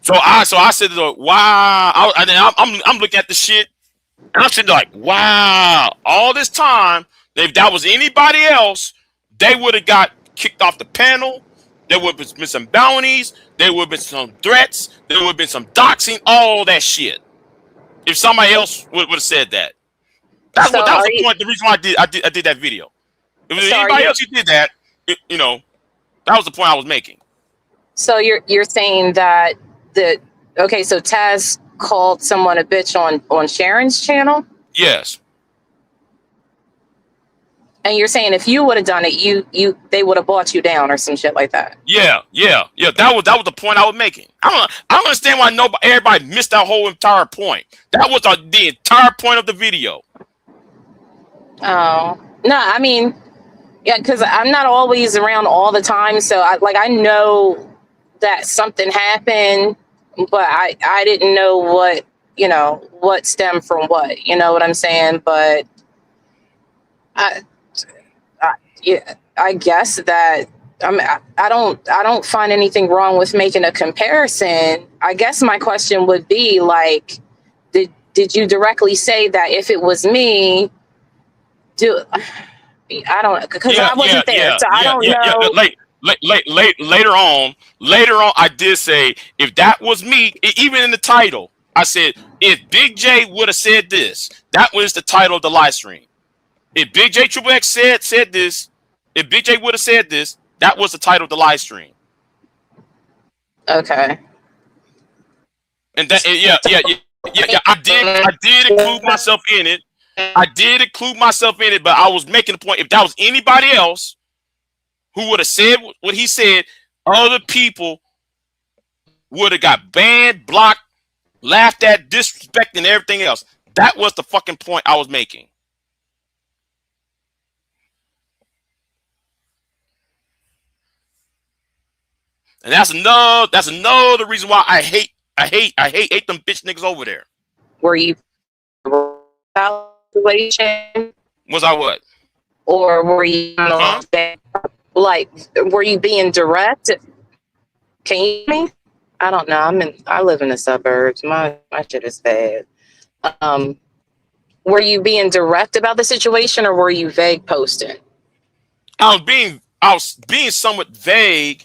So I said, wow. I'm looking at the shit, and I'm sitting like, wow. All this time, if that was anybody else, they would have got kicked off the panel. There would have been some bounties. There would have been some threats. There would have been some doxing. All that shit. If somebody else would have said that, that was the point. The reason why I did that video. If it was anybody else who did that, that was the point I was making. So you're saying that so Taz called someone a bitch on Sharon's channel? Yes. And you're saying if you would have done it, they would have bought you down or some shit like that. Yeah. That was the point I was making. I don't understand why everybody missed that whole entire point. That was the entire point of the video. Oh no, I mean, yeah, because I'm not always around all the time, so I know that something happened, but I didn't know what stemmed from what. You know what I'm saying? But I guess that I don't find anything wrong with making a comparison. I guess my question would be like, did you directly say that if it was me, I don't, because I wasn't there, so I don't know. Later on, I did say if that was me, even in the title, I said if Big J would have said this, that was the title of the live stream. If Big J Triple X said this, if Big J would have said this, that was the title of the live stream. Okay. And that, I did include myself in it. But I was making the point, if that was anybody else who would have said what he said, other people would have got banned, blocked, laughed at, disrespected, and everything else. That was the fucking point I was making. And that's another reason why I hate them bitch niggas over there. Were you situation? Was I what? Or were you like, were you being direct? Can you hear me? I don't know. I live in the suburbs. My shit is bad. Were you being direct about the situation, or were you vague posting? I was being somewhat vague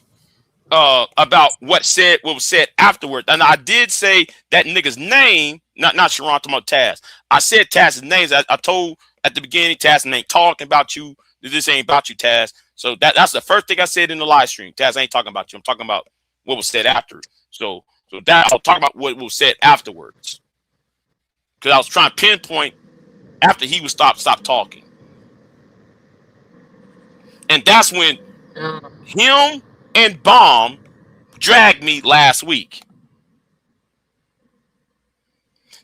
about what was said afterward. And I did say that nigga's name, not Sharon, talking about Taz. I said Taz's names. I told at the beginning, Taz ain't talking about you. This ain't about you, Taz. So that's the first thing I said in the live stream. Taz ain't talking about you. I'm talking about what was said after. So that I'll talk about what was said afterwards. Because I was trying to pinpoint after he would stop talking. And that's when him and Bomb dragged me last week.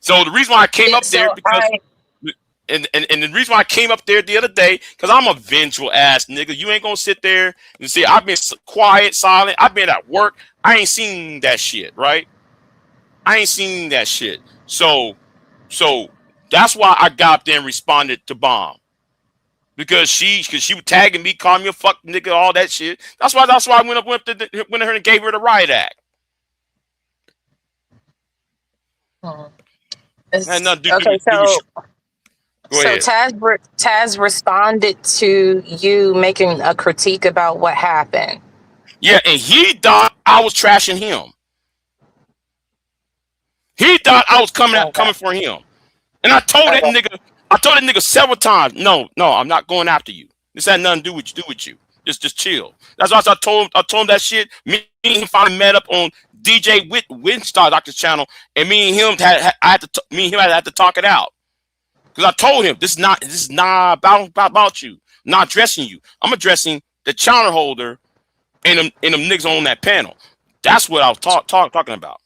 So the reason why I came up there because and the reason why I came up there the other day, because I'm a vengeful ass nigga. You ain't gonna sit there and say I've been quiet, silent. I've been at work. I ain't seen that shit, right? I ain't seen that shit. So that's why I got up there and responded to Bomb. Because she was tagging me, calling me a fuck nigga, all that shit. That's why I went to her and gave her the riot act. Okay, so Taz responded to you making a critique about what happened. Yeah, and he thought I was trashing him. He thought I was coming for him. And I told that nigga several times, no, I'm not going after you. This had nothing to do with you. Just chill. That's why I told him that shit. Me and him finally met up on DJ Winstar Doctor's channel, and me and him had to talk it out. Because I told him this is not about you. I'm not addressing you. I'm addressing the channel holder and them niggas on that panel. That's what I was talking about.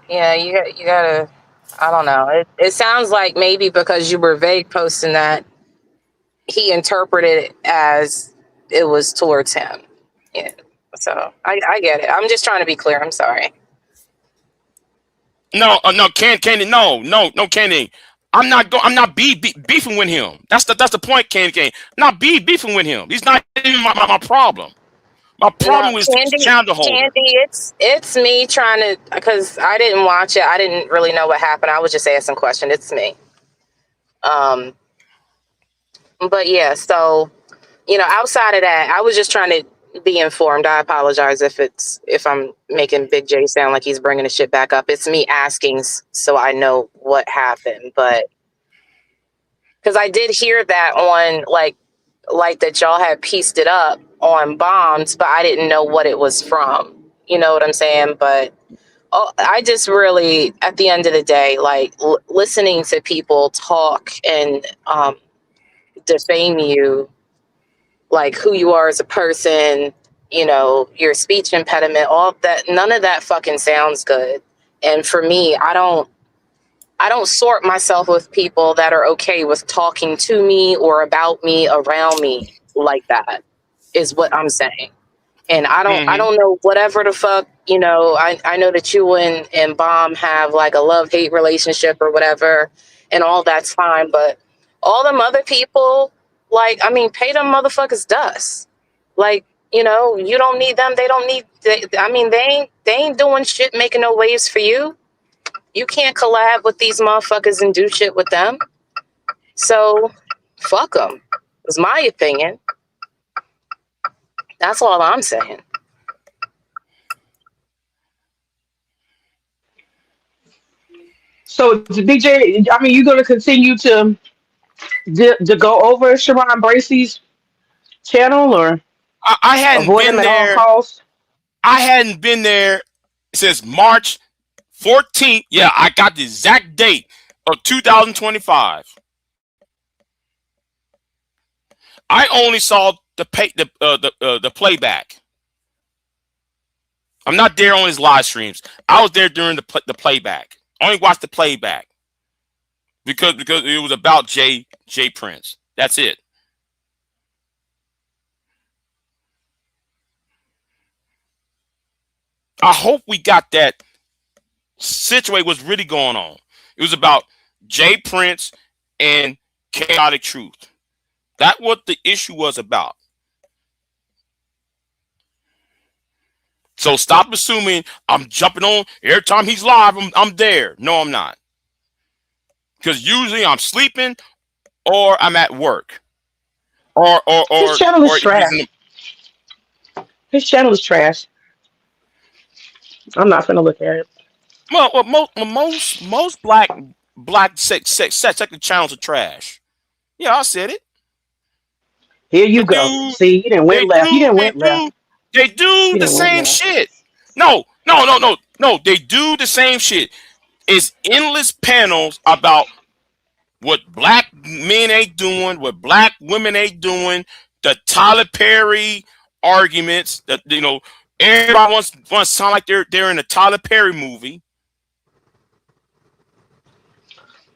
Yeah, you gotta. I don't know. It sounds like maybe because you were vague posting that, he interpreted it as it was towards him. Yeah. So I get it. I'm just trying to be clear. I'm sorry. No, Candy. No, Candy. I'm not beefing with him. That's the point, Candy. I'm not beefing with him. He's not even my problem. My problem was the channel holder. Candy, it's me trying to, because I didn't watch it. I didn't really know what happened. I was just asking questions. It's me. But yeah, so, outside of that, I was just trying to be informed. I apologize if I'm making Big J sound like he's bringing the shit back up. It's me asking so I know what happened. But because I did hear that on like that y'all had pieced it up on Bombs, but I didn't know what it was from. You know what I'm saying? But I just really, at the end of the day, like listening to people talk and defame you, like who you are as a person, your speech impediment, all that, none of that fucking sounds good. And for me, I don't sort myself with people that are okay with talking to me or about me, around me like that, is what I'm saying. And I don't know, whatever the fuck, I know that you and Bomb have like a love-hate relationship or whatever, and all that's fine. But all them other people, pay them motherfuckers dust. Like, you don't need them. They don't need, they ain't doing shit, making no waves for you. You can't collab with these motherfuckers and do shit with them. So, fuck them. Is my opinion. That's all I'm saying. So, BJ, I mean, you're going to continue to go over Sharon Bracey's channel or I hadn't avoid him been at all there. costs? I hadn't been there since March 14th. Yeah, I got the exact date of 2025. I only saw the playback. I'm not there on his live streams. I was there during the playback. I only watched the playback because it was about J Prince. That's it. I hope we got that situated what's really going on. It was about J Prince and Chaotic Truth. That's what the issue was about. So stop assuming I'm jumping on every time he's live. I'm there. No, I'm not. Because usually I'm sleeping or I'm at work. Or His channel is trash. His channel is trash. I'm not gonna look at it. Well, most black second channels are trash. Yeah, I said it. Here you go. See, he didn't went left. He didn't went left. They do the same shit. No. They do the same shit. It's endless panels about what black men ain't doing, what black women ain't doing, the Tyler Perry arguments that everybody wants to sound like they're in a Tyler Perry movie.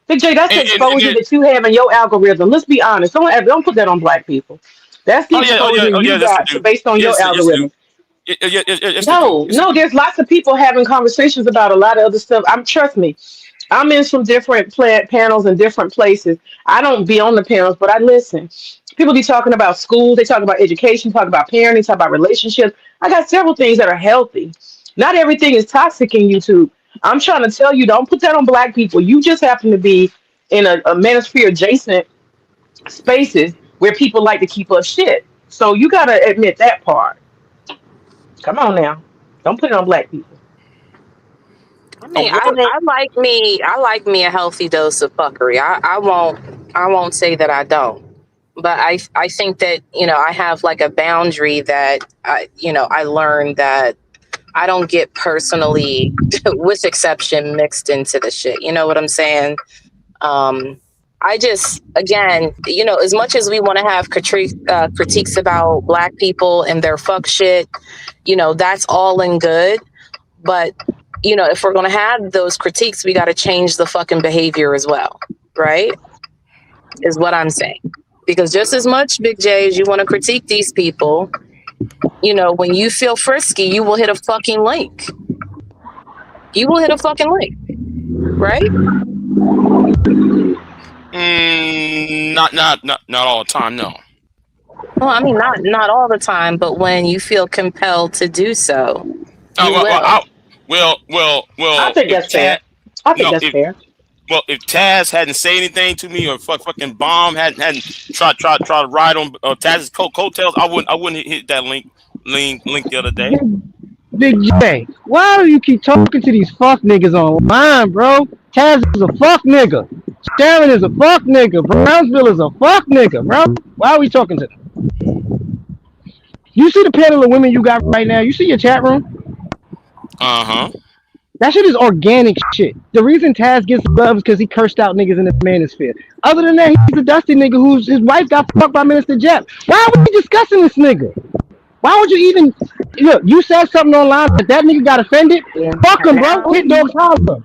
Big J, that's the exposure that you have in your algorithm. Let's be honest. Don't put that on black people. That's the exposure you got based on your algorithm. No, there's lots of people having conversations about a lot of other stuff. Trust me, I'm in some different panels in different places. I don't be on the panels, but I listen. People be talking about schools, they talk about education, talk about parenting, talk about relationships. I got several things that are healthy. Not everything is toxic in YouTube. I'm trying to tell you, don't put that on black people. You just happen to be in a manosphere adjacent spaces where people like to keep up shit. So you gotta admit that part. Come on now. Don't put it on black people. I mean, I like me a healthy dose of fuckery. I won't say that I don't. But I think that, I have like a boundary that I learned that I don't get personally, with exception, mixed into the shit. You know what I'm saying? I just, again, as much as we want to have critiques about black people and their fuck shit, that's all in good. But, if we're going to have those critiques, we got to change the fucking behavior as well. Right? Is what I'm saying. Because just as much, Big J, as you want to critique these people, when you feel frisky, you will hit a fucking link. You will hit a fucking link. Right? Not all the time, no. Well, I mean, not all the time, but when you feel compelled to do so, Well, I think that's fair. Fair. Well, if Taz hadn't said anything to me, or fucking Bomb hadn't tried to ride on Taz's coattails, I wouldn't hit that link the other day. Big J, why do you keep talking to these fuck niggas online, bro? Taz is a fuck nigga. Sharon is a fuck nigga. Brownsville is a fuck nigga, bro. Why are we talking to them? You see the panel of women you got right now? You see your chat room? Uh-huh. That shit is organic shit. The reason Taz gets love is because he cursed out niggas in the manosphere. Other than that, he's a dusty nigga whose his wife got fucked by Minister Jeff. Why are we discussing this nigga? Why would you even look? You said something online, but that nigga got offended. Yeah. Fuck him, bro. Hit dogs holler.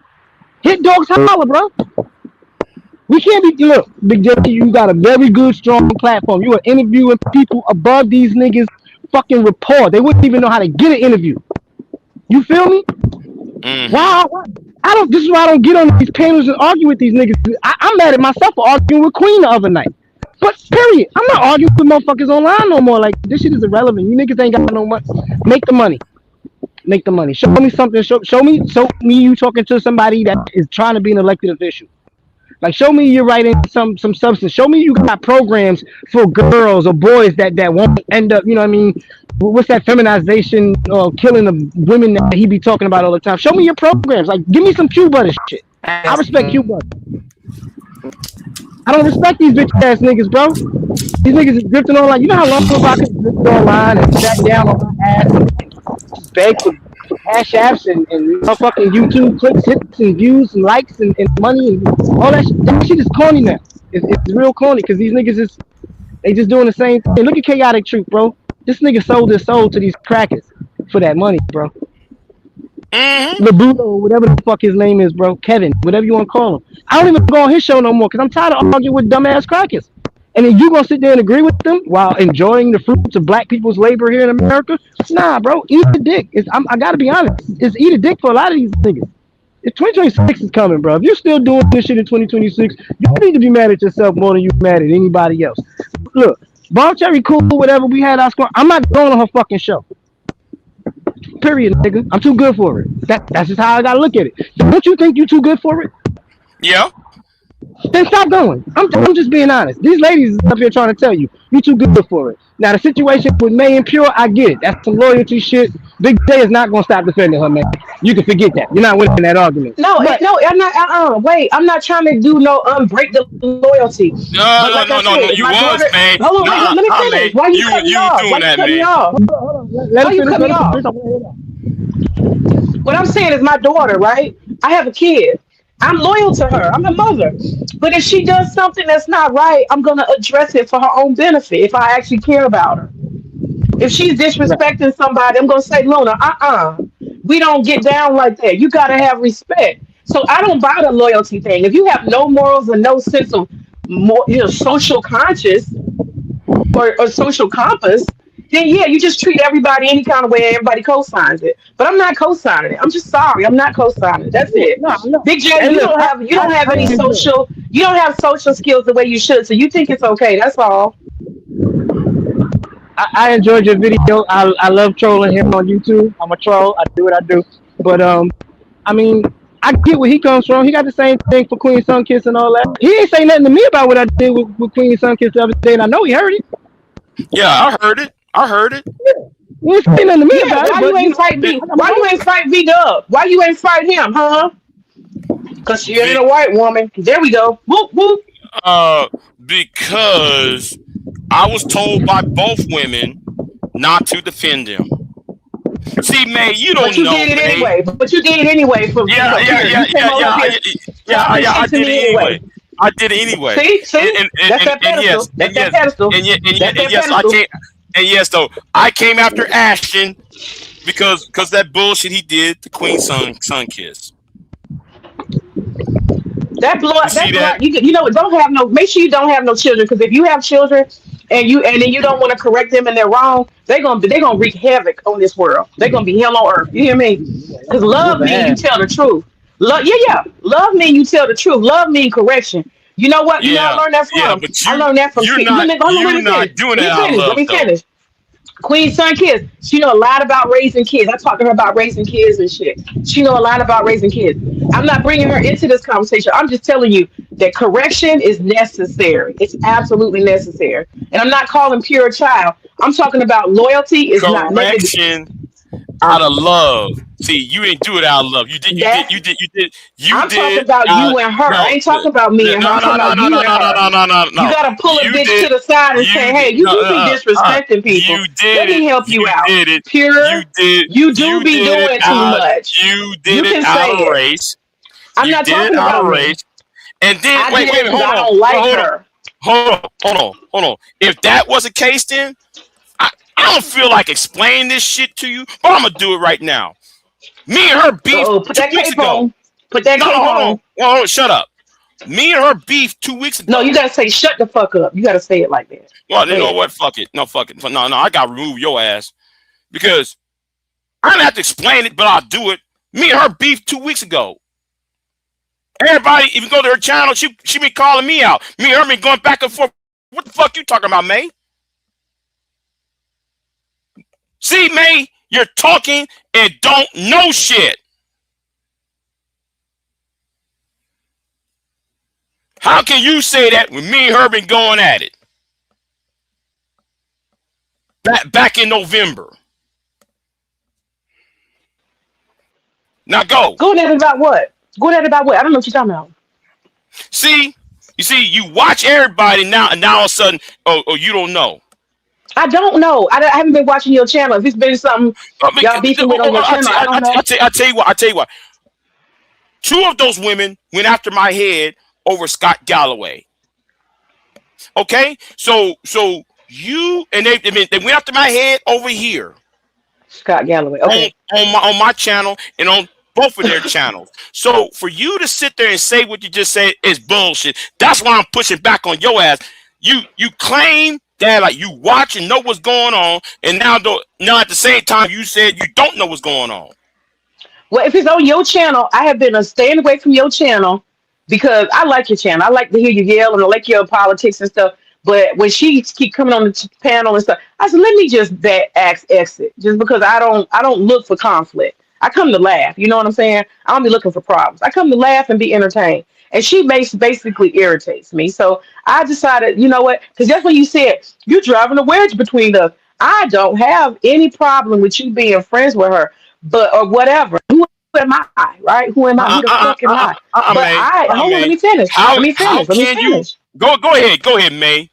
Hit dogs holler, bro. We can't be look, Big J. You got a very good, strong platform. You are interviewing people above these niggas' fucking rapport. They wouldn't even know how to get an interview. You feel me? Mm-hmm. Wow. This is why I don't get on these panels and argue with these niggas. I'm mad at myself for arguing with Queen the other night. But period, I'm not arguing with motherfuckers online no more. Like, this shit is irrelevant. You niggas ain't got no money. Make the money. make the money. Show me something. Show me you talking to somebody that is trying to be an elected official. Like, show me you're writing some substance. Show me you got programs for girls or boys that won't end up, you know what I mean? What's that feminization or killing of women that he be talking about all the time? Show me your programs. Like, give me some Q butter shit. I respect Q butter. I don't respect these bitch ass niggas, bro. These niggas is drifting online. You know how long ago I could drift online and sat down on my ass and beg for cash apps and motherfucking YouTube clicks, hits, and views, and likes, and money, and all that shit. That shit is corny now. It's real corny because these niggas they just doing the same thing. Look at Chaotic Truth, bro. This nigga sold his soul to these crackers for that money, bro. Labulo, whatever the fuck his name is, bro. Kevin, whatever you want to call him. I don't even go on his show no more because I'm tired of arguing with dumbass crackers. And then you gonna sit there and agree with them while enjoying the fruits of black people's labor here in America? Nah, bro, eat a dick. I gotta be honest. It's eat a dick for a lot of these niggas. If 2026 is coming, bro. If you're still doing this shit in 2026, you need to be mad at yourself more than you mad at anybody else. Look, Bomb Cherry cool, whatever, we had our score. I'm not going on her fucking show. Period, nigga. I'm too good for it. That's just how I gotta look at it. Don't you think you too good for it? Yeah. Then stop going. I'm just being honest. These ladies is up here trying to tell you too good for it. Now the situation with May and Pure, I get it. That's some loyalty shit. Big J is not gonna stop defending her, man. You can forget that. You're not winning that argument. No, I'm not. Wait, I'm not trying to do no break the loyalty. No. You was, man. Hold on, let me finish. Why you cut me off? Why you cut me off? Why you cut me off? What I'm saying is my daughter, right? I have a kid. I'm loyal to her. I'm her mother. But if she does something that's not right, I'm going to address it for her own benefit if I actually care about her. If she's disrespecting somebody, I'm going to say, Luna, we don't get down like that. You got to have respect. So I don't buy the loyalty thing. If you have no morals and no sense of social conscious or social compass, then yeah, you just treat everybody any kind of way. Everybody co-signs it, but I'm not co-signing it. I'm just sorry, I'm not co-signing it. That's it. No. Big J, you don't have any social. You don't have social skills the way you should. So you think it's okay? That's all. I enjoyed your video. I love trolling him on YouTube. I'm a troll. I do what I do. But I mean, I get where he comes from. He got the same thing for Queen Sunkiss and all that. He ain't say nothing to me about what I did with Queen Sunkiss the other day, and I know he heard it. Yeah, I heard it. Yeah. He ain't say nothing to me about why it. You ain't fight me? Why you ain't fight V-Dub? Why you ain't fight him, huh? Because she ain't a white woman. There we go. Whoop, whoop. Because I was told by both women not to defend him. See, man, you don't know. But you did it anyway. But you did it anyway. Yeah. I did it anyway. I did it anyway. See? That's that pedestal. That's that pedestal. And yes, I can't. And yes, though, I came after Ashton because that bullshit he did to Queen Sunkiss. That blood, don't have no. Make sure you don't have no children, because if you have children and then you don't want to correct them and they're wrong, they're gonna wreak havoc on this world. They're gonna be hell on earth. You hear me? Because love means you tell the truth. Love means you tell the truth. Love means correction. You know what? You know I learned that from. I learned that from. You're not doing it out of love. Let me finish. Queen Sunkiss, she know a lot about raising kids. I talked to her about raising kids and shit. She know a lot about raising kids. I'm not bringing her into this conversation. I'm just telling you that correction is necessary. It's absolutely necessary. And I'm not calling Pure a child. I'm talking about loyalty is not correction out of love. See, you didn't do it out of love. You did. I'm talking about you and her. I ain't talking about me and her. I'm talking about you and her. You gotta pull a bitch to the side and say, "Hey, you do be disrespecting people. Let me help you out." Pure, you do be doing too much. You did it out of race. I'm not talking about race. And then wait, hold on. I don't like her. Hold on. If that was the case, then I don't feel like explaining this shit to you, but I'm gonna do it right now. Me and her beef. Put that cape on. Put that cape on. Hold on, shut up. Me and her beef 2 weeks ago. No, you gotta say shut the fuck up. You gotta say it like that. Well, you know what? Fuck it. No, fuck it. No, I gotta remove your ass because I don't have to explain it, but I'll do it. Me and her beef 2 weeks ago. Everybody, if you go to her channel, she be calling me out. Me and her been going back and forth. What the fuck you talking about, May? See, May, You're talking and don't know shit. How can you say that when me and her been going at it back in November? Now go. Going at it about what? Going at it about what? I don't know what you're talking about. See, you watch everybody now, and now all of a sudden, oh, you don't know. I don't know. I haven't been watching your channel. If it's been something y'all beefing with on your channel, I don't know. I tell you what. 2 of those women went after my head over Scott Galloway. Okay, so you and they went after my head over here. Scott Galloway. Okay. On my channel and on both of their channels. So for you to sit there and say what you just said is bullshit. That's why I'm pushing back on your ass. You claim that like you watch and know what's going on, and now at the same time you said you don't know what's going on. Well, if it's on your channel, I have been staying away from your channel because I like your channel. I like to hear you yell and I like your politics and stuff. But when she keep coming on the panel and stuff, I said, let me just exit, just because I don't look for conflict. I come to laugh. You know what I'm saying? I don't be looking for problems. I come to laugh and be entertained. And she basically irritates me. So I decided, you know what? Because that's when you said you're driving a wedge between us. I don't have any problem with you being friends with her, but or whatever. Who am I? Right? Who am I? Who the fuck am I? But hold on. Let me finish. Let me finish. Go ahead, May.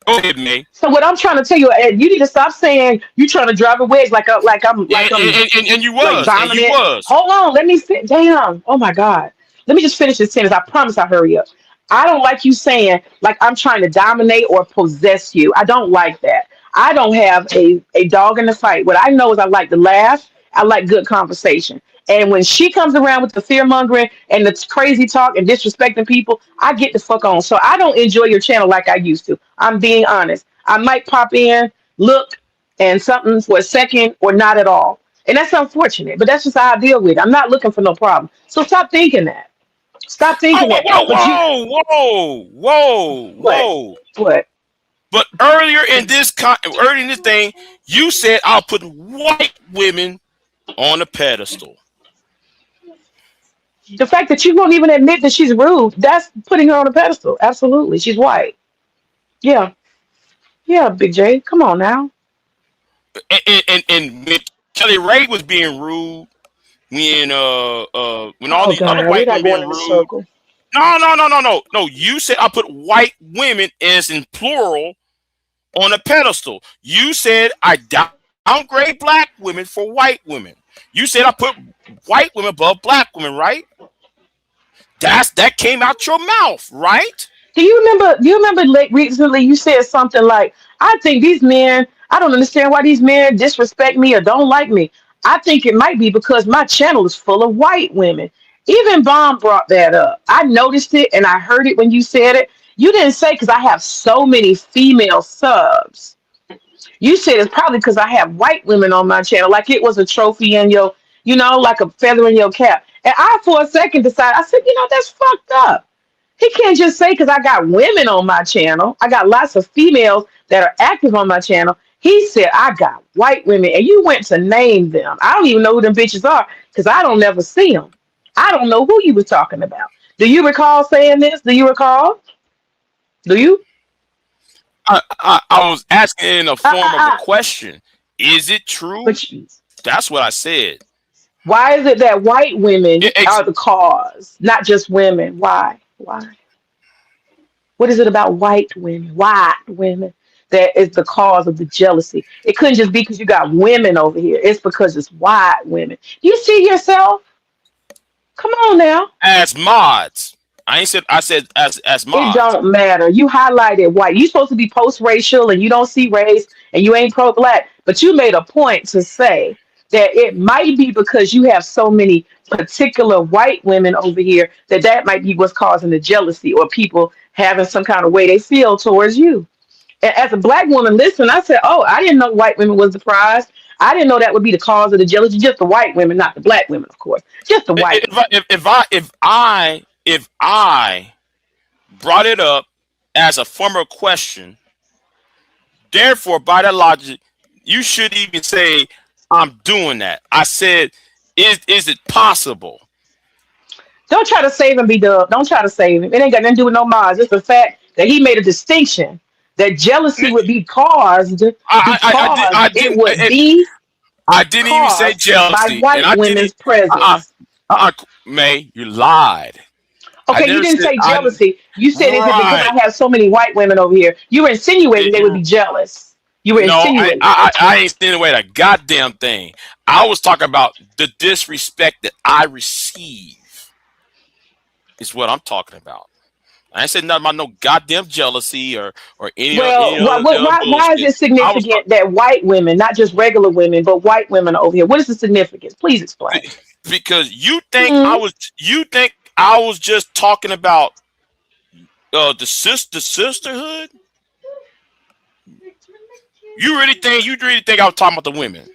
Go ahead, May. So what I'm trying to tell you, Ed, you need to stop saying you're trying to drive a wedge like I'm and you was like and you was. Hold on, let me sit down. Oh my God. Let me just finish this sentence. I promise I'll hurry up. I don't like you saying like I'm trying to dominate or possess you. I don't like that. I don't have a dog in the fight. What I know is I like to laugh. I like good conversation. And when she comes around with the fear mongering and the crazy talk and disrespecting people, I get the fuck on. So I don't enjoy your channel like I used to. I'm being honest. I might pop in, look, and something for a second or not at all. And that's unfortunate, but that's just how I deal with it. I'm not looking for no problem. So stop thinking that. Stop thinking that. Whoa. What? But earlier in this thing, you said I'll put white women on a pedestal. The fact that you won't even admit that she's rude, that's putting her on a pedestal. Absolutely. She's white. Yeah. Yeah, Big J. Come on now. And when Kelly Ray was being rude, when all these other We're white not women going being in a rude. circle. No. You said I put white women as in plural on a pedestal. You said I downgrade black women for white women. You said I put white women above black women, right? That came out your mouth, right? Do you remember recently you said something like, I think these men, I don't understand why these men disrespect me or don't like me. I think it might be because my channel is full of white women. Even Bomb brought that up. I noticed it and I heard it when you said it. You didn't say because I have so many female subs. You said it's probably because I have white women on my channel, like it was a trophy in your, like a feather in your cap. And I, for a second, decided, I said, that's fucked up. He can't just say because I got women on my channel. I got lots of females that are active on my channel. He said I got white women, and you went to name them. I don't even know who them bitches are because I don't never see them. I don't know who you were talking about. Do you recall saying this? Do you recall? Do you? I was asking in a form of a question. Is it true? That's what I said. Why is it that white women are the cause, not just women? Why? What is it about white women, that is the cause of the jealousy? It couldn't just be because you got women over here. It's because it's white women. You see yourself? Come on now. As mods. I said as mods. It don't matter. You highlighted white. You supposed to be post-racial and you don't see race and you ain't pro-black. But you made a point to say that it might be because you have so many particular white women over here that might be what's causing the jealousy or people having some kind of way they feel towards you. And as a black woman, listen, I said, oh, I didn't know white women was the prize. I didn't know that would be the cause of the jealousy. Just the white women, not the black women, of course. Just the white. If I brought it up as a former question, therefore, by that logic, you should even say I'm doing that. I said, is it possible? Don't try to save him, B Dub. Don't try to save him. It ain't got nothing to do with no Mars. It's the fact that he made a distinction that jealousy would be caused because I it didn't. would be I didn't even say caused by jealousy, and white I didn't. women's Uh, presence. May, you lied. I Okay, you never didn't said say I. jealousy. You said, is it because Right. I have so many white women over here? You were insinuating they would be jealous. You were No, insinuating. I ain't saying away a goddamn thing. I was talking about the disrespect that I receive. Is what I'm talking about. I ain't said nothing about no goddamn jealousy or any Well, other why is bullshit. it I was significant that white women, not just regular women, but white women are over here? What is the significance? Please explain. because Hmm. you think I was just talking about the sisterhood. You really think I was talking about the women?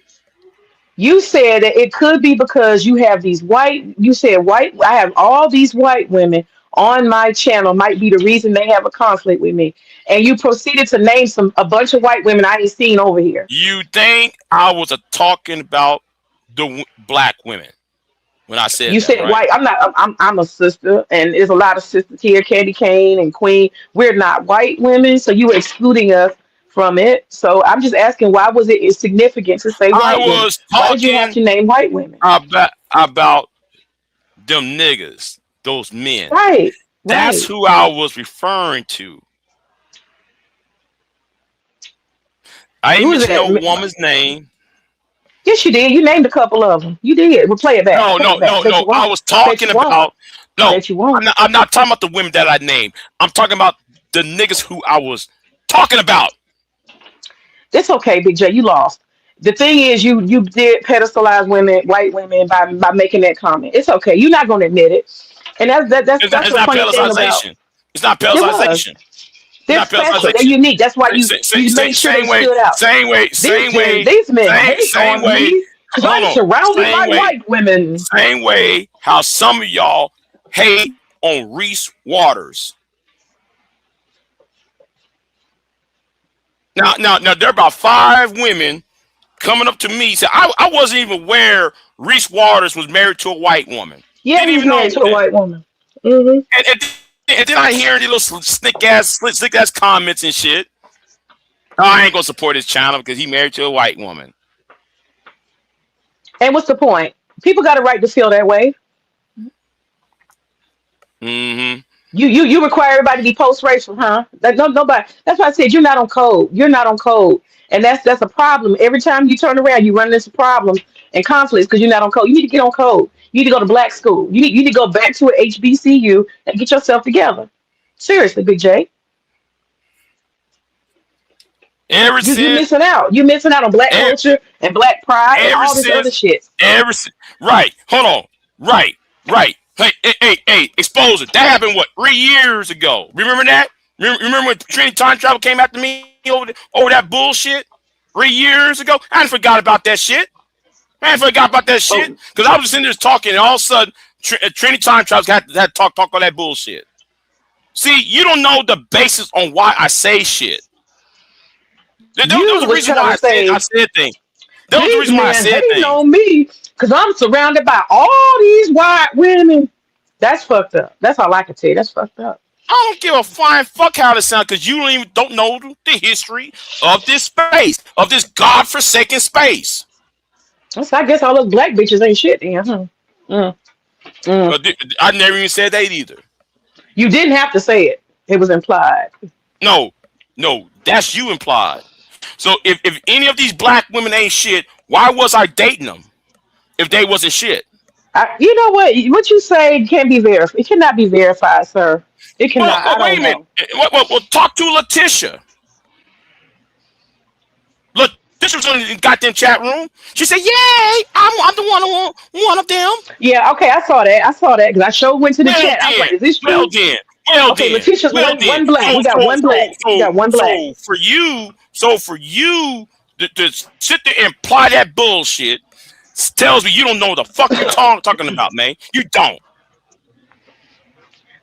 You said that it could be because you have these white, you said white, I have all these white women on my channel might be the reason they have a conflict with me. And you proceeded to name a bunch of white women I ain't seen over here. You think I was talking about black women when I said You that, said right? white. I'm a sister, and there's a lot of sisters here, Candy Cane and Queen. We're not white women, so you were excluding us from it. So I'm just asking, why was it significant to say I white women? was Why did you have talking to name white women? about them niggas, those men. Right, That's right. who I was referring to. I ain't Who is mention no that? woman's name. Yes, you did. You named a couple of them. You did. Well, play it back. No, Play no, it back. I no, bet you no. I won't. was I bet talking you won't. about I no. bet you won't. I'm not talking about the women that I named. I'm talking about the niggas who I was talking about. It's okay, Big J. You lost. The thing is, you did pedestalize women, white women, by making that comment. It's okay. You're not going to admit it, and that's It's the not funny thing about pedestalization. It's not it was. pedestalization. It's They're not special. They're pedestalization. unique. That's why you made sure they Same way, stood out. These men hate same on way. me because Hold I'm on. surrounded by white women. Same way. How some of y'all hate on Reese Waters. Now, there are about 5 women coming up to me. Say, I wasn't even aware Reese Waters was married to a white woman. Yeah, Didn't he's even know married to a that. white woman. Hmm. And then I hear the little slick ass comments and shit. Oh, I ain't gonna support his channel because he married to a white woman. And what's the point? People got a right to feel that way. Mm-hmm. You require everybody to be post racial, huh? That no nobody. That's why I said you're not on code. You're not on code, and that's a problem. Every time you turn around, you run into problems and conflicts because you're not on code. You need to get on code. You need to go to black school. You need to go back to an HBCU and get yourself together. Seriously, Big J, Ever you since, missing out. You missing out on black ever, culture and black pride and ever all this other since, shit. right. Hold on. Right. Hey, expose it. That happened, what, 3 years ago? Remember that? Remember when Trinity Time Travel came after me over that bullshit? 3 years ago? I ain't forgot about that shit. I ain't forgot about that shit. Oh, Because I was just in there talking, and all of a sudden, Trinity Time Travel had to talk all that bullshit. See, you don't know the basis on why I say shit. There was you a was reason trying why to I say said things. There was a these reason why I men said hating things. on me because I'm surrounded by all these white women. That's fucked up. That's all I can tell you. That's fucked up. I don't give a flying fuck how it sounds because you don't know the history of this space, of this godforsaken space. That's, I guess all those black bitches ain't shit then, huh? Mm, mm. I never even said that either. You didn't have to say it. It was implied. No, that's you implied. So if any of these black women ain't shit, why was I dating them if they wasn't shit? You know what? What you say can't be verified. It cannot be verified, sir. It Well, cannot. I wait don't a minute. know. Well, talk to Letitia. Letitia was in the goddamn chat room. She said, "Yay, I'm the one of them." Yeah, okay, I saw that. I saw that because I sure went to the Well chat. I was then, like, is this well true? then, well Okay, then, Letitia's well then. one black. We got one black. We got one black. So for you to sit there and apply that bullshit tells me you don't know what the fuck you're talking about, man. You don't.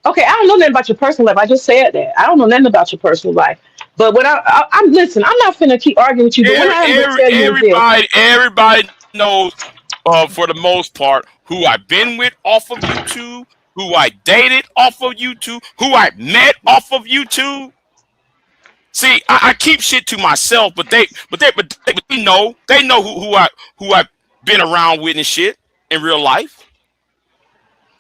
Okay, I don't know nothing about your personal life. I just said that. I don't know nothing about your personal life. But when I'm listen, I'm not finna keep arguing with you. But what I am gonna tell you is this. Everybody knows, for the most part, who I've been with off of YouTube, who I dated off of YouTube, who I met off of YouTube. See, I keep shit to myself, but they know who I've been around with and shit in real life.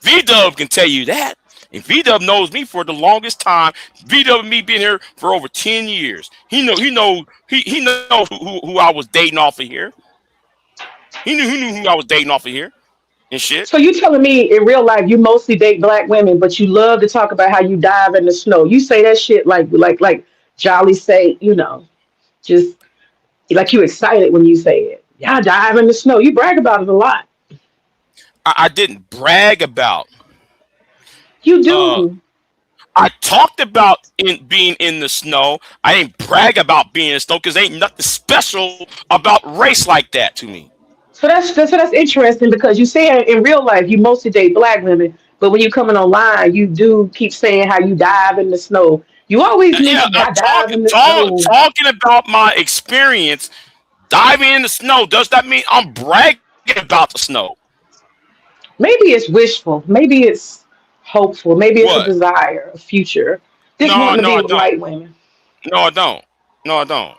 V-Dub can tell you that. And V-Dub knows me for the longest time. V-Dub and me been here for over 10 years. He knows who I was dating off of here. He knew who I was dating off of here and shit. So you telling me in real life you mostly date black women, but you love to talk about how you dive in the snow. You say that shit like Jolly say, just like you excited when you say it. Yeah, I dive in the snow. You brag about it a lot. I didn't brag about. You Uh, do. I talked about being in the snow. I didn't brag about being in the snow because ain't nothing special about race like that to me. So that's interesting because you say in real life you mostly date black women, but when you coming online, you do keep saying how you dive in the snow. You always Yeah, mention I dive in the snow. talking about my experience diving in the snow. Does that mean I'm bragging about the snow? Maybe it's wishful. Maybe it's hopeful. Maybe it's a What? desire, a future. Just No, wanting to no, be I with don't. white women. No, I don't. No, I don't.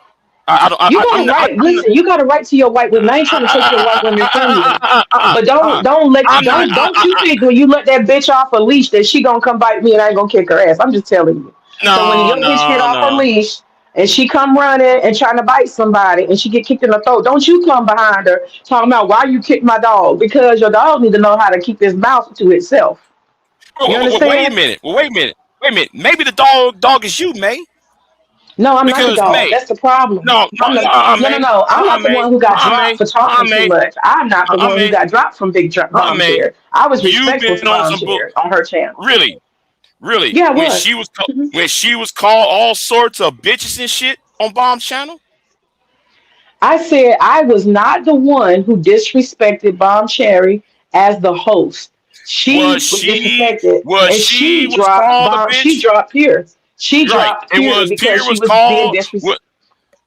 I don't. You got a right. Listen, you got a right to your white women. I ain't trying to take your white women from you. But I'm not. don't you think when you let that bitch off a leash that she gonna come bite me and I ain't gonna kick her ass. I'm just telling you. So when No, your bitch get no, off her no. leash and she come running and trying to bite somebody and she get kicked in the throat, don't you come behind her talking about why you kicked my dog? Because your dog need to know how to keep his mouth to itself. You Wait a understand? minute. Wait a minute. Wait a minute. Maybe the dog is you, May. No, I'm not the Because dog. May. That's the problem. No, no, I'm the no, no, May. no. I'm not the May. one who got dropped May. for talking too May. much. I'm not the one who May. got dropped from Bomb May. Cherry. I was You've respectful to been on Bomb some book. Cherry on her channel. Really, really. Yeah, I was. Mhm. When she was called all sorts of bitches and shit on Bomb's channel. I said I was not the one who disrespected Bomb Cherry as the host. Was She was she disrespected, and she was dropped called a Bomb. She bitch? dropped Pure. She Right. dropped And Pure was because Pierre she was was being called disrespected. what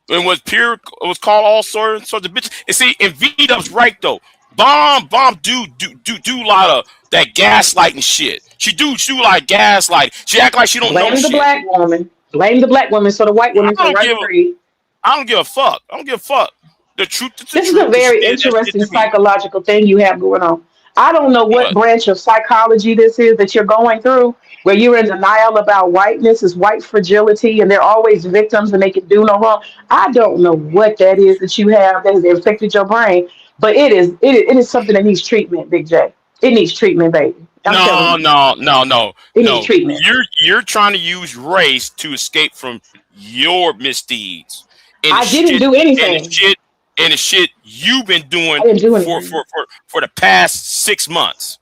and was Pierre was called all sorts of bitches. And see, and V Dub's right though. Bomb do a lot of that gaslighting shit. She do like gaslight. She act like she don't know Blame the shit. black woman. Blame the black woman so the white I women can don't run give free. I don't give a fuck. I don't give a fuck. The truth is the This is a truth, and she very did that shit interesting to me. psychological thing you have going on. I don't know what What? branch of psychology this is that you're going through, where you're in denial about whiteness, is white fragility, and they're always victims and they can do no wrong. I don't know what that is that you have that has affected your brain, but it is something that needs treatment, Big J. It needs treatment, baby. I'm telling No, you, no, no, no, it needs no. treatment. You're trying to use race to escape from your misdeeds and the I didn't shit do and the anything. shit and the shit you've been I doing didn't do for anything. the past 6 months.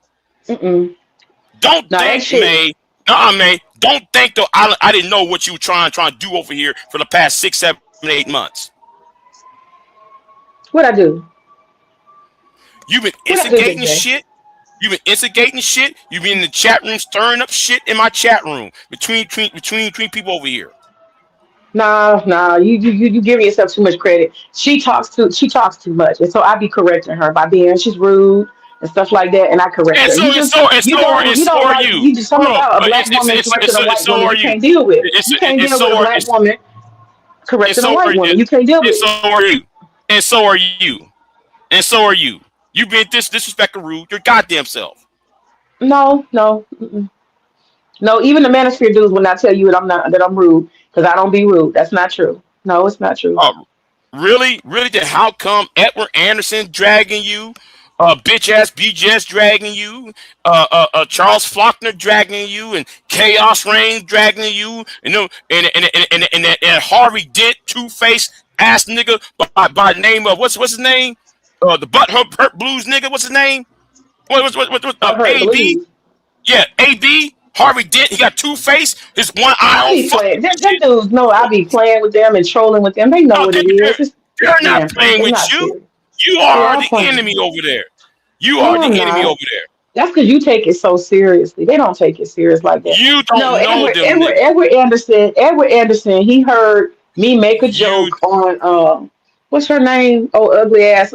Mm-mm. Don't Now that think, shit. May. May. Don't think though. I didn't know what you were trying to do over here for the past 6, 7, 8 months. What I do? You've been What I do, Big instigating J? shit. You've been instigating shit. You've been in the chat room stirring up shit in my chat room between people over here. Nah. You giving yourself too much credit. She talks too much, and so I be correcting her by being she's rude and stuff like that, and I correct And her. so You and just so and you so are don't and you so don't are like you. you just something Hold on, about a black woman correcting a and white so woman are you you. can't deal with. It's You can't and deal with a so are black woman and correcting a so are white woman. You can't deal and with so it. are you. And so are you. And so are you. You being disrespectful, rude, your goddamn self. No, no, mm-mm. No. Even the manosphere dudes will not tell you that I'm rude because I don't be rude. That's not true. No, it's not true. Really, really? Then how come Edward Anderson dragging you? Bitch ass BJ's dragging you, Charles Faulkner dragging you, and Chaos Reign dragging you, and Harvey Dent, Two Face ass nigga by the name of what's his name? The hurt blues nigga. What's his name? What But hurt AB? believe. Yeah, AB. Harvey Dent. He got Two Face. His one eye I on be fucking playing. Them shit. dudes know I be playing with them and trolling with them. They know No, what it is. It's they're not banter. playing They're with not you. serious. You They are are the playing. enemy over there. You are No, the I'm enemy over not. there. That's because you take it so seriously. They don't take it serious like that. You No, don't know Edward, them Edward, niggas. Edward Anderson, Edward Anderson. He heard me make a You joke on what's her name? Oh, ugly ass.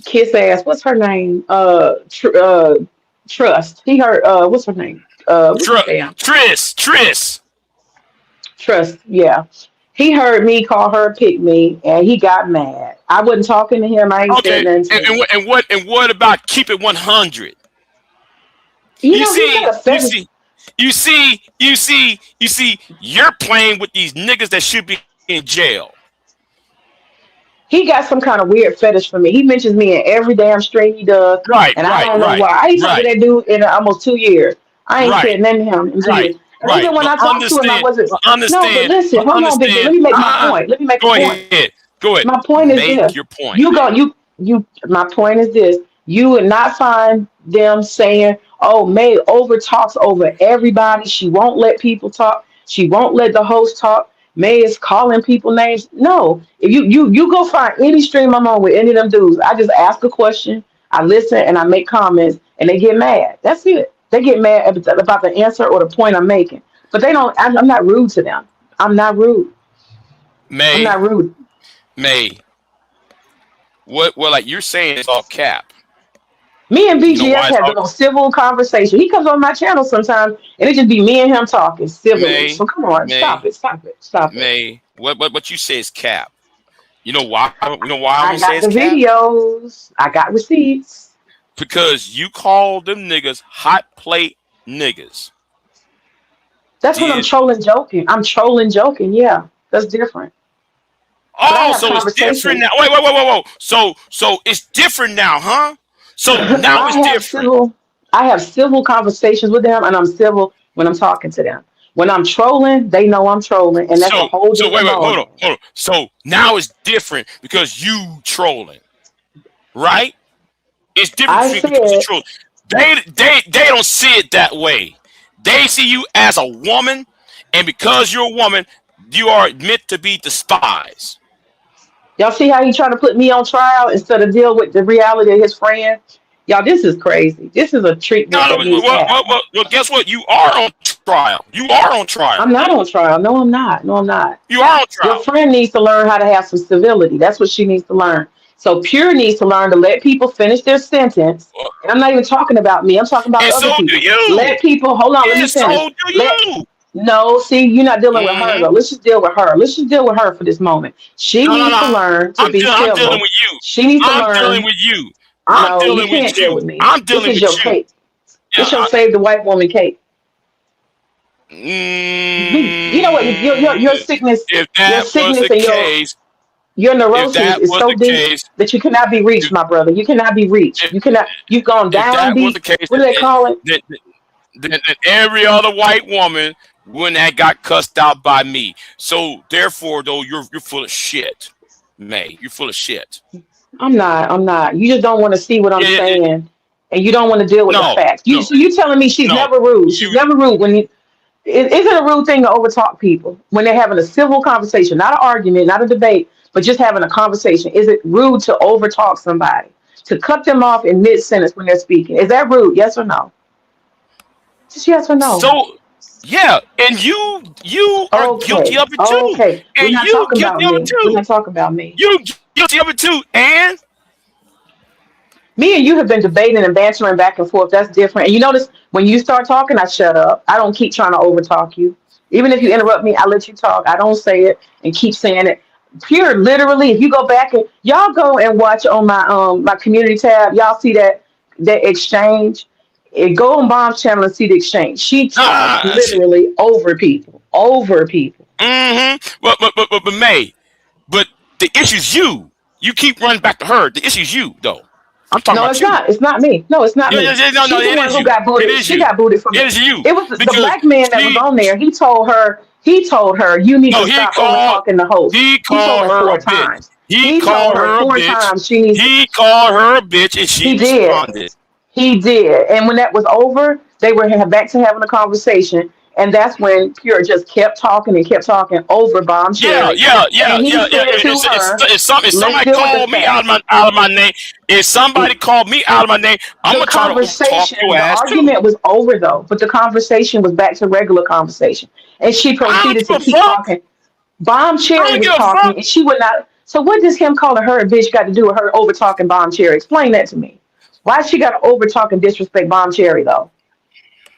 Kiss ass. What's her name? Trust. He heard. What's her name? What's the damn Tris. Trust? Yeah. He heard me call her pick me, and he got mad. I wasn't talking to him. I ain't said Okay, nothing to and, him. what about keep it 100? You You know, he see, got a fetish. you're playing with these niggas that should be in jail. He got some kind of weird fetish for me. He mentions me in every damn stream he does, Right, and I right, don't know right, why. I ain't talked to right, that dude in almost 2 years. I ain't right, said nothing to him in 2 years. right, And right. even when But I talked to him, I understand, wasn't. but No, but understand, listen, but hold on, Big. Let understand. me make my point. Let me make a Go point. ahead, go ahead. My point is Make this. your point. You go you my point is this. You would not find them saying, "Oh, May over talks over everybody. She won't let people talk. She won't let the host talk. May is calling people names." No. If you go find any stream I'm on with any of them dudes, I just ask a question, I listen and I make comments and they get mad. That's it. They get mad about the answer or the point I'm making. But they don't I'm not rude to them. I'm not rude. I'm May, not rude. May. What? Well, like you're saying, it's all cap. Me and You know BGS why it's have all the most civil conversation. He comes on my channel sometimes, and it just be me and him talking civilly. May, So come on, stop May, it, stop it, stop it. May. What you say is cap. You know why? You know why I'm I gonna say got it's the cap? videos. I got receipts. Because you call them niggas hot plate niggas. That's when I'm Did trolling, joking. I'm trolling, joking. Yeah, that's different. But I oh, have so it's different conversations. now. Wait. So it's different now, huh? So now I it's have different. civil. I have civil conversations with them, and I'm civil when I'm talking to them. When I'm trolling, they know I'm trolling, and that's a whole So different wait, hold on, ballgame. hold on. So now it's different because you trolling, right? It's different I because you said trolling. They don't see it that way. They see you as a woman, and because you're a woman, you are meant to be despised. y'all see how he trying to put me on trial instead of deal with the reality of his friend? Y'all, this is crazy. This is a treatment No, that needs to happen. guess what? You are on trial. You are on trial. I'm not on trial. No, I'm not. No, I'm not. You are on Your trial. friend needs to learn how to have some civility. That's what she needs to learn. So Pure needs to learn to let people finish their sentence. And I'm not even talking about me. I'm talking about And the other so do people. you. Let people hold on. Let me And finish. so do Let you. no, see, you're not dealing with her Hmm. though. Let's just deal with her. Let's just deal with her for this moment. She needs to No. learn to be I'm dealing civil. with you. She needs to I'm dealing learn. with you. I'm No, you dealing with can't deal you. with me. I'm This dealing is with your you. cake. Yeah. This your save the white woman cake. You know what? Your Mm, sickness, if your that was sickness, the and case, your if neuroses that is was so the deep case, that you cannot be reached, if my brother. You cannot be reached. if, You cannot. You've gone if down that was the deep. case, What do they call it? then, then every other white woman wouldn't have got cussed out by me. So therefore, though, you're full of shit, May. You're full of shit. I'm not. I'm not. You just don't want to see what I'm Yeah, saying, and you don't want to deal with the no, facts. no, So you telling me she's no. never rude? She's You never rude when you. Is it a rude thing to overtalk people when they're having a civil conversation, not an argument, not a debate, but just having a conversation? Is it rude to overtalk somebody, to cut them off in mid sentence when they're speaking? Is that rude? Yes or no? Just yes or no. so yeah, and you are guilty Okay. of it too, Okay. We're and not you talking about guilty of it me. We're too. not talking about me. You guilty of it too, and Me and you have been debating and bantering back and forth. That's different. And you notice when you start talking, I shut up. I don't keep trying to overtalk you. Even if you interrupt me, I let you talk. I don't say it and keep saying it. Pure, literally. If you go back and y'all go and watch on my community tab, y'all see that exchange. Go on Bomb's channel and see the exchange. She talks see, literally over people, over people. but May, but the issue's you. You keep running back to her. The issue's you, though. I'm talking No, about it's you. not. It's not me. No, it's not Yeah, me. no, She's the it one is who you. got It booted. is She you. got booted from It it. is you It was the because black man that was she. on there. He told her. He told her you need No, to stop over talking the host. he He told called her her four a bitch. times. He He told called her her a four bitch. times she needs. He called her a bitch, and she He did. responded. He did. And when that was over, they were back to having a conversation. And that's when Pure just kept talking and kept talking over Bomb Cherry. And he said to her, If let's somebody deal with the called me facts. out of my name, if somebody called me out of my name, I'm gonna try to talk your The ass too. argument was over though, but the conversation was back to regular conversation. And she I don't proceeded to give a keep fuck. talking. Bomb I Cherry don't was give a talking fuck. and she would not. So what does him calling her a bitch got to do with her over talking Bomb Cherry? Explain that to me. Why she got to over talk and disrespect Bomb Cherry though?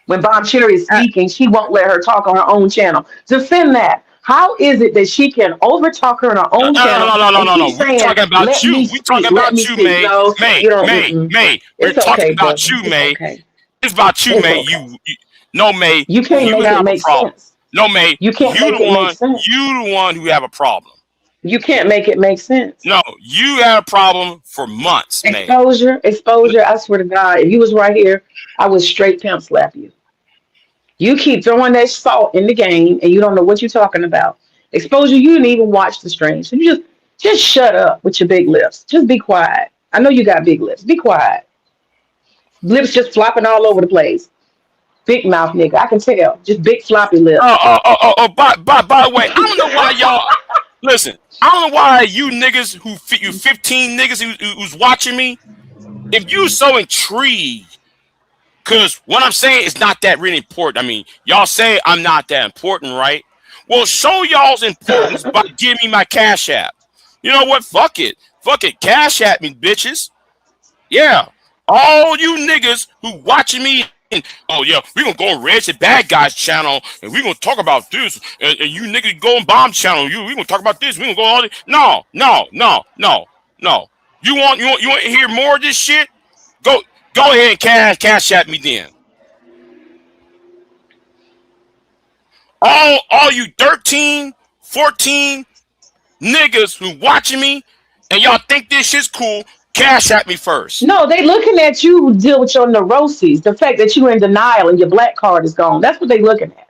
When Bomb Cherry is speaking, she won't let her talk on her own channel. Defend that. How is it that she can over talk her on her own channel and keep No. We saying, talking about "Let you. me We talking speak, let about me you, speak"? May. No, you don't. May. We're It's talking okay, about brother. you, It's May. okay. It's about you, It's May. okay. No, May. You can't You make it have a make problem. sense. No, May. You can't make it make sense. You the one who have a problem. You can't make it make sense. No, you had a problem for months, May. Exposure. I swear to God, if you was right here, I would straight pimp slap you. You keep throwing that salt in the game, and you don't know what you're talking about. Exposure. You didn't even watch the stream, so you just shut up with your big lips. Just be quiet. I know you got big lips. Be quiet. Lips just flopping all over the place. Big mouth nigga. I can tell. Just big floppy lips. By the way, I don't know why y'all listen. I don't know why you niggas you 15 niggas who's watching me. If you so intrigued, because what I'm saying is not that really important. I mean, y'all say I'm not that important, right? Well, show y'all's importance by giving me my cash app. You know what? Fuck it. Cash at me, bitches. Yeah. All you niggas who watching me and, oh yeah, we gonna go on Reds and Bad Guys channel and we gonna talk about this and you niggas go on Bomb channel. We gonna talk about this. We gonna go all this. No. You want to hear more of this shit? Go ahead and cash at me then. All you 13, 14 niggas who watching me and y'all think this shit's cool, cash at me first. No, they looking at you deal with your neuroses, the fact that you're in denial and your black card is gone. That's what they looking at.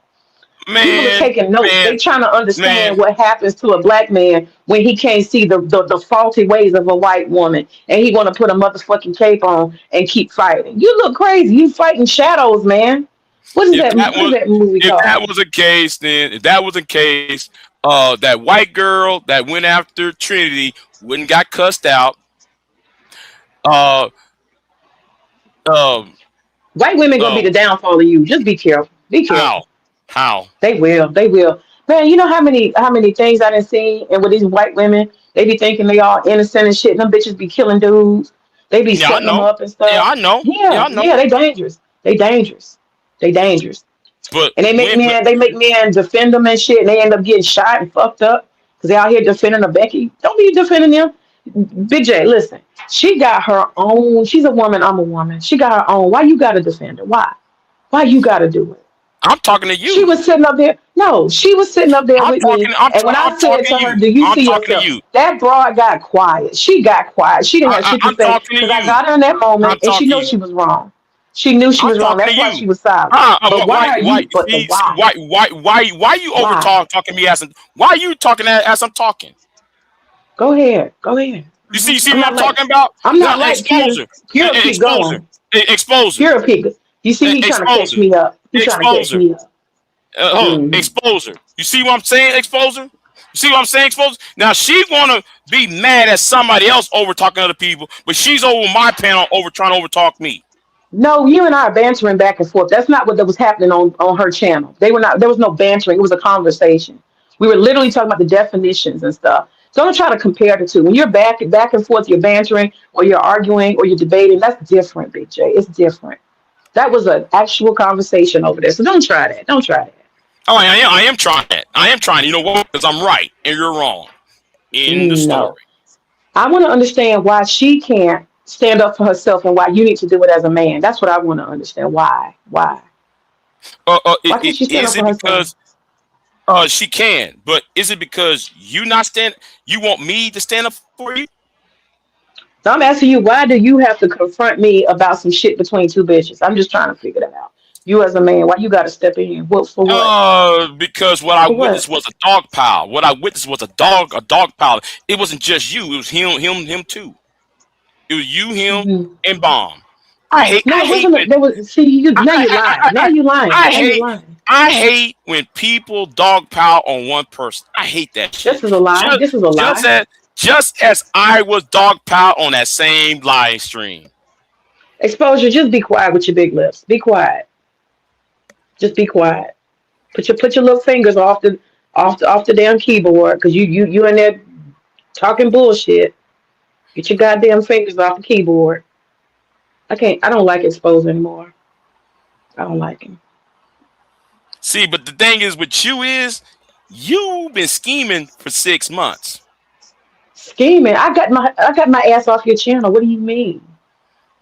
People are taking notes. They trying to understand what happens to a black man when he can't see the faulty ways of a white woman and he want to put a motherfucking cape on and keep fighting. You look crazy. You fighting shadows, man. What is that? What is that movie If called? that was the case, then if that was the case, that white girl that went after Trinity wouldn't got cussed out. Uh, um, White women gonna be the downfall of you. Just be careful. Be careful. How? They will. They will. Man, you know how many things I done seen, and with these white women, they be thinking they all innocent and shit. Them bitches be killing dudes. They be Yeah, I setting them know. up and Yeah, stuff. I know. Yeah, Yeah, I know. yeah, they dangerous. They dangerous. They dangerous. But And they make men defend them and shit, and they end up getting shot and fucked up because they out here defending a Becky. Don't be defending them. Big J, listen. She got her own. She's a woman. I'm a woman. She got her own. Why you got to defend her? Why? Why you got to do it? I'm talking to She you. was sitting up there. No, she was sitting up there I'm with talking. me. And when I I'm said talking to to her, you. "Do you I'm see talking to yourself?" you. That broad got quiet. She got quiet. She didn't have shit to I'm say talking to because I you. got her in that I'm moment, and she talking to knew you. she was wrong. She knew she I'm was wrong. talking to That's why you. she was silent. But why are Why? you? But the See, why? why you over Why? talking me as why you talking as I'm talking? Go ahead. Go ahead. You see I'm what not I'm like. talking about? I'm Now, not like pure. exposure, Pure. Keep exposure, going. exposure, Pure people. You see, he trying to catch exposure, me up. He trying to catch exposure. me up. Hold on, Mm. exposure. You see what I'm saying? Exposure. You see what I'm saying? Exposure. Now she wanna be mad at somebody else over talking to other people, but she's over my panel over trying to over talk me. No, you and I are bantering back and forth. That's not what that was happening on her channel. They were not. There was no bantering. It was a conversation. We were literally talking about the definitions and stuff. So don't try to compare the two. When you're back and forth, you're bantering or you're arguing or you're debating. That's different, Big J. It's different. That was an actual conversation over there. So don't try that. Don't try that. Oh, I am trying that. I am trying. You know what? Because I'm right and you're wrong in the story. No. I want to understand why she can't stand up for herself and why you need to do it as a man. That's what I want to understand. Why? Why? Why can't she stand up Is for it herself? because she can? But is it because you want me to stand up for you? So I'm asking you, why do you have to confront me about some shit between two bitches? I'm just trying to figure that out. You as a man, why you got to step in? What for? What? Because what I For what? witnessed was a dog pile. What I witnessed was a dog pile. It wasn't just you. It was him too. It was you, him, Hmm. and Bomb. No, I it hate wasn't. when There was. See, you I, now I, you lying. Now I, you lying. I Now you hate lying. I hate when people dog pile on one person. I hate that This shit. is a lie. Just This is a just lie. as just as I was dog pile on that same live stream. Exposure. Just be quiet with your big lips. Be quiet. Just be quiet. Put your little fingers off the damn keyboard because you in there talking bullshit. Get your goddamn fingers off the keyboard. I can't. I don't like exposed anymore. I don't like him. See, but the thing is with you is you've been scheming for 6 months. Scheming. I got my ass off your channel. What do you mean?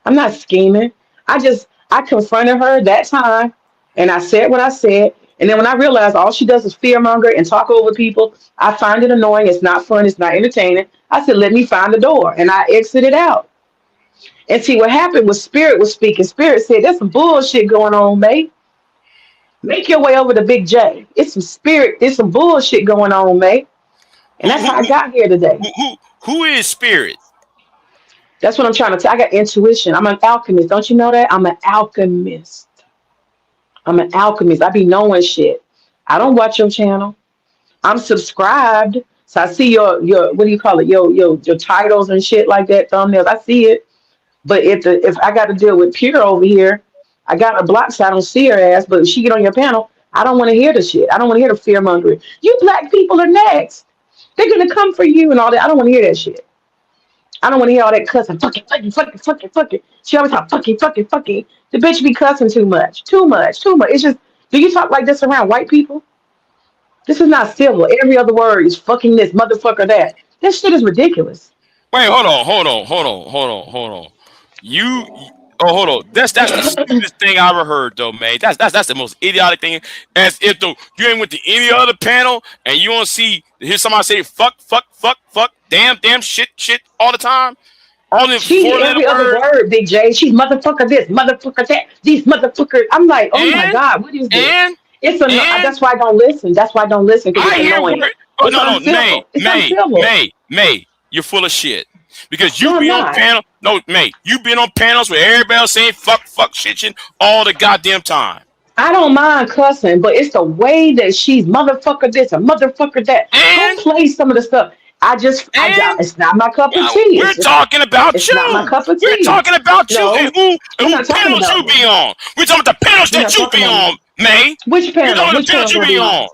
I'm not scheming. I confronted her that time and I said what I said. And then when I realized all she does is fearmonger and talk over people, I find it annoying. It's not fun. It's not entertaining. I said, let me find the door. And I exited out. And see what happened was Spirit was speaking. Spirit said, there's some bullshit going on, mate. Make your way over to Big J. It's some spirit. There's some bullshit going on, mate. And Who that's who how I who got here today. who is Spirit? That's what I'm trying to tell. I got intuition. I'm an alchemist. Don't you know that? I'm an alchemist. I'm an alchemist. I be knowing shit. I don't watch your channel. I'm subscribed. So I see your what do you call it? Your titles and shit like that, thumbnails. I see it. But if I got to deal with Pure over here, I got her blocked so I don't see her ass. But if she get on your panel, I don't want to hear the shit. I don't want to hear the fear mongering. You black people are next. They're gonna come for you and all that. I don't want to hear that shit. I don't want to hear all that cussing. Fucking. She always talk fucking. The bitch be cussing too much. Too much. Too much. It's just, do you talk like this around white people? This is not civil. Every other word is fucking this, motherfucker that. This shit is ridiculous. Wait, hold on. You hold on. That's the stupidest thing I ever heard though, man. That's the most idiotic thing. As if though you ain't went to any other panel and you don't hear somebody say fuck, damn, shit all the time. All the She four letter every other words. word, Big J. She's motherfucker this, motherfucker that, these motherfuckers. I'm like, oh my And God, what is this? and It's a and that's why I don't listen. That's why I don't listen because I it's hear annoying. word. Oh It's no, uncivil. It's uncivil. May, you're full of shit. Because you No, I'm be on not. panel. No, May, you been on panels where everybody else saying shit all the goddamn time. I don't mind cussing, but it's the way that she's motherfucker this and motherfucker that. Go And play some of the stuff. and It's not my cup of yeah, tea. we're talking about It's not my you. cup of We're tea. talking about you and No, who we're not talking panels about you me. be on. We're talking about the panels We're not that you talking be about me. on, May. Which We're panel? talking about Which the panels panel you do I be be on? on.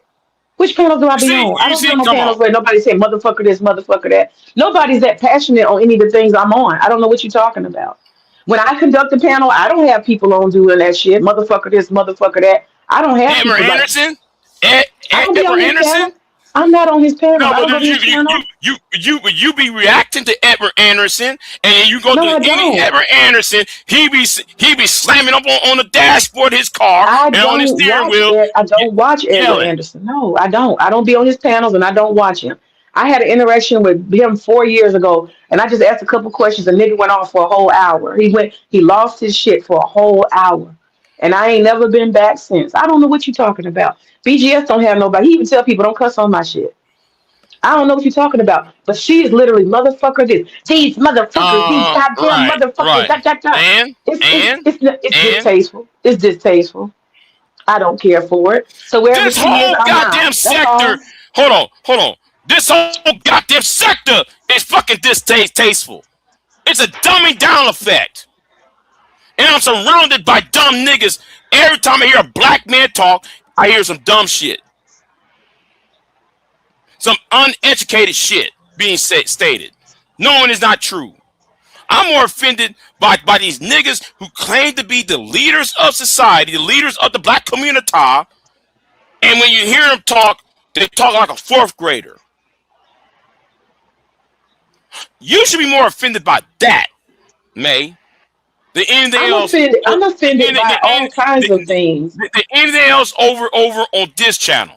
Which panels do I be on? I You don't be see, on no come on. panels where nobody say motherfucker this, motherfucker that. Nobody's that passionate on any of the things I'm on. I don't know what you're talking about. When I conduct a panel, I don't have people on doing that shit. Motherfucker this, motherfucker that. I don't have Edward people like Anderson? I don't be Edward on his Anderson? panel. I'm not on his panels. No, I but don't go to his channel. you be reacting to Edward Anderson, and then you go No, to I any don't. Edward Anderson, he be slamming up on the dashboard of his car I and on his don't steering watch wheel, it. I don't watch Edward yelling. Anderson. No, I don't. I don't be on his panels and I don't watch him. I had an interaction with him 4 years ago, and I just asked a couple questions. The nigga went on for a whole hour. He lost his shit for a whole hour, and I ain't never been back since. I don't know what you're talking about. BGS don't have nobody. He even tell people don't cuss on my shit. I don't know what you're talking about, but she is literally motherfucker this. These motherfuckers, these goddamn motherfuckers. Right. Da, da, da. And and It's and distasteful. It's distasteful. I don't care for it. So wherever this she is, whole I'm not. goddamn That's sector. all. Hold on. This whole goddamn sector is fucking distasteful. It's a dumbing down effect. And I'm surrounded by dumb niggas. Every time I hear a black man talk, I hear some dumb shit. Some uneducated shit being stated. Knowing it's not true. I'm more offended by these niggas who claim to be the leaders of society, the leaders of the black community. And when you hear them talk, they talk like a fourth grader. You should be more offended by that, May. The anything I'm else, offended. the, I'm offended by all kinds of the, things. anything else over on this channel.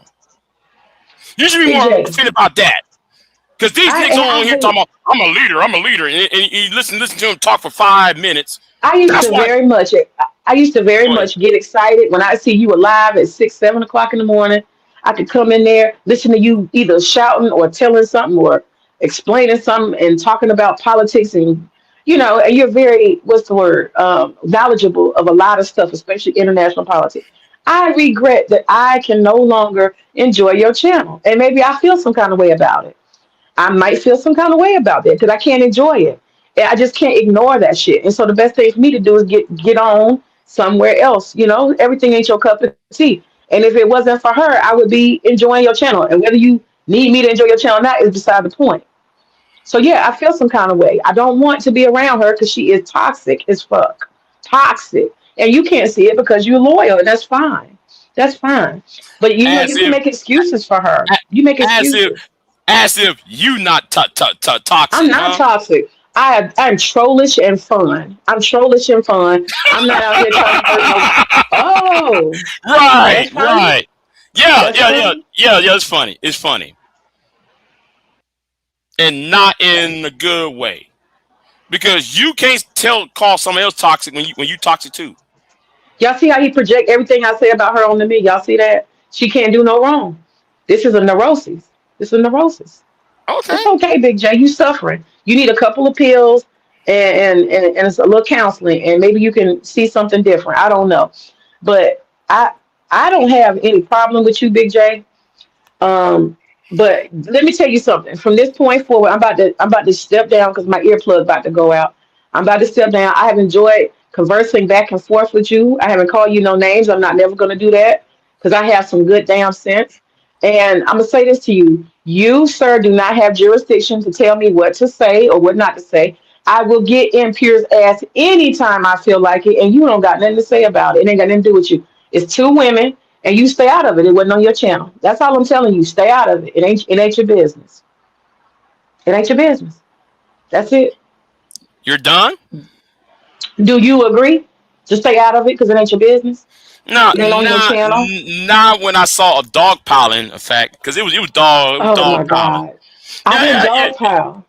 You should be Big more J. offended about that. Because these niggas I on here hate. talking about, I'm a leader. And you listen to them talk for 5 minutes. I used That's to why. very much. I used to very Go ahead. much get excited when I see you alive at 6, 7 o'clock in the morning. I could come in there, listen to you either shouting or telling something or explaining something and talking about politics and and you're very what's the word knowledgeable of a lot of stuff, especially international politics. I regret that I can no longer enjoy your channel, and maybe I feel some kind of way about it. I might feel some kind of way about that because I can't enjoy it. And I just can't ignore that shit. And so the best thing for me to do is get on somewhere else. Everything ain't your cup of tea. And if it wasn't for her, I would be enjoying your channel. And whether you need me to enjoy your channel or not is beside the point. So yeah, I feel some kind of way. I don't want to be around her because she is toxic as fuck. Toxic. And you can't see it because you're loyal, and that's fine. That's fine. But you know, As you can if, make excuses for her. a- You make as if, excuses. as if you not I'm toxic, not huh? toxic. I'm trollish and fun. I'm trollish and fun. I'm not out here trying to hurt no. Oh, Right, that's funny. right. Yeah, That's yeah, yeah, funny. yeah, yeah. It's funny. It's funny, and not in a good way because you can't call somebody else toxic when you toxic too. Y'all see how he project everything I say about her onto me? Y'all see that? She can't do no wrong. This is a neurosis. This is a neurosis. It's Okay. okay, Big J. You suffering. You need a couple of pills and it's a little counseling, and maybe you can see something different. I don't know, but I don't have any problem with you, Big J. Um, but let me tell you something. From this point forward, I'm about to step down because my earplug about to go out. I'm about to step down. I have enjoyed conversing back and forth with you. I haven't called you no names. I'm not never gonna do that because I have some good damn sense. And I'm gonna say this to you. You, sir, do not have jurisdiction to tell me what to say or what not to say. I will get in Pierre's ass anytime I feel like it, and you don't got nothing to say about it. It ain't got nothing to do with you. It's two women and you stay out of it. It wasn't on your channel. That's all I'm telling you. Stay out of it. It ain't your business. It ain't your business. That's it. You're done? Do you agree to stay out of it because it ain't your business? No, It ain't on your channel. not when I saw a dog piling effect because it was Oh dog my piling. God. I Yeah, didn't yeah, yeah. dogpile.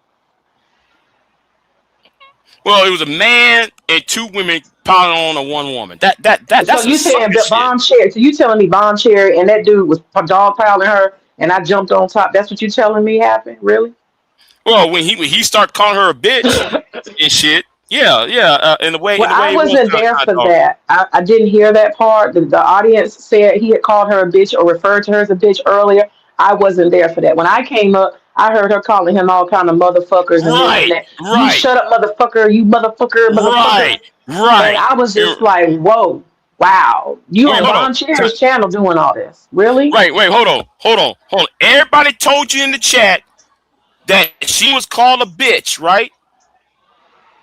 Well, it was a man and two women piling on a one woman. So That's some you saying sucker that shit. bomb cherry? So you telling me bomb cherry and that dude was dogpiling her and I jumped on top? That's what you telling me happened? Really? Well, when he started calling her a bitch and shit. Yeah, yeah. In Well, the I way it was wasn't there kind of for dog. that. I didn't hear that part. The audience said he had called her a bitch or referred to her as a bitch earlier. I wasn't there for that. When I came up, I heard her calling him all kind of motherfuckers and this and Right, that. You right, shut up, motherfucker. You motherfucker, motherfucker. right, And right. I was And- just like, whoa, wow. You Wait, on hold on. Von Cherry's channel doing all this. Really? Right, wait, hold on. Everybody told you in the chat that she was called a bitch, right?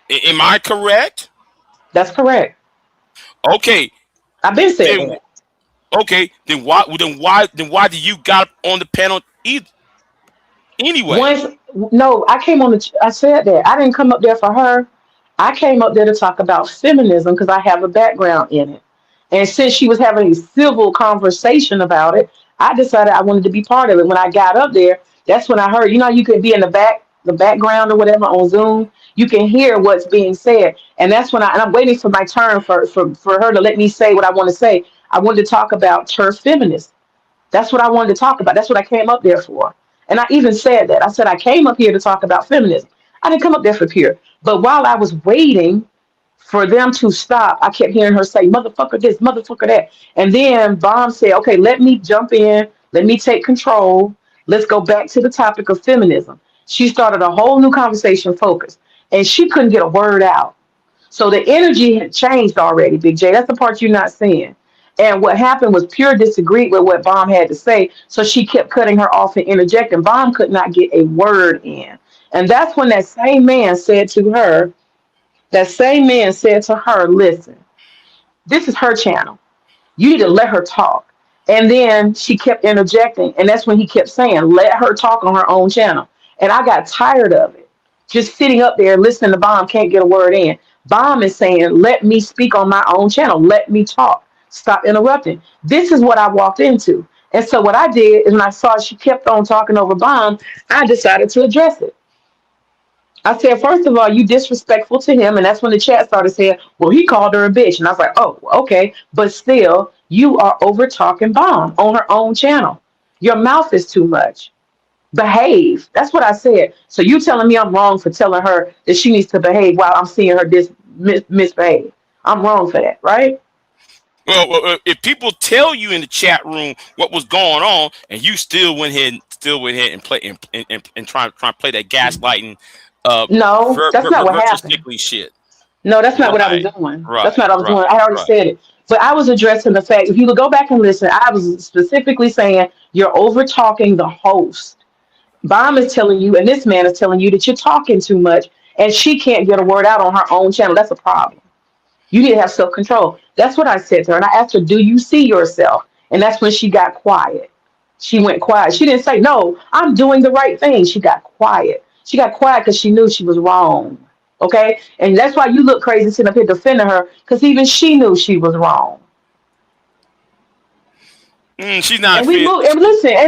Am I correct? That's correct. Okay, I've been said then that. okay, then why do you got on the panel either anyway? Once, no, I came on I said that. I didn't come up there for her. I came up there to talk about feminism because I have a background in it. And since she was having a civil conversation about it, I decided I wanted to be part of it. When I got up there, that's when I heard, you could be in the background or whatever on Zoom. You can hear what's being said. And that's when and I'm waiting for my turn for her to let me say what I want to say. I wanted to talk about turf feminism. That's what I wanted to talk about. That's what I came up there for. And I even said that. I said I came up here to talk about feminism. I didn't come up there for pure. But while I was waiting for them to stop, I kept hearing her say, motherfucker this, motherfucker that. And then Bomb said, okay, let me jump in. Let me take control. Let's go back to the topic of feminism. She started a whole new conversation focus. And she couldn't get a word out. So the energy had changed already, Big J. That's the part you're not seeing. And what happened was Pure disagreed with what Bomb had to say. So she kept cutting her off and interjecting. Bomb could not get a word in. And that's when that same man said to her, listen, this is her channel. You need to let her talk. And then she kept interjecting. And that's when he kept saying, let her talk on her own channel. And I got tired of it. Just sitting up there listening to Bomb can't get a word in. Bomb is saying, let me speak on my own channel. Let me talk. Stop interrupting. This is what I walked into. And so what I did is when I saw she kept on talking over Bomb, I decided to address it. I said, first of all, you disrespectful to him. And that's when the chat started saying, well, he called her a bitch. And I was like, oh, okay. But still, you are over talking Bomb on her own channel. Your mouth is too much. Behave. That's what I said. So you telling me I'm wrong for telling her that she needs to behave while I'm seeing her misbehave. I'm wrong for that, right? Well, if people tell you in the chat room what was going on, and you still went ahead and play and try to play that gaslighting, No, that's not what virtual happened. sickly shit. No, that's not what I was Right, doing. That's right, not what I was doing. right, I already right. said it. But I was addressing the fact, if you would go back and listen, I was specifically saying you're over talking the host. Bomb is telling you, and this man is telling you that you're talking too much, and she can't get a word out on her own channel. That's a problem. You need to have self control. That's what I said to her. And I asked her, do you see yourself? And that's when she got quiet. She went quiet. She didn't say, no, I'm doing the right thing. She got quiet. She got quiet because she knew she was wrong. Okay? And that's why you look crazy sitting up here defending her, because even she knew she was wrong. She's not And we fit. moved, and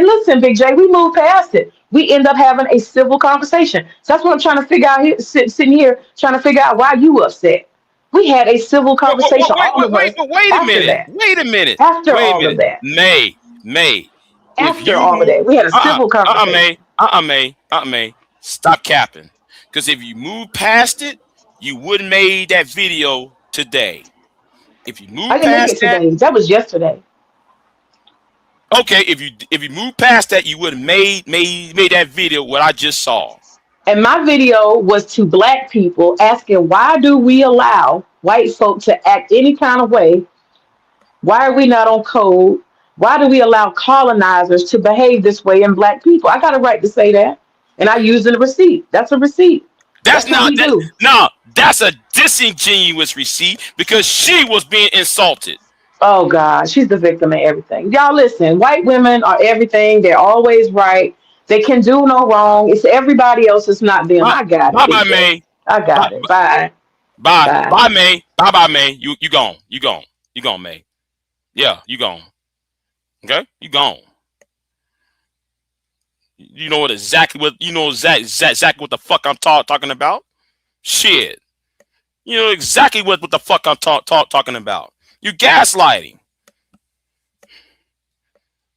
listen, Big J, we moved past it. We end up having a civil conversation. So that's what I'm trying to figure out here, sitting here, trying to figure out why you upset. We had a civil conversation, all of us, Wait a after minute. that. Wait a minute. After Wait a all of minute. that. May. If After you all of move, that. We had a civil conversation. May. Stop capping. Because if you move past it, you wouldn't made that video today. If you I move didn't make it past that, today. That was yesterday. okay. If you move past that, you would have made that video what I just saw. And my video was to black people asking, why do we allow white folk to act any kind of way? Why are we not on code? Why do we allow colonizers to behave this way in black people? I got a right to say that. And I used a receipt. That's a receipt. That's That's what not we that. do. No, that's a disingenuous receipt because she was being insulted. Oh God, she's the victim of everything. Y'all listen, white women are everything. They're always right. They can do no wrong. It's everybody else, it's not them. Bye, I got it, bye, Big bye, J. May. I Bye, got it. Bye. Bye. bye, May. Bye, May. You gone. You gone. You gone, May. Yeah, you gone. Okay, you gone. You know exactly what what the fuck I'm talking about. Shit, you know exactly what the fuck I'm talking about. You gaslighting.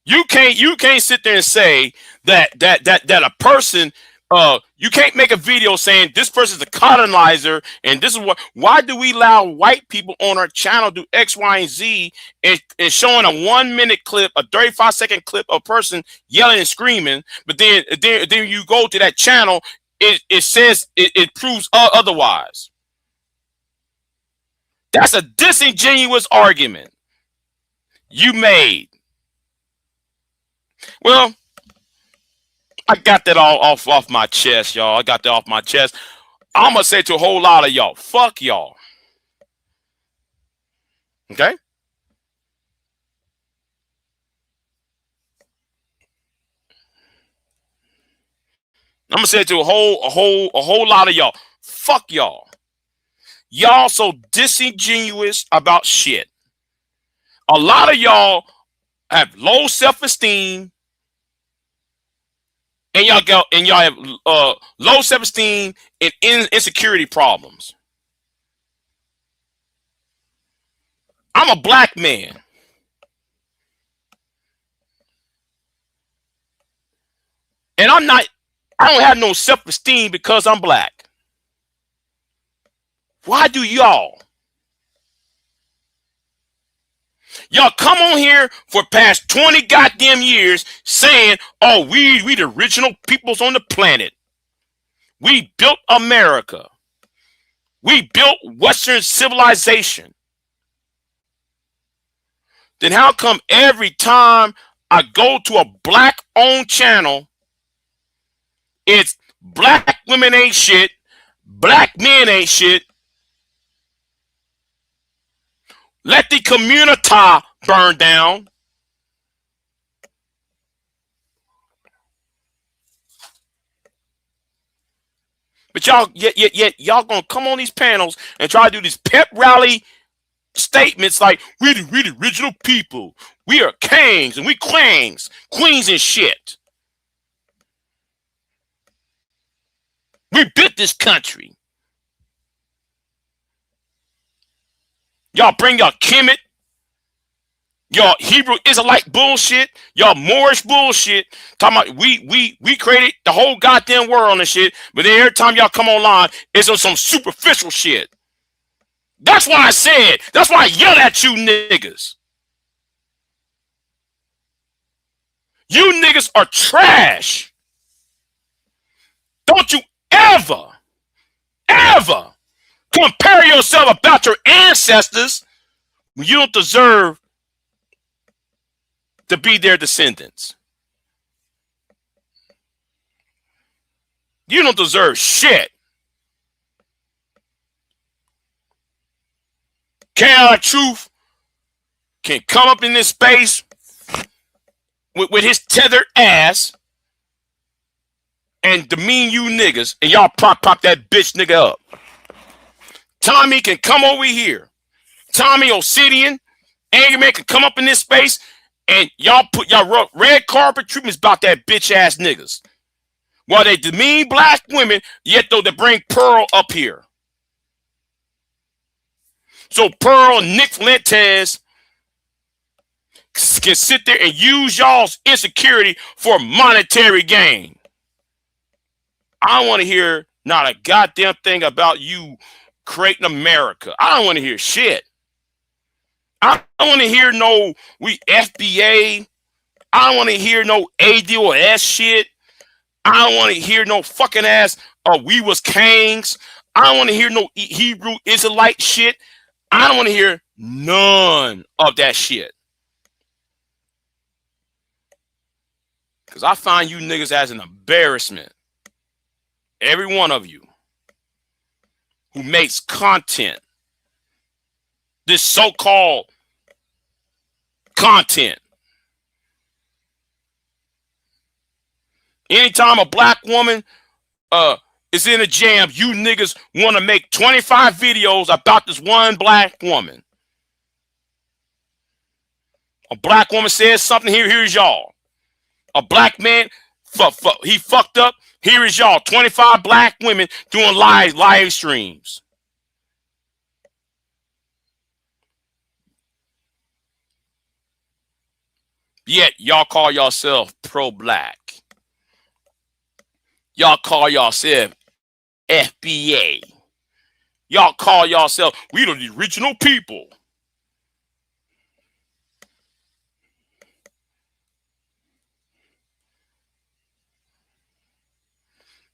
You can't sit there and say that a person you can't make a video saying this person's a colonizer and this is what why do we allow white people on our channel do X, Y, and Z and showing a 1 minute clip, a 35-second clip of a person yelling and screaming, but then you go to that channel, it says it proves otherwise. That's a disingenuous argument you made. Well, I got that all off my chest, y'all. I got that off my chest. I'm gonna say to a whole lot of y'all, fuck y'all. Okay? I'm gonna say to a whole lot of y'all, fuck y'all. Y'all so disingenuous about shit. A lot of y'all have low self-esteem, and y'all have low self-esteem and insecurity problems. I'm a black man. And I don't have no self-esteem because I'm black. Why do y'all? Y'all come on here for past 20 goddamn years saying, oh, we the original peoples on the planet. We built America. We built Western civilization. Then how come every time I go to a black-owned channel, it's black women ain't shit, black men ain't shit, let the community burn down. But yet y'all gonna come on these panels and try to do these pep rally statements like we the original people. We are kings and we queens and shit. We built this country. Y'all bring y'all Kemet, y'all Hebrew Israelite bullshit, y'all Moorish bullshit. Talking about we created the whole goddamn world and shit, but then every time y'all come online, it's on some superficial shit. That's why I said, that's why I yelled at you niggas. You niggas are trash. Don't you ever compare yourself about your ancestors when you don't deserve to be their descendants. You don't deserve shit. Chaotic Truth can come up in this space with his tethered ass and demean you niggas, and y'all pop that bitch nigga up. Tommy can come over here. Tommy Obsidian, Angry Man can come up in this space, and y'all put y'all red carpet treatments about that bitch ass niggas. While they demean black women, yet though they bring Pearl up here. So Pearl and Nick Fuentes can sit there and use y'all's insecurity for monetary gain. I don't want to hear not a goddamn thing about you creating America. I don't want to hear shit. I don't want to hear no we FBA. I don't want to hear no ADOS shit. I don't want to hear no fucking ass we was kings. I don't want to hear no Hebrew Israelite shit. I don't want to hear none of that shit. Because I find you niggas as an embarrassment. Every one of you who makes content, this so-called content. Anytime a black woman is in a jam, you niggas want to make 25 videos about this one black woman. A black woman says something, here's y'all. A black man, he fucked up, here is y'all. 25 black women doing live streams. Yet y'all call yourself pro-black. Y'all call yourself FBA. Y'all call yourself, we the original people.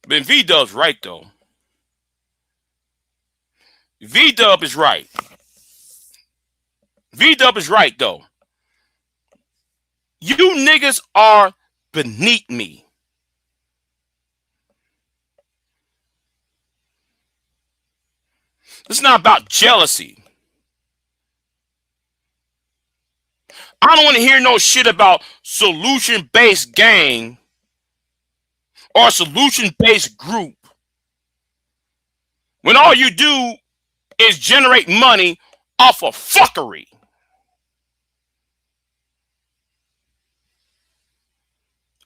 But V-Dub's right, though. V-Dub is right. V-Dub is right, though. You niggas are beneath me. It's not about jealousy. I don't want to hear no shit about solution-based gang or solution-based group when all you do is generate money off of fuckery.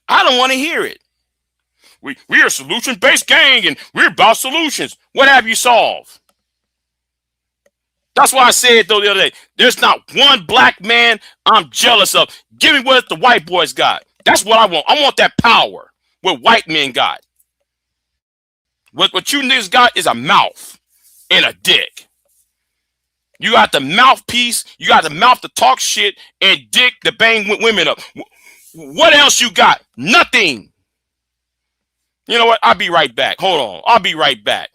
I don't want to hear it. We are a solution-based gang and we're about solutions. What have you solved? That's why I said, though, the other day, there's not one black man I'm jealous of. Give me what the white boys got. That's what I want. I want that power what white men got. What you niggas got is a mouth and a dick. You got the mouthpiece. You got the mouth to talk shit and dick to bang women up. What else you got? Nothing. You know what? I'll be right back. Hold on. I'll be right back.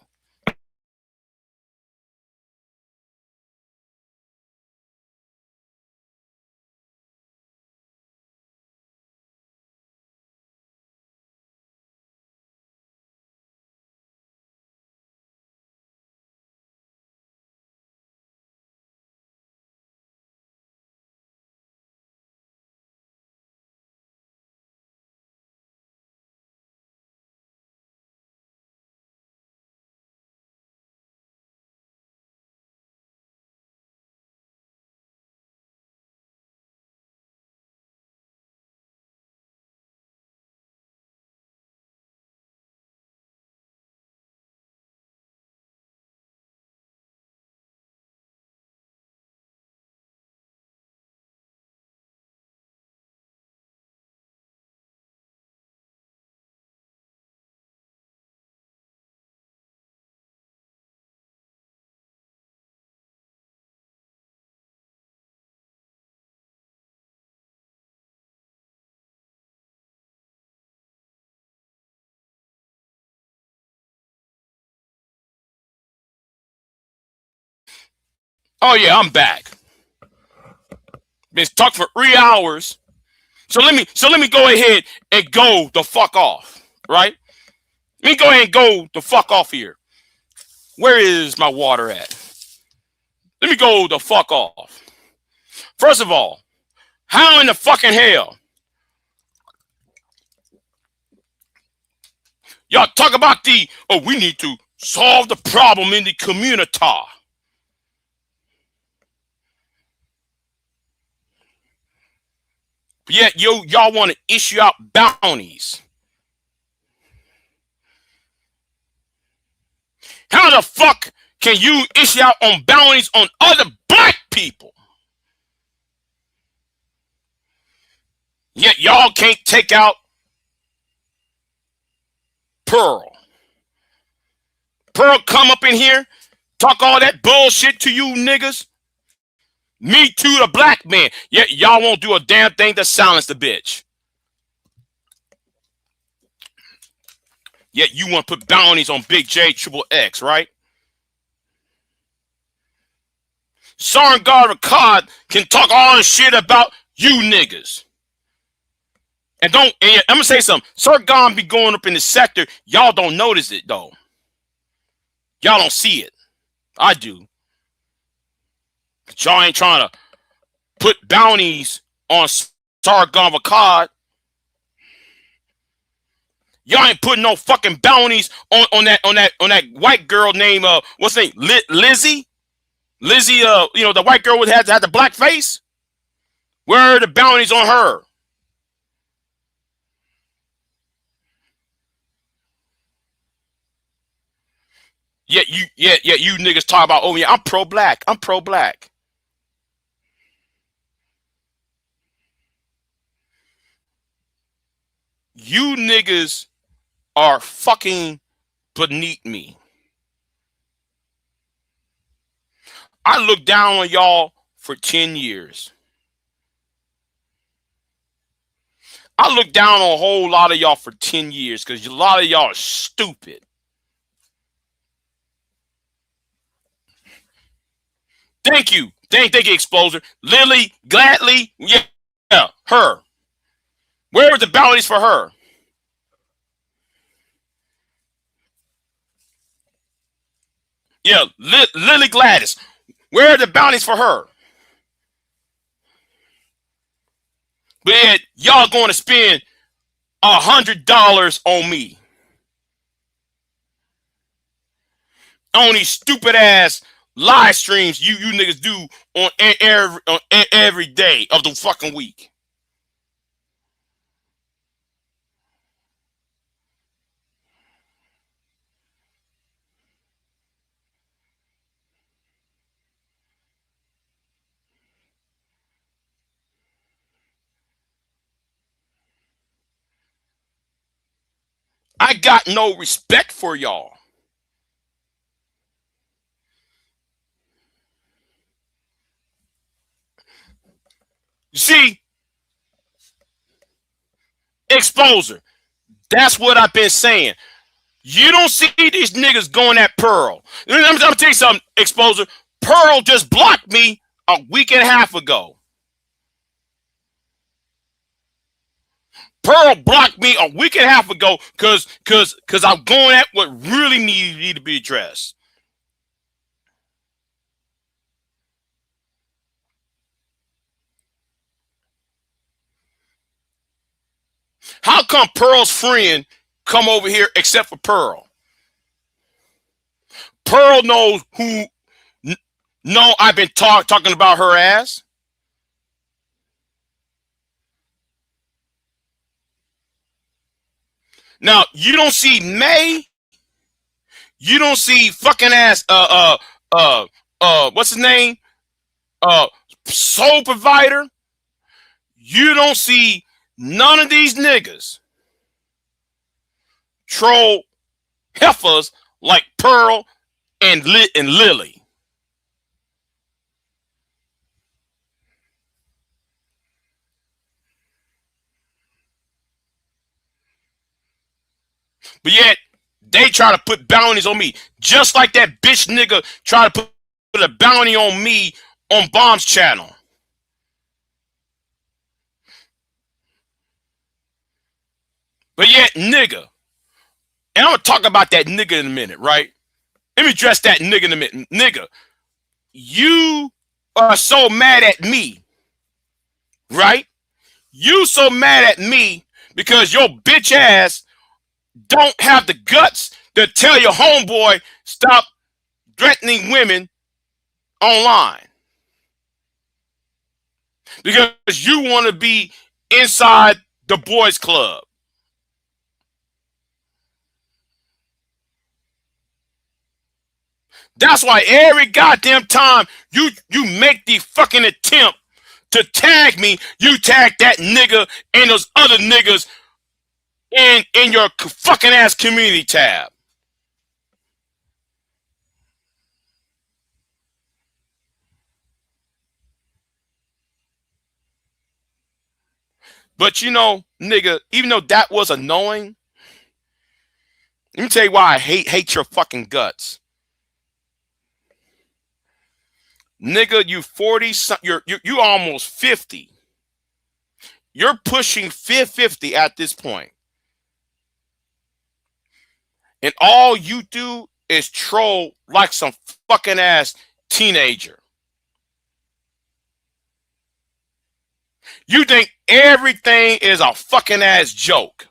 Oh yeah, I'm back. Been talking for 3 hours. So let me go ahead and go the fuck off, right? Let me go ahead and go the fuck off here. Where is my water at? Let me go the fuck off. First of all, how in the fucking hell y'all talk about we need to solve the problem in the community. But yet y'all want to issue out bounties. How the fuck can you issue out on bounties on other black people? Yet y'all can't take out Pearl. Pearl come up in here, talk all that bullshit to you niggas. Me too, the black man. Yet y'all won't do a damn thing to silence the bitch. Yet you want to put bounties on Big J Triple X, right? Sargon Ricard can talk all the shit about you niggas. And I'm gonna say something. Sargon be going up in the sector. Y'all don't notice it though. Y'all don't see it. I do. But y'all ain't trying to put bounties on Sargon Ricard. Y'all ain't putting no fucking bounties on that white girl named what's her name? Lizzie? Lizzie, the white girl had the black face. Where are the bounties on her? Yeah, you niggas talk about, oh yeah, I'm pro-black. I'm pro-black. You niggas are fucking beneath me. I looked down on y'all for 10 years. I looked down on a whole lot of y'all for 10 years because a lot of y'all are stupid. Thank you. Thank you, Exploser. Lily Gladly. Yeah, her. Where were the bounties for her? Yeah, Lily Gladys. Where are the bounties for her? But yet, y'all going to spend $100 on me. On these stupid ass live streams you niggas do on every day of the fucking week. I got no respect for y'all. You see, Exposer. That's what I've been saying. You don't see these niggas going at Pearl. I'm gonna tell you something, Exposer. Pearl just blocked me a week and a half ago. Pearl blocked me a week and a half ago because I'm going at what really need to be addressed. How come Pearl's friend come over here except for Pearl? Pearl knows who. No, I've been talking about her ass. Now you don't see May. You don't see fucking ass. What's his name? Soul Provider. You don't see none of these niggas troll heifers like Pearl and Lily. But yet, they try to put bounties on me. Just like that bitch nigga try to put a bounty on me on Bomb's channel. But yet, nigga, And I'm gonna talk about that nigga in a minute, right? Let me address that nigga in a minute. Nigga, you are so mad at me, right? You so mad at me because your bitch ass don't have the guts to tell your homeboy stop threatening women online. Because you want to be inside the boys club. That's why every goddamn time you make the fucking attempt to tag me, you tag that nigga and those other niggas in your fucking ass community tab. But you know, nigga, even though that was annoying, let me tell you why I hate your fucking guts. Nigga, you 40, you almost 50. You're pushing 50 at this point. And all you do is troll like some fucking ass teenager. You think everything is a fucking ass joke.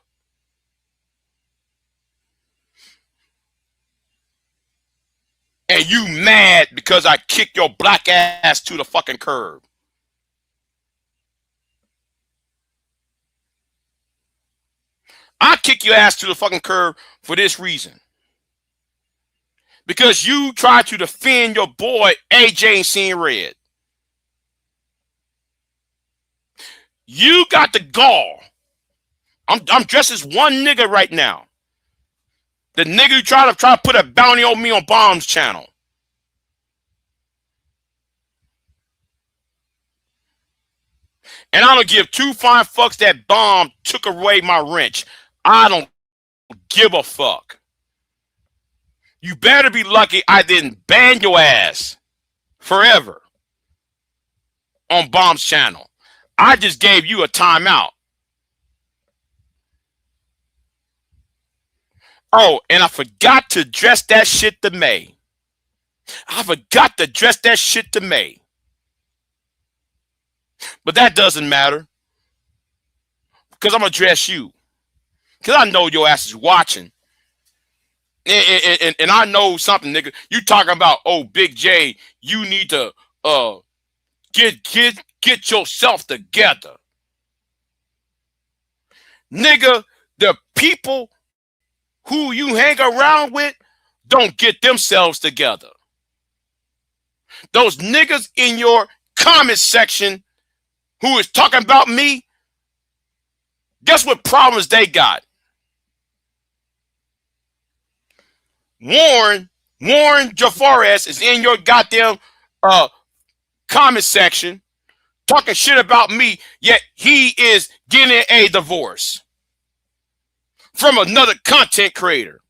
And you mad because I kicked your black ass to the fucking curb. I kick your ass to the fucking curb for this reason. Because you tried to defend your boy AJ and seeing red. You got the gall. I'm dressed as one nigga right now. The nigga who try to put a bounty on me on Bomb's channel. And I don't give two fine fucks that Bomb took away my wrench. I don't give a fuck. You better be lucky I didn't ban your ass forever on Bomb's channel. I just gave you a timeout. Oh, and I forgot to address that shit to May. I forgot to address that shit to May. But that doesn't matter. Because I'm going to address you. Because I know your ass is watching. And I know something, nigga. You talking about, oh, Big J, you need to get yourself together. Nigga, the people who you hang around with don't get themselves together. Those niggas in your comment section who is talking about me, guess what problems they got? Warren Jafares is in your goddamn comment section talking shit about me, yet he is getting a divorce from another content creator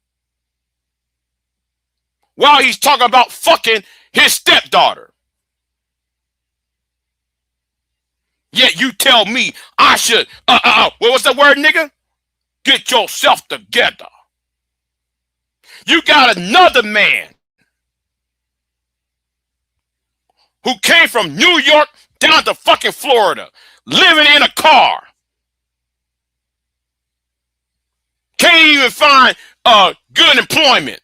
while he's talking about fucking his stepdaughter. Yet you tell me I should, what was the word, nigga? Get yourself together. You got another man who came from New York down to fucking Florida, living in a car. Can't even find good employment.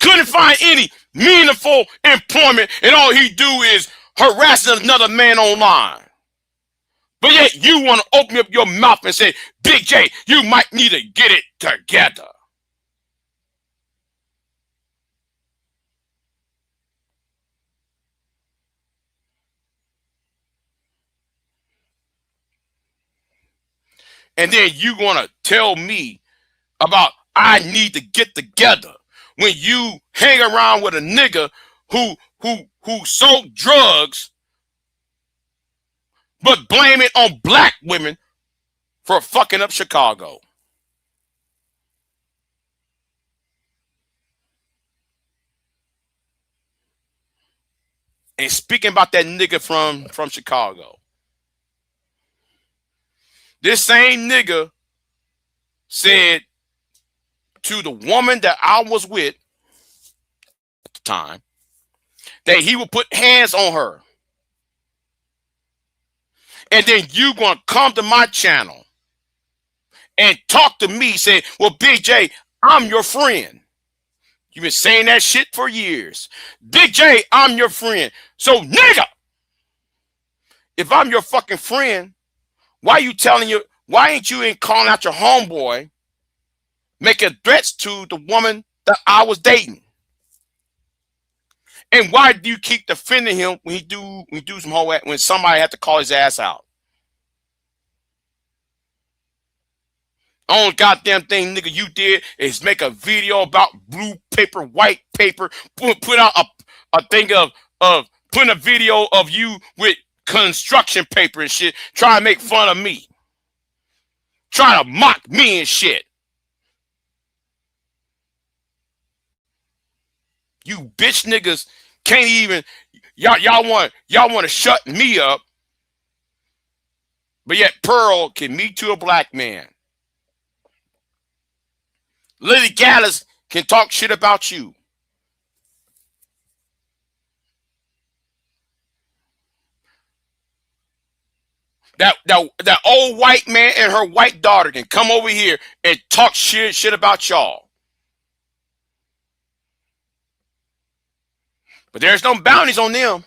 Couldn't find any meaningful employment, and all he do is harassing another man online. But yet you want to open up your mouth and say, Big J, you might need to get it together. And then you want to tell me about I need to get together when you hang around with a nigga who sold drugs but blame it on black women for fucking up Chicago. And speaking about that nigga from Chicago, this same nigga said to the woman that I was with at the time that he would put hands on her. And then you gonna come to my channel and talk to me, say, well, Big J, I'm your friend. You've been saying that shit for years. Big J, I'm your friend. So, nigga, if I'm your fucking friend, why ain't you in calling out your homeboy, making threats to the woman that I was dating? And why do you keep defending him when he do some whole when somebody had to call his ass out? Only goddamn thing, nigga, you did is make a video about blue paper, white paper, put out a thing of putting a video of you with construction paper and shit, trying to make fun of me. Trying to mock me and shit. You bitch niggas can't even y'all want to shut me up, but yet Pearl can meet to a black man. Lily Gallus can talk shit about you. That old white man and her white daughter can come over here and talk shit about y'all. But there's no bounties on them.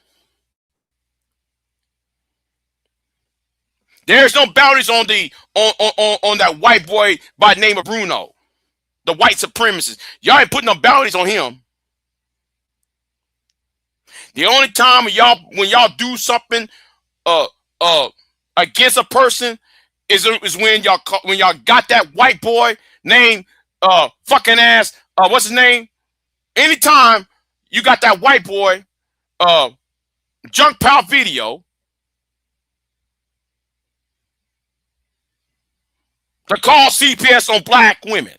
There's no bounties on that white boy by the name of Bruno. The white supremacist. Y'all ain't putting no bounties on him. The only time when y'all do something against a person is when y'all got that white boy named fucking ass what's his name? Anytime you got that white boy junk pal video to call CPS on black women.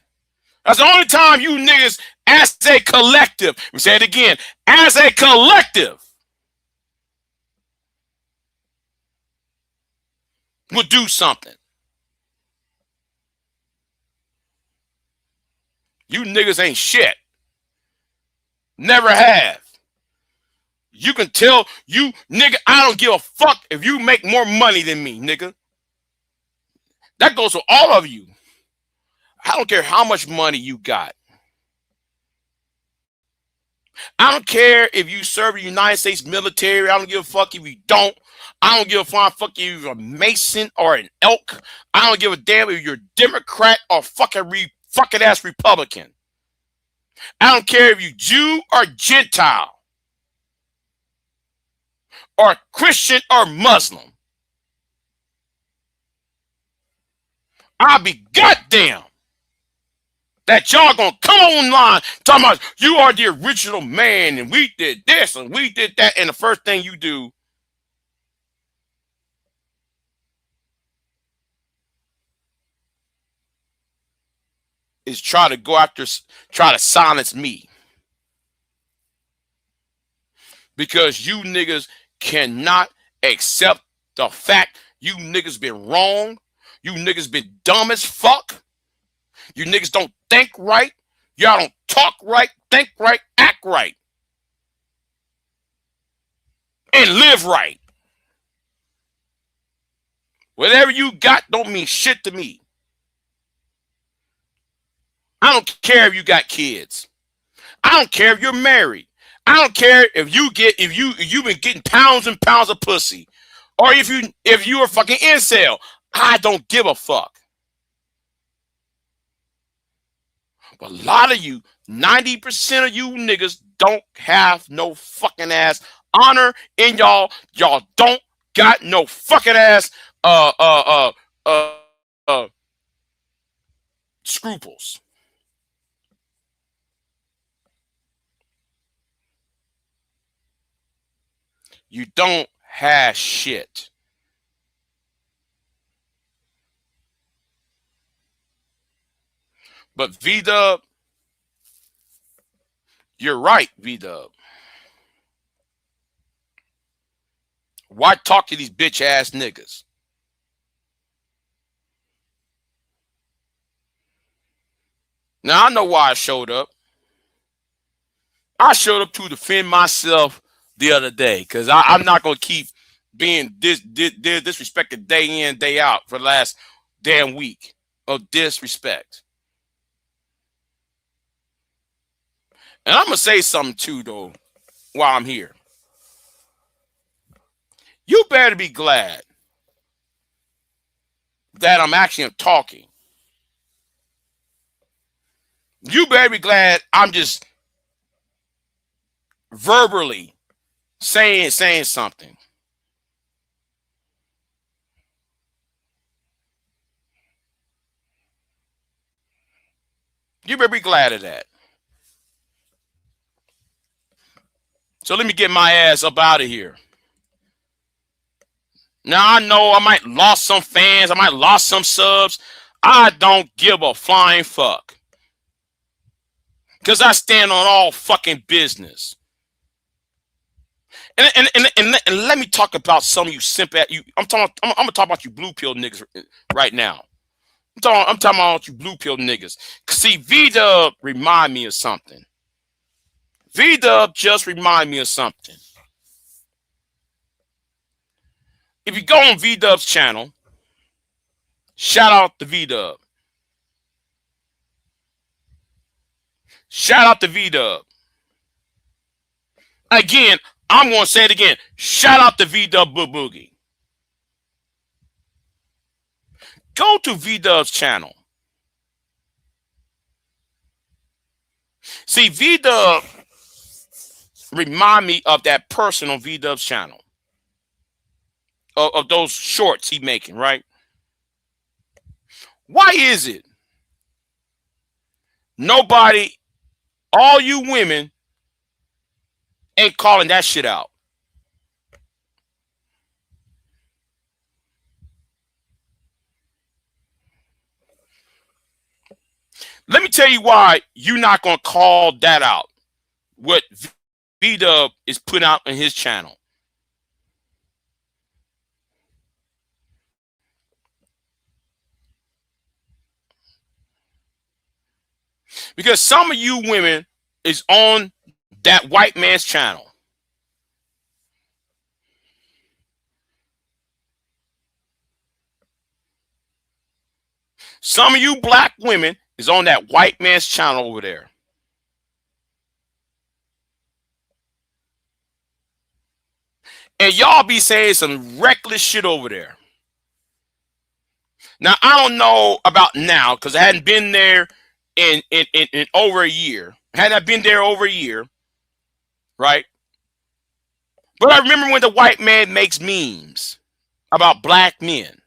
That's the only time you niggas, as a collective, we say it again, as a collective, will do something. You niggas ain't shit. Never have. You can tell you, nigga, I don't give a fuck if you make more money than me, nigga. That goes for all of you. I don't care how much money you got. I don't care if you serve the United States military. I don't give a fuck if you don't. I don't give a fuck if you're a Mason or an elk. I don't give a damn if you're a Democrat or fucking ass Republican. I don't care if you Jew or Gentile or Christian or Muslim. I'll be goddamn that y'all gonna come online talking about you are the original man and we did this and we did that, and the first thing you do is try to silence me. Because you niggas cannot accept the fact you niggas been wrong. You niggas been dumb as fuck. You niggas don't think right. Y'all don't talk right, think right, act right, and live right. Whatever you got don't mean shit to me. I don't care if you got kids. I don't care if you're married. I don't care if you've been getting pounds and pounds of pussy, or if you are fucking incel. I don't give a fuck. But a lot of you, 90% of you niggas don't have no fucking ass honor in y'all. Y'all don't got no fucking ass scruples. You don't have shit. But V-Dub, you're right, V-Dub. Why talk to these bitch ass niggas? Now I know why I showed up. I showed up to defend myself the other day because I'm not gonna keep being disrespected day in, day out for the last damn week of disrespect. And I'm gonna say something too, though, while I'm here. You better be glad that I'm actually talking. You better be glad I'm just verbally saying something. You better be glad of that. So let me get my ass up out of here. Now I know I might lost some fans, I might lost some subs. I don't give a flying fuck. Because I stand on all fucking business. And let me talk about some of you simp at you. I'm gonna talk about you blue pill niggas right now. I'm talking about you blue pill niggas. See, V-Dub remind me of something. V-Dub just remind me of something. If you go on V-Dub's channel, shout out to V-Dub. Shout out to V-Dub. Again, I'm going to say it again. Shout out to V-Dub Boogie. Go to V-Dub's channel. See, V-Dub remind me of that person on V-Dub's channel. Of those shorts he making, right? Why is it nobody, all you women, ain't calling that shit out? Let me tell you why you're not going to call that out. What V-Dub is putting out on his channel. Because some of you women is on that white man's channel. Some of you black women is on that white man's channel over there. And y'all be saying some reckless shit over there. Now, I don't know about now because I hadn't been there in over a year. Hadn't I been there over a year, right? But I remember when the white man makes memes about black men.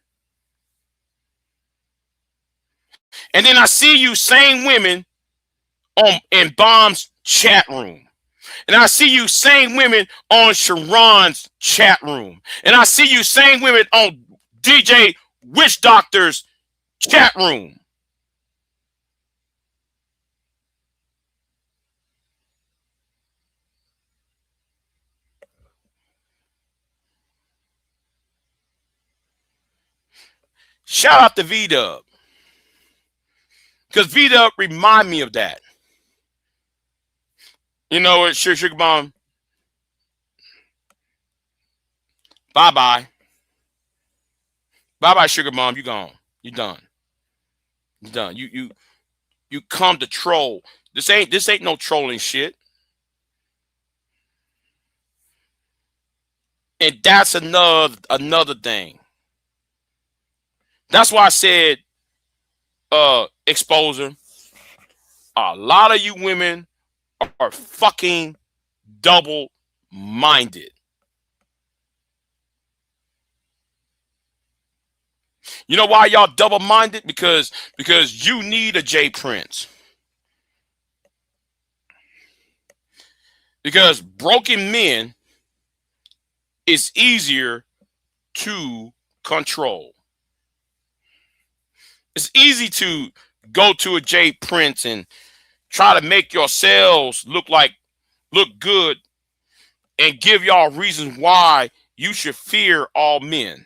And then I see you same women in Bomb's chat room. And I see you same women on Sharon's chat room. And I see you same women on DJ Witch Doctor's chat room. Shout out to V-Dub. Because V-Dub remind me of that. You know what, Sugar Bomb? Bye-bye. Bye-bye, Sugar Bomb. You gone. You done. You done. You come to troll. This ain't no trolling shit. And that's another thing. That's why I said, exposure. A lot of you women are fucking double-minded. You know why y'all double-minded? Because you need a J Prince. Because broken men is easier to control. It's easy to go to a J Prince and try to make yourselves look good and give y'all reasons why you should fear all men.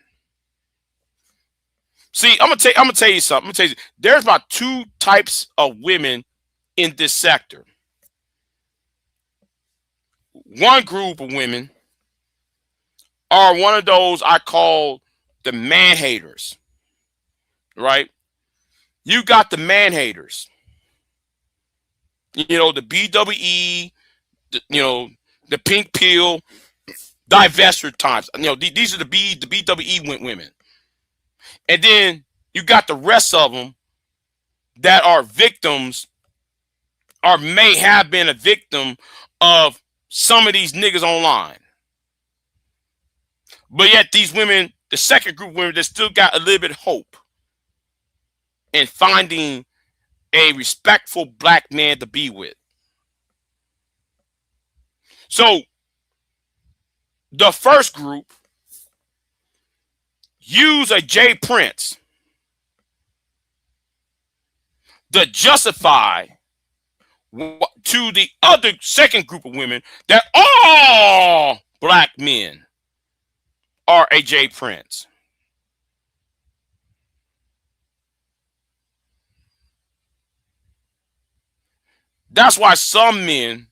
See, I'm gonna tell you something. There's about two types of women in this sector. One group of women are one of those I call the man haters, right? You got the man haters, you know, the BWE, you know, the pink pill, divester times. You know, these are the BWE women. And then you got the rest of them that are victims or may have been a victim of some of these niggas online. But yet these women, the second group of women that still got a little bit of hope in finding a respectful black man to be with. So the first group use a J Prince to justify to the other second group of women that all black men are a J Prince. That's why some men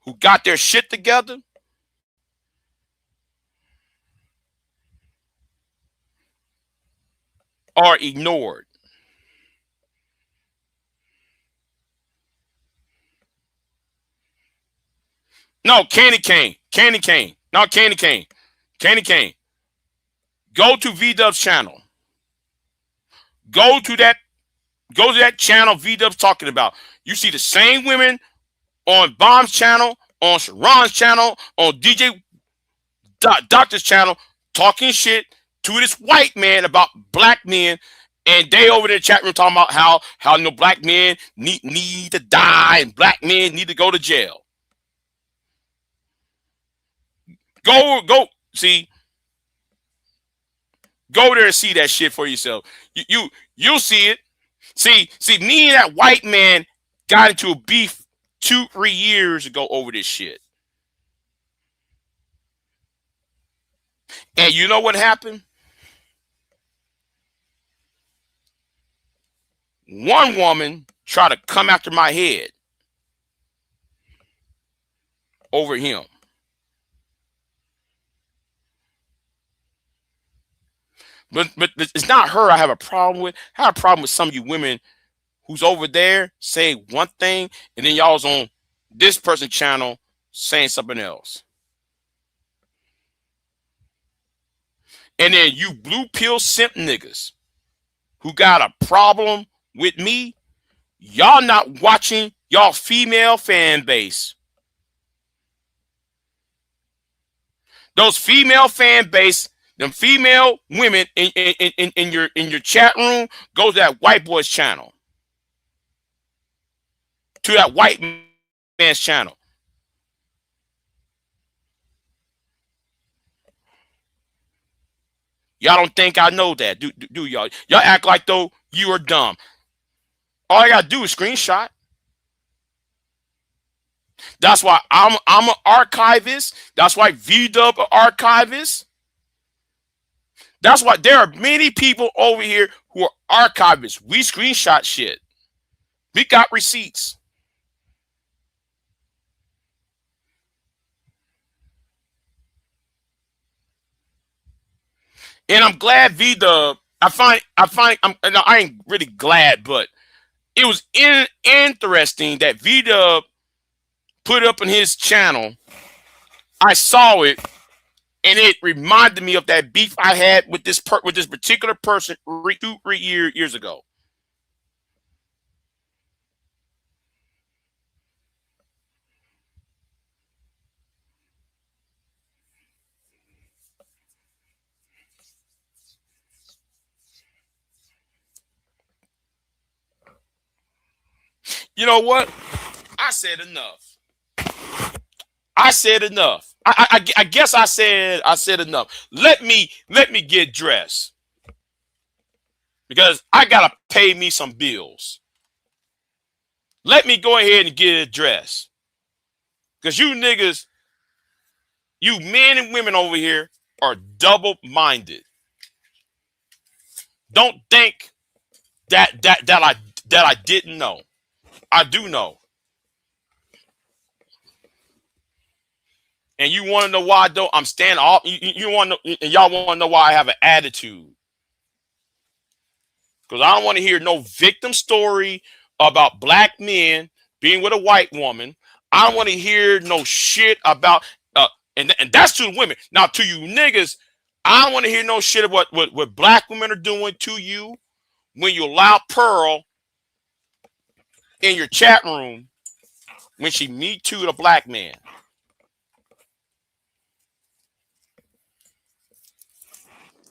who got their shit together are ignored. No, Candy Cane. Not Candy Cane. Go to V-Dub's channel. Go to that channel V-Dub's talking about. You see the same women on Bomb's channel, on Sharon's channel, on DJ Doctor's channel, talking shit to this white man about black men, and they over there chat room talking about how no black men need to die and black men need to go to jail. Go see. Go there and see that shit for yourself. You'll see it. See, me and that white man got into a beef 2-3 years ago over this shit. And you know what happened? One woman tried to come after my head over him. But it's not her I have a problem with. I have a problem with some of you women who's over there saying one thing and then y'all's on this person's channel saying something else. And then you blue pill simp niggas who got a problem with me, y'all not watching y'all female fan base. Those female fan base, them female women in your chat room, go to that white boy's channel. To that white man's channel. Y'all don't think I know that, do y'all? Y'all act like though you are dumb. All I gotta do is screenshot. That's why I'm an archivist. That's why V-Dub an archivist. That's why there are many people over here who are archivists. We screenshot shit. We got receipts. And I'm glad V-Dub. I ain't really glad, but it was interesting that V-Dub put up on his channel. I saw it, and it reminded me of that beef I had with this particular person 2-3 years ago. You know what? I said enough. I guess I said enough. Let me get dressed because I gotta pay me some bills. Let me go ahead and get dressed because you niggas, you men and women over here are double-minded. Don't think that I didn't know. I do know. And you want to know why, though? I'm standing off. You want to, and y'all want to know why I have an attitude? Because I don't want to hear no victim story about black men being with a white woman. I don't want to hear no shit about, and that's to the women. Now, to you niggas, I don't want to hear no shit about what black women are doing to you when you allow Pearl in your chat room when she me too the black man.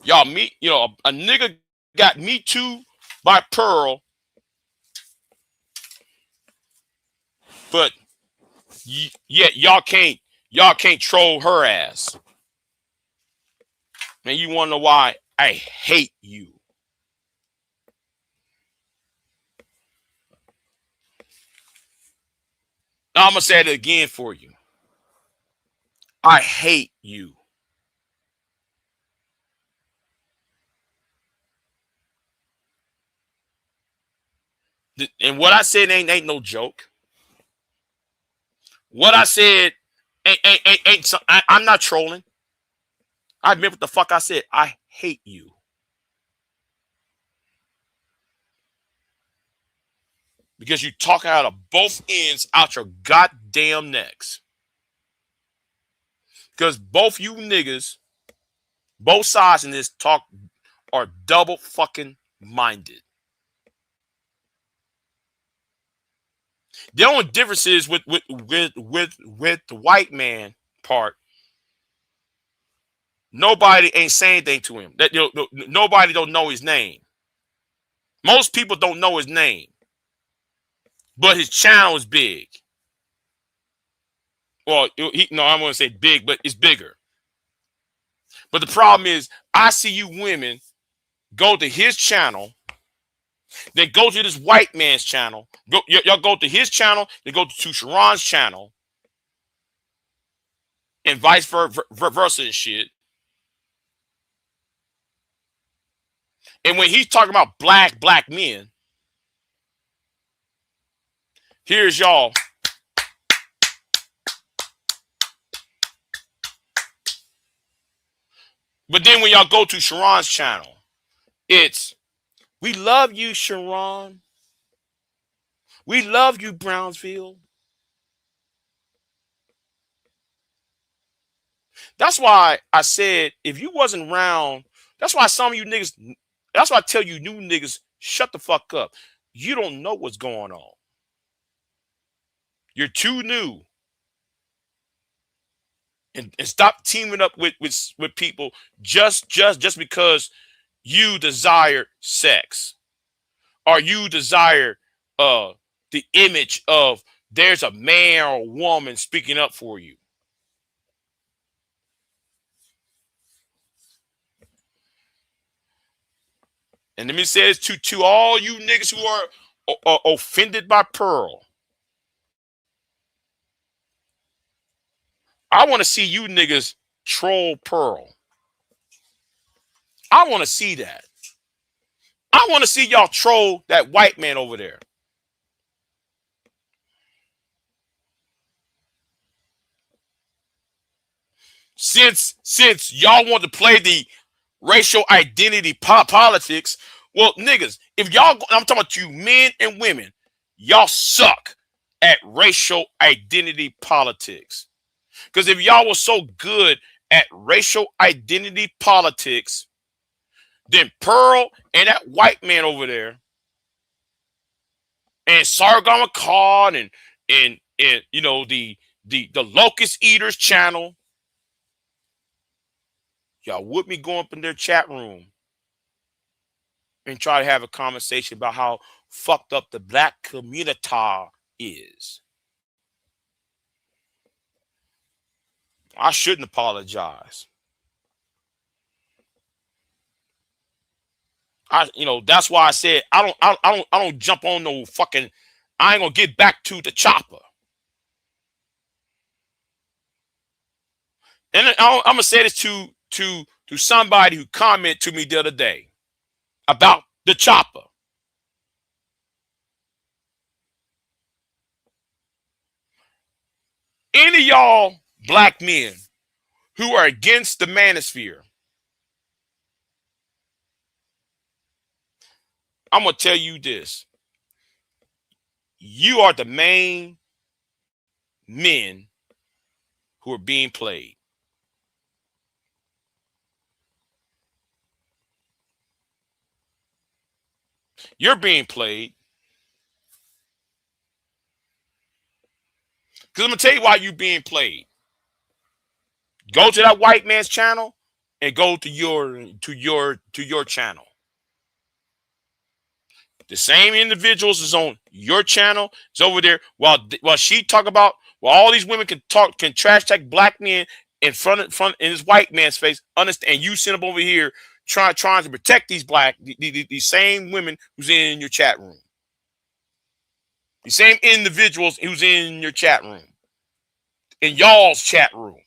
Y'all meet, a nigga got me too by Pearl, but yet y'all can't troll her ass. And you want to know why I hate you? Now I'm gonna say it again for you. I hate you. And what I said ain't no joke. What I said ain't I'm not trolling. I admit what the fuck I said. I hate you. Because you talking out of both ends out your goddamn necks. Because both you niggas, both sides in this talk are double fucking minded. The only difference is with the white man part. Nobody ain't saying anything to him. That nobody don't know his name. Most people don't know his name, but his channel is big. Well, I don't want to say big, but it's bigger. But the problem is, I see you women go to his channel, then go to this white man's channel. Y'all go to his channel, then go to Sharon's channel, and vice versa and shit. And when he's talking about black men, here's y'all. But then when y'all go to Sharon's channel, it's, we love you, Sharon. We love you, Brownsville. That's why I said, if you wasn't around, that's why some of you niggas, that's why I tell you new niggas, shut the fuck up. You don't know what's going on. You're too new. And stop teaming up with people just because you desire sex, or you desire the image of there's a man or a woman speaking up for you. And let me say this to all you niggas who are offended by Pearl. I want to see you niggas troll Pearl. I want to see that. I want to see y'all troll that white man over there. Since y'all want to play the racial identity politics, well, niggas, if y'all, I'm talking about you men and women, y'all suck at racial identity politics. Because if y'all were so good at racial identity politics, then Pearl and that white man over there, and Sargon Khan and the Locust Eaters channel, y'all would be going up in their chat room and try to have a conversation about how fucked up the black community is. I shouldn't apologize. That's why I said I don't jump on no fucking. I ain't gonna get back to the chopper. And I'm gonna say this to somebody who commented to me the other day about the chopper. any of y'all black men who are against the manosphere, I'm going to tell you this. You are the main men who are being played. You're being played. Because I'm going to tell you why you're being played. Go to that white man's channel and go to your channel. The same individuals is on your channel. It's over there while she talk about all these women can trash talk black men in front in this white man's face. Understand? And you sit up over here trying to protect these these same women who's in your chat room. The same individuals who's in your chat room, in y'all's chat room.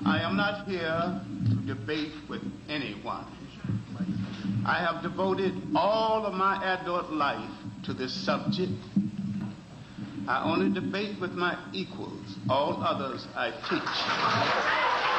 I am not here to debate with anyone. I have devoted all of my adult life to this subject. I only debate with my equals. All others I teach.